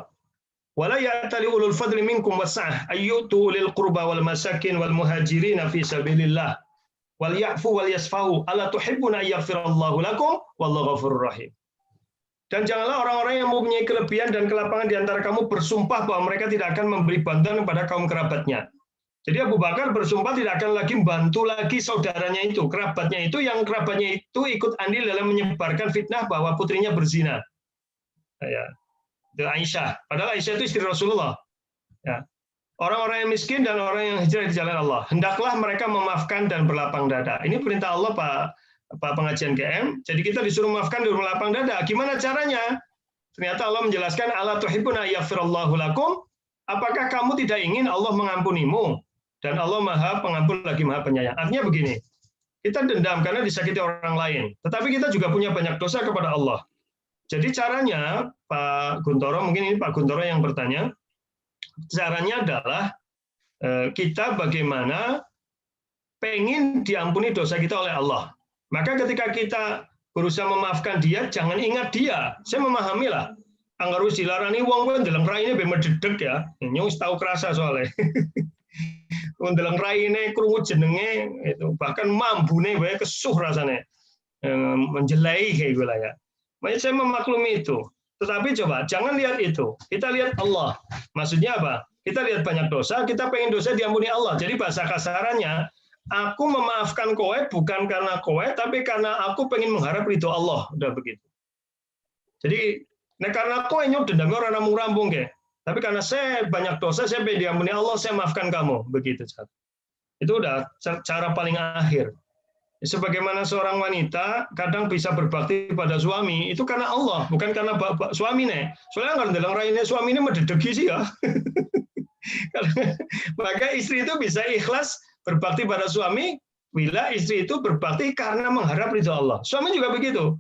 Wala ya'tali ulul fadli minkum wasa'ah ayyutu ulil qurba wal masakin wal muhajirin fi sabilillah wal ya'fu wal yasfahu ala tuhibbuna yaghfirallahu lakum wallahu ghafurur rahim. Dan janganlah orang-orang yang mempunyai kelebihan dan kelapangan di antara kamu bersumpah bahwa mereka tidak akan memberi bantuan kepada kaum kerabatnya. Jadi Abu Bakar bersumpah tidak akan lagi membantu lagi saudaranya itu, kerabatnya itu, yang kerabatnya itu ikut andil dalam menyebarkan fitnah bahwa putrinya berzina. Ya. Itu Aisyah. Padahal Aisyah itu istri Rasulullah. Ya. Orang-orang yang miskin dan orang yang hijrah di jalan Allah, hendaklah mereka memaafkan dan berlapang dada. Ini perintah Allah, Pak pengajian GM. Jadi kita disuruh memaafkan dan berlapang dada. Gimana caranya? Ternyata Allah menjelaskan, ala tuhibbuna yaghfirallahu lakum. Apakah kamu tidak ingin Allah mengampunimu? Dan Allah Maha Pengampun lagi Maha Penyayang. Artinya begini, kita dendam karena disakiti orang lain. Tetapi kita juga punya banyak dosa kepada Allah. Jadi caranya, Pak Guntoro, mungkin ini Pak Guntoro yang bertanya, caranya adalah kita bagaimana pengen diampuni dosa kita oleh Allah. Maka ketika kita berusaha memaafkan dia, jangan ingat dia. Saya memahami lah. Anggar wis dilarani wong kuwi ndeleng raine be mededeg ya. Nyus tahu kerasa soalnya. Ndeleng raine krungu jenenge itu bahkan mambune wae kesuh rasane. Menjelai kayak gue lah ya. Makanya saya memaklumi itu. Tetapi coba jangan lihat itu. Kita lihat Allah. Maksudnya apa? Kita lihat banyak dosa, kita pengen dosa diampuni Allah. Jadi bahasa kasarannya, aku memaafkan kowe bukan karena kowe, tapi karena aku pengen mengharap ridho Allah. Udah begitu. Jadi, karena kowe nyok dendam orang rampung-rampung ke. Tapi karena saya banyak dosa, saya pengen diampuni Allah, saya maafkan kamu. Begitu. Itu udah cara paling akhir. Sebagaimana seorang wanita kadang bisa berbakti pada suami, itu karena Allah, bukan karena suami nih. Soalnya nggak dalam raine suami ini mededegi sih ya. Maka istri itu bisa ikhlas berbakti pada suami, bila istri itu berbakti karena mengharap ridho Allah. Suami juga begitu.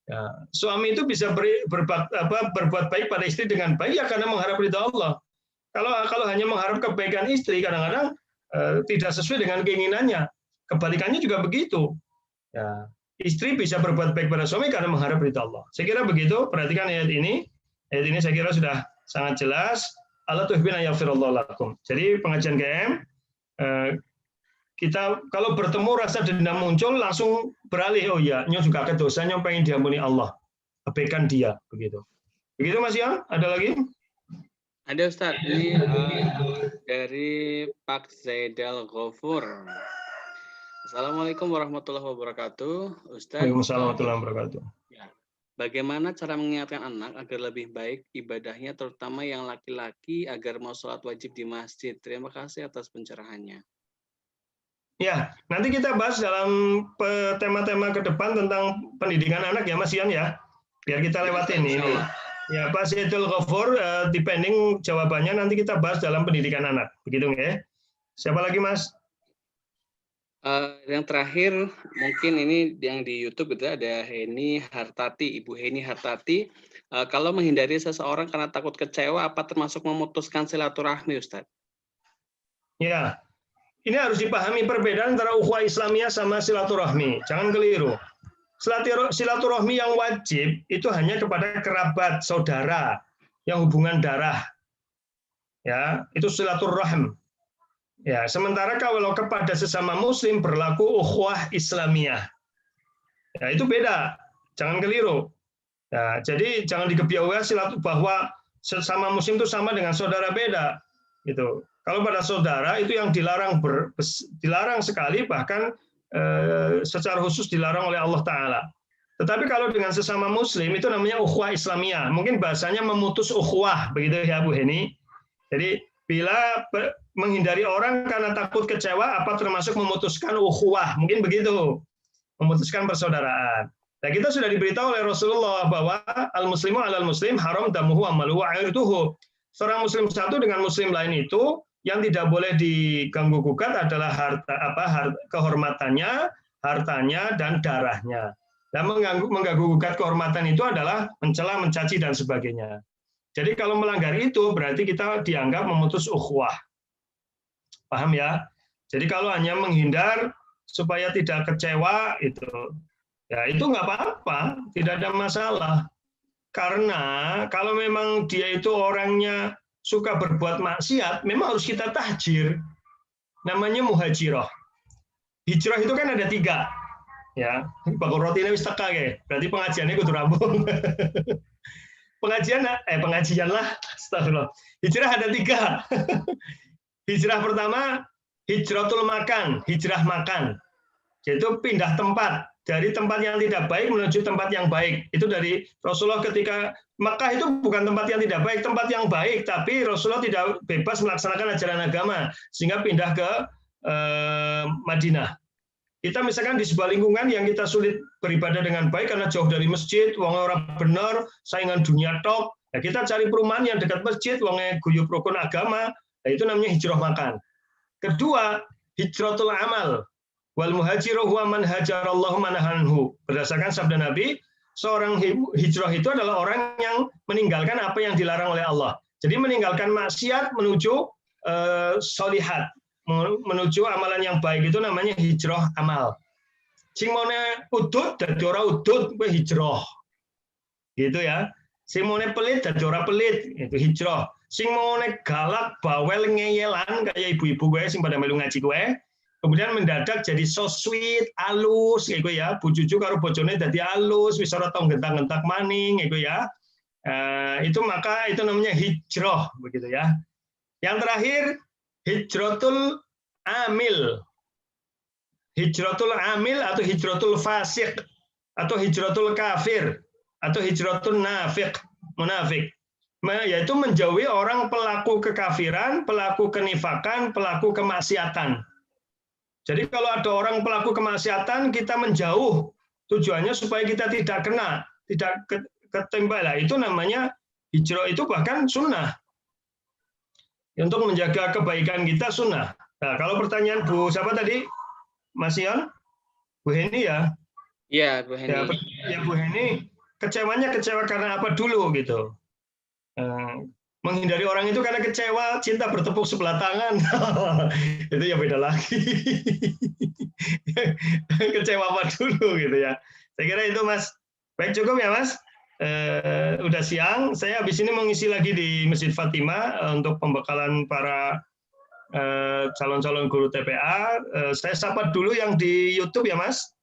Ya, suami itu bisa berbuat baik pada istri dengan baik ya karena mengharap ridho Allah. Kalau hanya mengharap kebaikan istri, kadang-kadang tidak sesuai dengan keinginannya. Kebalikannya juga begitu. Ya, istri bisa berbuat baik pada suami karena mengharap ridho Allah. Saya kira begitu. Perhatikan ayat ini. Ayat ini saya kira sudah sangat jelas. Allah tuhibina yaghfirallahu lakum. Jadi pengajian GM, kita kalau bertemu rasa dendam muncul langsung beralih. Oh ya, nyo juga ke dosanya pengen diampuni Allah. Abaikan dia. Begitu. Begitu Mas Ian? Ada lagi? Ada Ustaz. Ini dari Pak Zaidal Ghafur. Assalamualaikum warahmatullahi wabarakatuh. Ustaz. Waalaikumsalam warahmatullahi wabarakatuh. Ya. Bagaimana cara mengingatkan anak agar lebih baik ibadahnya, terutama yang laki-laki agar mau sholat wajib di masjid? Terima kasih atas pencerahannya. Ya, nanti kita bahas dalam tema-tema ke depan tentang pendidikan anak ya Mas Ian ya. Biar kita lewatin ini. Ya, Pak Zaidul Ghafur, depending jawabannya nanti kita bahas dalam pendidikan anak. Begitu ya. Siapa lagi Mas? Yang terakhir mungkin ini yang di YouTube itu ada Heni Hartati, Ibu Heni Hartati. Kalau menghindari seseorang karena takut kecewa, apa termasuk memutuskan silaturahmi, Ustaz? Ya, ini harus dipahami perbedaan antara ukhuwah Islamiyah sama silaturahmi. Jangan keliru. Silaturahmi yang wajib itu hanya kepada kerabat, saudara, yang hubungan darah. Ya, itu silaturahim. Ya, sementara kalau kepada sesama muslim berlaku ukhuwah Islamiyah. Ya, itu beda. Jangan keliru. Ya, jadi jangan dikebiasakan silaturahmi bahwa sesama muslim itu sama dengan saudara, beda. Gitu. Kalau pada saudara itu yang dilarang sekali, bahkan secara khusus dilarang oleh Allah Ta'ala. Tetapi kalau dengan sesama muslim itu namanya ukhuwah Islamiyah. Mungkin bahasanya memutus ukhuwah, begitu ya Bu Heni. Jadi bila menghindari orang karena takut kecewa, apa termasuk memutuskan ukhuwah? Mungkin begitu, memutuskan persaudaraan. Nah, kita sudah diberitahu oleh Rasulullah bahwa al-muslimu alal muslim haram damuhu amaluhu airtuhu. Seorang muslim satu dengan muslim lain itu yang tidak boleh diganggu gugat adalah kehormatannya, hartanya, dan darahnya. Dan mengganggu gugat kehormatan itu adalah mencela, mencaci, dan sebagainya. Jadi kalau melanggar itu berarti kita dianggap memutus ukhuwah. Paham ya? Jadi kalau hanya menghindar supaya tidak kecewa itu nggak apa-apa, tidak ada masalah. Karena kalau memang dia itu orangnya suka berbuat maksiat, memang harus kita tahjir. Namanya muhajirah. Hijrah itu kan ada 3. Ya, bakul roti ini wis teka ya. Berarti pengajiannya kudu rampung. Pengajian lah. Astagfirullah. Hijrah ada 3. Hijrah pertama, hijratul makan, hijrah makan. Yaitu pindah tempat. Dari tempat yang tidak baik menuju tempat yang baik. Itu dari Rasulullah ketika Makkah itu bukan tempat yang tidak baik, tempat yang baik. Tapi Rasulullah tidak bebas melaksanakan ajaran agama. Sehingga pindah ke Madinah. Kita misalkan di sebuah lingkungan yang kita sulit beribadah dengan baik karena jauh dari masjid, wong ora bener, saingan dunia tok. Nah, kita cari perumahan yang dekat masjid, wongnya guyub rukun agama. Nah, itu namanya hijrah makan. Kedua, hijratul amal. Wal muhajiru huwa man hajarallahu manahanhu. Berdasarkan sabda Nabi, seorang hijrah itu adalah orang yang meninggalkan apa yang dilarang oleh Allah. Jadi meninggalkan maksiat menuju solihat, menuju amalan yang baik, itu namanya hijrah amal. Sing mone udut dadi ora udut kuwi hijrah. Gitu ya. Sing mone pelit dadi ora pelit, itu hijrah. Sing mone galak, bawel, ngeyelan kayak ibu-ibu gue sing pada melu ngaji gue, kemudian mendadak jadi so sweet, alus kayak gue ya. Bujuju karo bojone dadi alus, wis ora tau gentak-gentak maning kayak gue ya. Itu maka itu namanya hijrah begitu ya. Yang terakhir hijratul amil. Hijratul amil atau hijratul fasik atau hijratul kafir atau hijratul munafik. Yaitu menjauhi orang pelaku kekafiran, pelaku kenifakan, pelaku kemaksiatan. Jadi kalau ada orang pelaku kemaksiatan, kita menjauh. Tujuannya supaya kita tidak kena, tidak ketimpa. Lah, itu namanya hijrah, itu bahkan sunnah. Untuk menjaga kebaikan kita sunnah. Nah, kalau pertanyaan Bu siapa tadi? Mas Ion? Bu Heni ya? Iya, Bu Heni. Ya Bu Heni, kecewanya kecewa karena apa dulu gitu? Menghindari orang itu karena kecewa, cinta bertepuk sebelah tangan. Itu ya beda lagi. Kecewa apa dulu gitu ya. Saya kira itu Mas. Baik, cukup ya Mas. Udah siang, saya habis ini mau ngisi lagi di Masjid Fatimah untuk pembekalan para calon-calon guru TPA. Saya sapa dulu yang di YouTube ya Mas.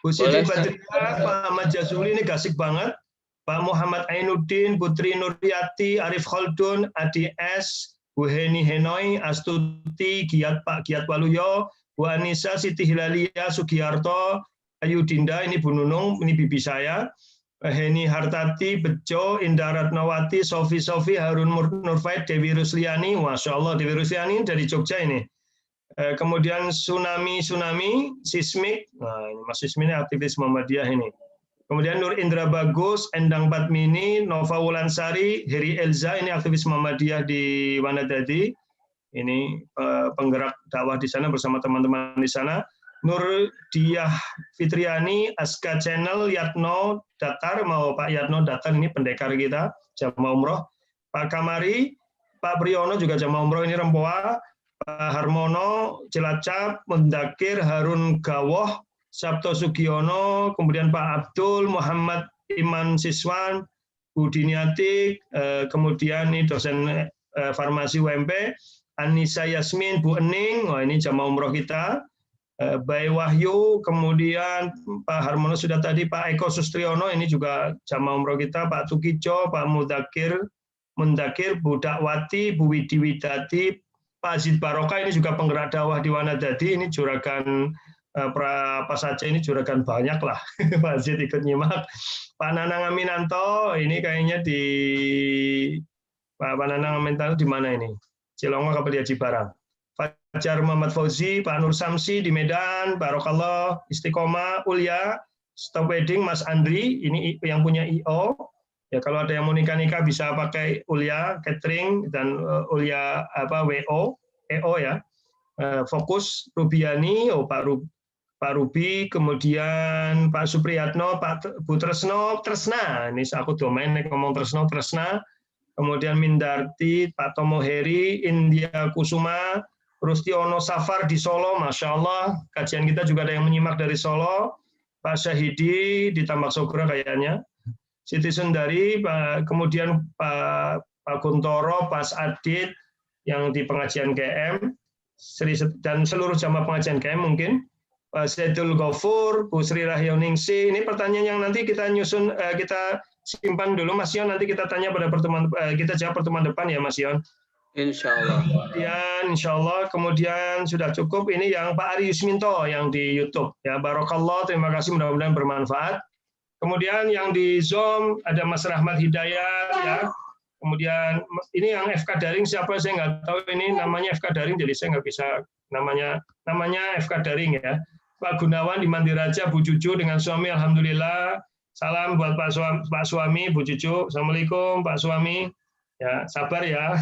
Bu Siti Badrika, Pak Ahmad Jazuli ini gasik banget. Pak Muhammad Ainuddin, Putri Nuryati, Arif Khaldun, Adi S, Bu Heni Henoy, Astuti, Pak Giat Waluyo, Bu Anissa, Siti Hilalia, Sugiyarto, Ayu Dinda, ini Bu Nunung, ini bibi saya. Heni Hartati, Bejo, Indah Ratnawati, Sofi, Harun Nurfaid, Dewi Rusliani, Masya Allah, Dewi Rusliani dari Jogja ini. Kemudian Tsunami, Sismik, nah ini Mas Sismik ini aktivis Muhammadiyah ini. Kemudian Nur Indra Bagus, Endang Padmini, Nova Wulansari, Heri Elza, ini aktivis Muhammadiyah di Wanadadi. Ini penggerak dakwah di sana bersama teman-teman di sana. Nur Diah Fitriani, Aska Channel, Yatno Datar, mau Pak Yatno Datar ini pendekar kita, jamaah umroh. Pak Kamari, Pak Priyono juga jamaah umroh ini Rempoa, Pak Harmono, Cilacap, Mendakir, Harun Gawoh, Sabto Sugiono, kemudian Pak Abdul, Muhammad Iman Siswan, Bu Diniati, kemudian ini dosen farmasi UMP, Anissa Yasmin, Bu Ening, oh ini jamaah umroh kita. Bayi Wahyu, kemudian Pak Harmono sudah tadi, Pak Eko Sustriono, ini juga jamaah umroh kita, Pak Tukijo, Pak Mundakir, Bu Dakwati, Bu Widi Widati, Pak Azid Barokah, ini juga penggerak dakwah di Wanadadi, ini juragan apa saja, ini juragan banyak lah, Pak Azid ikut nyimak. Pak Nanang Aminanto, ini kayaknya di Pak Nanang Aminanto di mana ini? Cilongo apa di Haji Barang? Fajar Muhammad Fauzi, Pak Nur Samsi di Medan, Barokallah, Istiqomah, Ulya, Stop Wedding, Mas Andri, ini yang punya IO. Ya kalau ada yang mau nikah bisa pakai Ulya Catering dan Ulya WO, EO ya. Fokus Rubiani, Pak Rubi, kemudian Pak Supriyatno, Pak Bu Tresna, ini aku domain ngomong Tresna. Kemudian Mindarti, Pak Tomo Heri, India Kusuma, Rustiono Safar di Solo, Masya Allah. Kajian kita juga ada yang menyimak dari Solo. Pak Syahidi di Tambak Sogro kayaknya. Siti Sundari, kemudian Pak Pak Kuntoro, Pak Adit yang di pengajian GM, dan seluruh jamaah pengajian GM mungkin, Pak Zaidul Ghafur, Bu Sri Rahyoningsi. Ini pertanyaan yang nanti kita nyusun, kita simpan dulu Mas Yon, nanti kita tanya pada pertemuan, kita jawab pertemuan depan ya Mas Yon. Insya Allah. Kemudian insya Allah, kemudian sudah cukup ini yang Pak Ari Yusminto yang di YouTube. Ya, Barokallah, terima kasih, mudah-mudahan bermanfaat. Kemudian yang di Zoom ada Mas Rahmat Hidayat, ya. Kemudian ini yang FK Daring siapa saya nggak tahu, ini namanya FK Daring, jadi saya nggak bisa namanya FK Daring ya. Pak Gunawan di Mandiraja, Bu Cucu dengan suami, alhamdulillah. Salam buat Pak suami, Bu Cucu. Assalamualaikum Pak suami. Ya, sabar ya.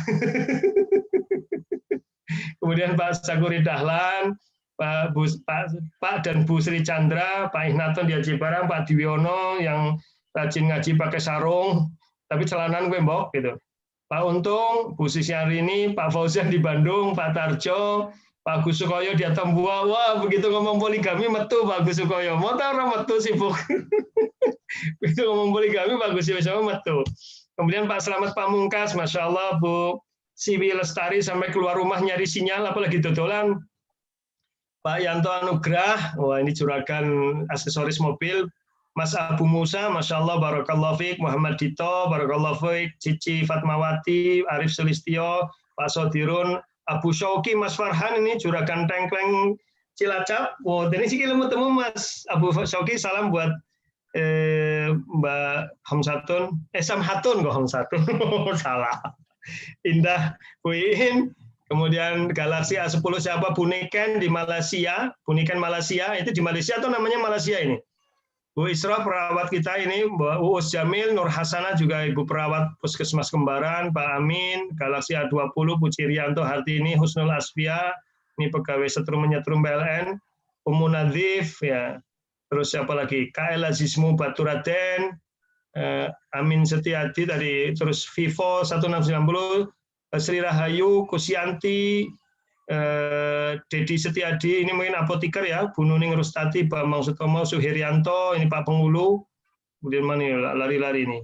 Kemudian Pak Saguri Dahlan, Pak dan Bu Sri Chandra, Pak Ihnaton di Haji Barang, Pak Diwiono yang rajin ngaji pakai sarung, tapi celanan gue mbok gitu. Pak Untung, Bu Sisyari, Pak Fauzian di Bandung, Pak Tarjo, Pak Gus Sukoyo di Atambua. Wah, begitu ngomong poligami metu Pak Gus Sukoyo. Mau tahu orang metu sibuk. Begitu ngomong poligami Pak Gus Sukoyo metu. Kemudian Pak Slamet Pamungkas, Masya Allah, Bu Siwi Lestari sampai keluar rumah nyari sinyal, apalagi dodolan. Pak Yanto Anugrah, wah ini juragan aksesoris mobil. Mas Abu Musa, Masya Allah, Barakallahu Fik. Muhammad Dito, Barakallahu Fik. Cici Fatmawati, Arif Sulistyo, Pak Sodirun, Abu Syauki, Mas Farhan, ini juragan Tengkleng Cilacap. Wah, ini sih temu Mas Abu Syauki, salam buat Mbak Hamsatun, Samhatun kok Hamsatun, salah. Indah Buin, kemudian Galaxy A10 siapa? Buniken di Malaysia, Buniken Malaysia, itu di Malaysia atau namanya Malaysia ini? Bu Isra perawat kita ini, Mbak Uus Jamil, Nur Hasanah juga ibu perawat Puskesmas Kembaran, Pak Amin, Galaxy A20, Bu Cirianto Hartini, Husnul Asfia, ini pegawai setrum menyetrum PLN, Umu Nadif, ya. Terus siapa lagi? KL Azizmu Baturaden, Amin Setiadi tadi, terus Vivo 1690, Sri Rahayu, Kusianti, Dedi Setiadi, ini mungkin apoteker ya, Bu Nuning Rustati, Bambang Sutomo, Suhiryanto, ini Pak Penghulu, kemudian mana ya, lari-lari ini.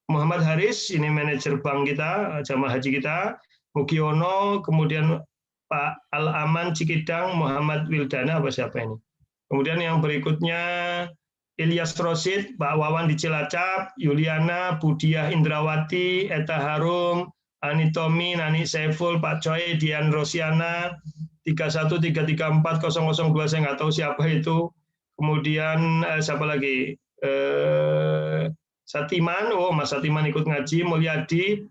Muhammad Haris, ini manajer bank kita, jamaah haji kita, Mugiono, kemudian Pak Al-Aman Cikidang, Muhammad Wildana, apa siapa ini? Kemudian yang berikutnya Ilyas Rosid, Pak Wawan di Cilacap, Yuliana, Budiah Indrawati, Eta Harum, Ani Tomi, Nani Saiful, Pak Choi, Dian Rosiana, 313340002, saya nggak tahu siapa itu. Kemudian siapa lagi? Satiman, oh Mas Satiman ikut ngaji, Mulyadi,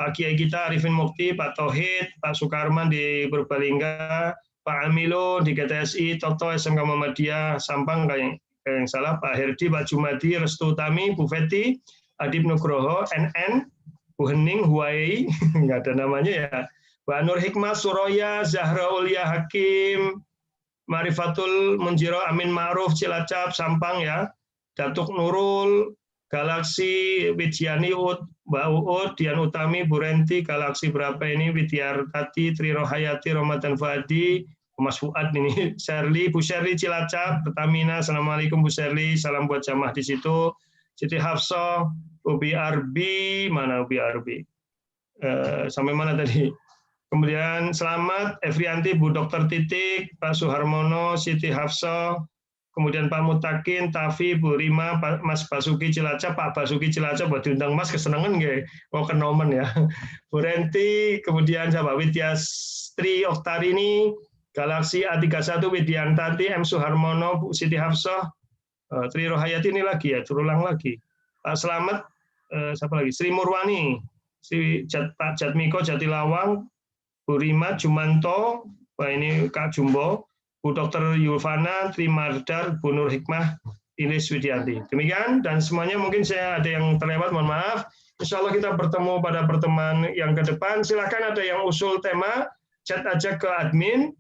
Pak Kiai kita Arifin Mukti, Pak Tauhid, Pak Sukarman di Purbalingga, Pak Amilo di GTSI, Toto SMK Muhammadiyah, Sampang kayak yang salah, Pak Herdi, Pak Jumadi, Restu Utami, Bu Feti, Adib Nugroho, NN, Bu Hening, Huai, nggak ada namanya ya, Mbak Nur Hikmah, Suroya, Zahra Ulia Hakim, Marifatul Munjiro, Amin Ma'ruf, Cilacap, Sampang ya, Datuk Nurul, Galaksi, Wijiani, Mbak Uud, Dian Utami, Bu Renti, Galaksi berapa ini, Widyartati, Tri Rohayati, Ramadan Fadi, Mas Fuad ini, Sherly, Bu Sherly Cilacap, Pertamina, Assalamualaikum Bu Sherly, salam buat jamaah di situ, Siti Hafsah, Ubi Arbi, mana Ubi Arbi? Sampai mana tadi? Kemudian selamat, Efrianti, Bu Dr. Titik, Pak Suharmono, Siti Hafsah, kemudian Pak Mutakin, Tafi, Bu Rima, Mas Basuki Cilacap, Pak Basuki Cilacap, buat diundang Mas, kesenangan nggak? Oh, kenomen ya. Bu Renti, kemudian siapa? Widyastri Oktarini, Galaksi A31, Widyantati, M. Suharmono, Bu Siti Hafsah, Tri Rohayati ini lagi ya, terulang lagi. Pak Slamet, siapa lagi? Sri Murwani, Pak Jatmiko Jatilawang, Bu Rima Jumanto, Pak ini Kak Jumbo, Bu Dr. Yulfana, Tri Mardar, Bu Nur Hikmah, Ilis Widianti. Demikian, dan semuanya mungkin saya ada yang terlewat, mohon maaf. Insya Allah kita bertemu pada pertemuan yang ke depan. Silakan ada yang usul tema, chat aja ke admin,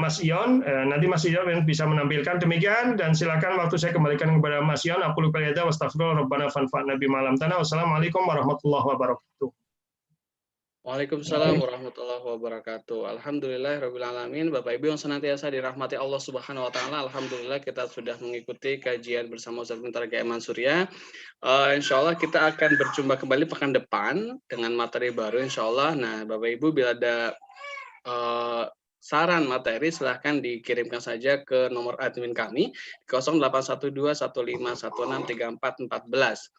Mas Ion, nanti Mas Ion bisa menampilkan. Demikian, dan silakan waktu saya kembalikan kepada Mas Ion. Aku lupa lihat, wastaghfirullah, rabbana fanfa'na bima 'allamtana. Wassalamualaikum warahmatullahi wabarakatuh. Waalaikumsalam warahmatullahi wabarakatuh. Alhamdulillah rabbil alamin. Bapak Ibu yang senantiasa dirahmati Allah Subhanahu wa taala. Alhamdulillah kita sudah mengikuti kajian bersama Ustaz Mintar Gaiman Surya. Insya Allah kita akan berjumpa kembali pekan depan dengan materi baru insya Allah. Nah, Bapak Ibu bila ada saran materi silahkan dikirimkan saja ke nomor admin kami 081215163414.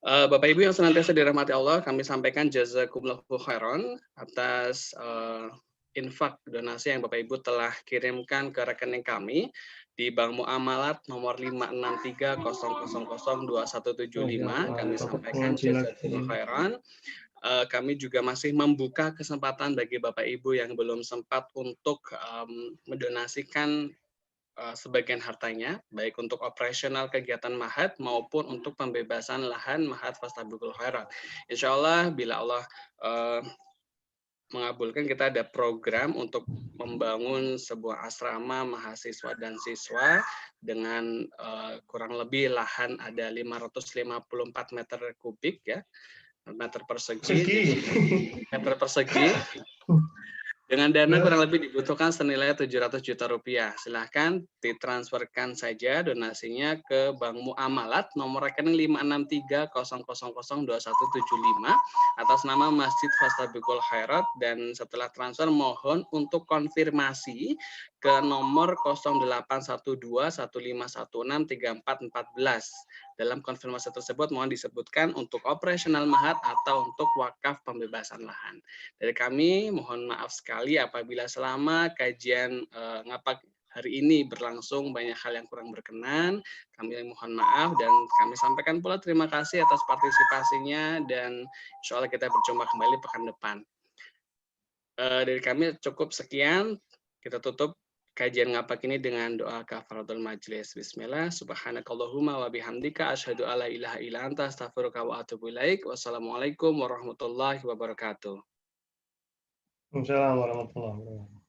Bapak Ibu yang senantiasa dirahmati Allah, kami sampaikan jazakumullahu khairan atas infak donasi yang Bapak Ibu telah kirimkan ke rekening kami di Bank Muamalat nomor 56300002175. Kami sampaikan jazakumullahu khairan. Kami juga masih membuka kesempatan bagi Bapak Ibu yang belum sempat untuk mendonasikan sebagian hartanya, baik untuk operasional kegiatan Mahat maupun untuk pembebasan lahan Mahat Fastabiqul Khairat. Insya Allah, bila Allah mengabulkan, kita ada program untuk membangun sebuah asrama mahasiswa dan siswa dengan kurang lebih lahan ada 554 meter kubik ya, meter persegi. Dengan dana kurang lebih dibutuhkan senilai 700 juta rupiah. Silahkan ditransferkan saja donasinya ke Bank Muamalat nomor rekening 56300002175 atas nama Masjid Fastabiqul Khairat, dan setelah transfer mohon untuk konfirmasi ke nomor 081215163414. Dalam konfirmasi tersebut mohon disebutkan untuk operasional Mahat atau untuk wakaf pembebasan lahan. Dari kami mohon maaf sekali apabila selama kajian ngapak hari ini berlangsung banyak hal yang kurang berkenan. Kami mohon maaf dan kami sampaikan pula terima kasih atas partisipasinya, dan insya Allah kita berjumpa kembali pekan depan. Dari kami cukup sekian, kita tutup kajian ngapak ini dengan doa kafaratul majlis. Bismillah, subhanakallahumma wa bihamdika asyhadu alla ilaha illa anta astaghfiruka wa atubu ilaik. Wassalamualaikum warahmatullahi wabarakatuh. Waalaikumsalam warahmatullahi wabarakatuh.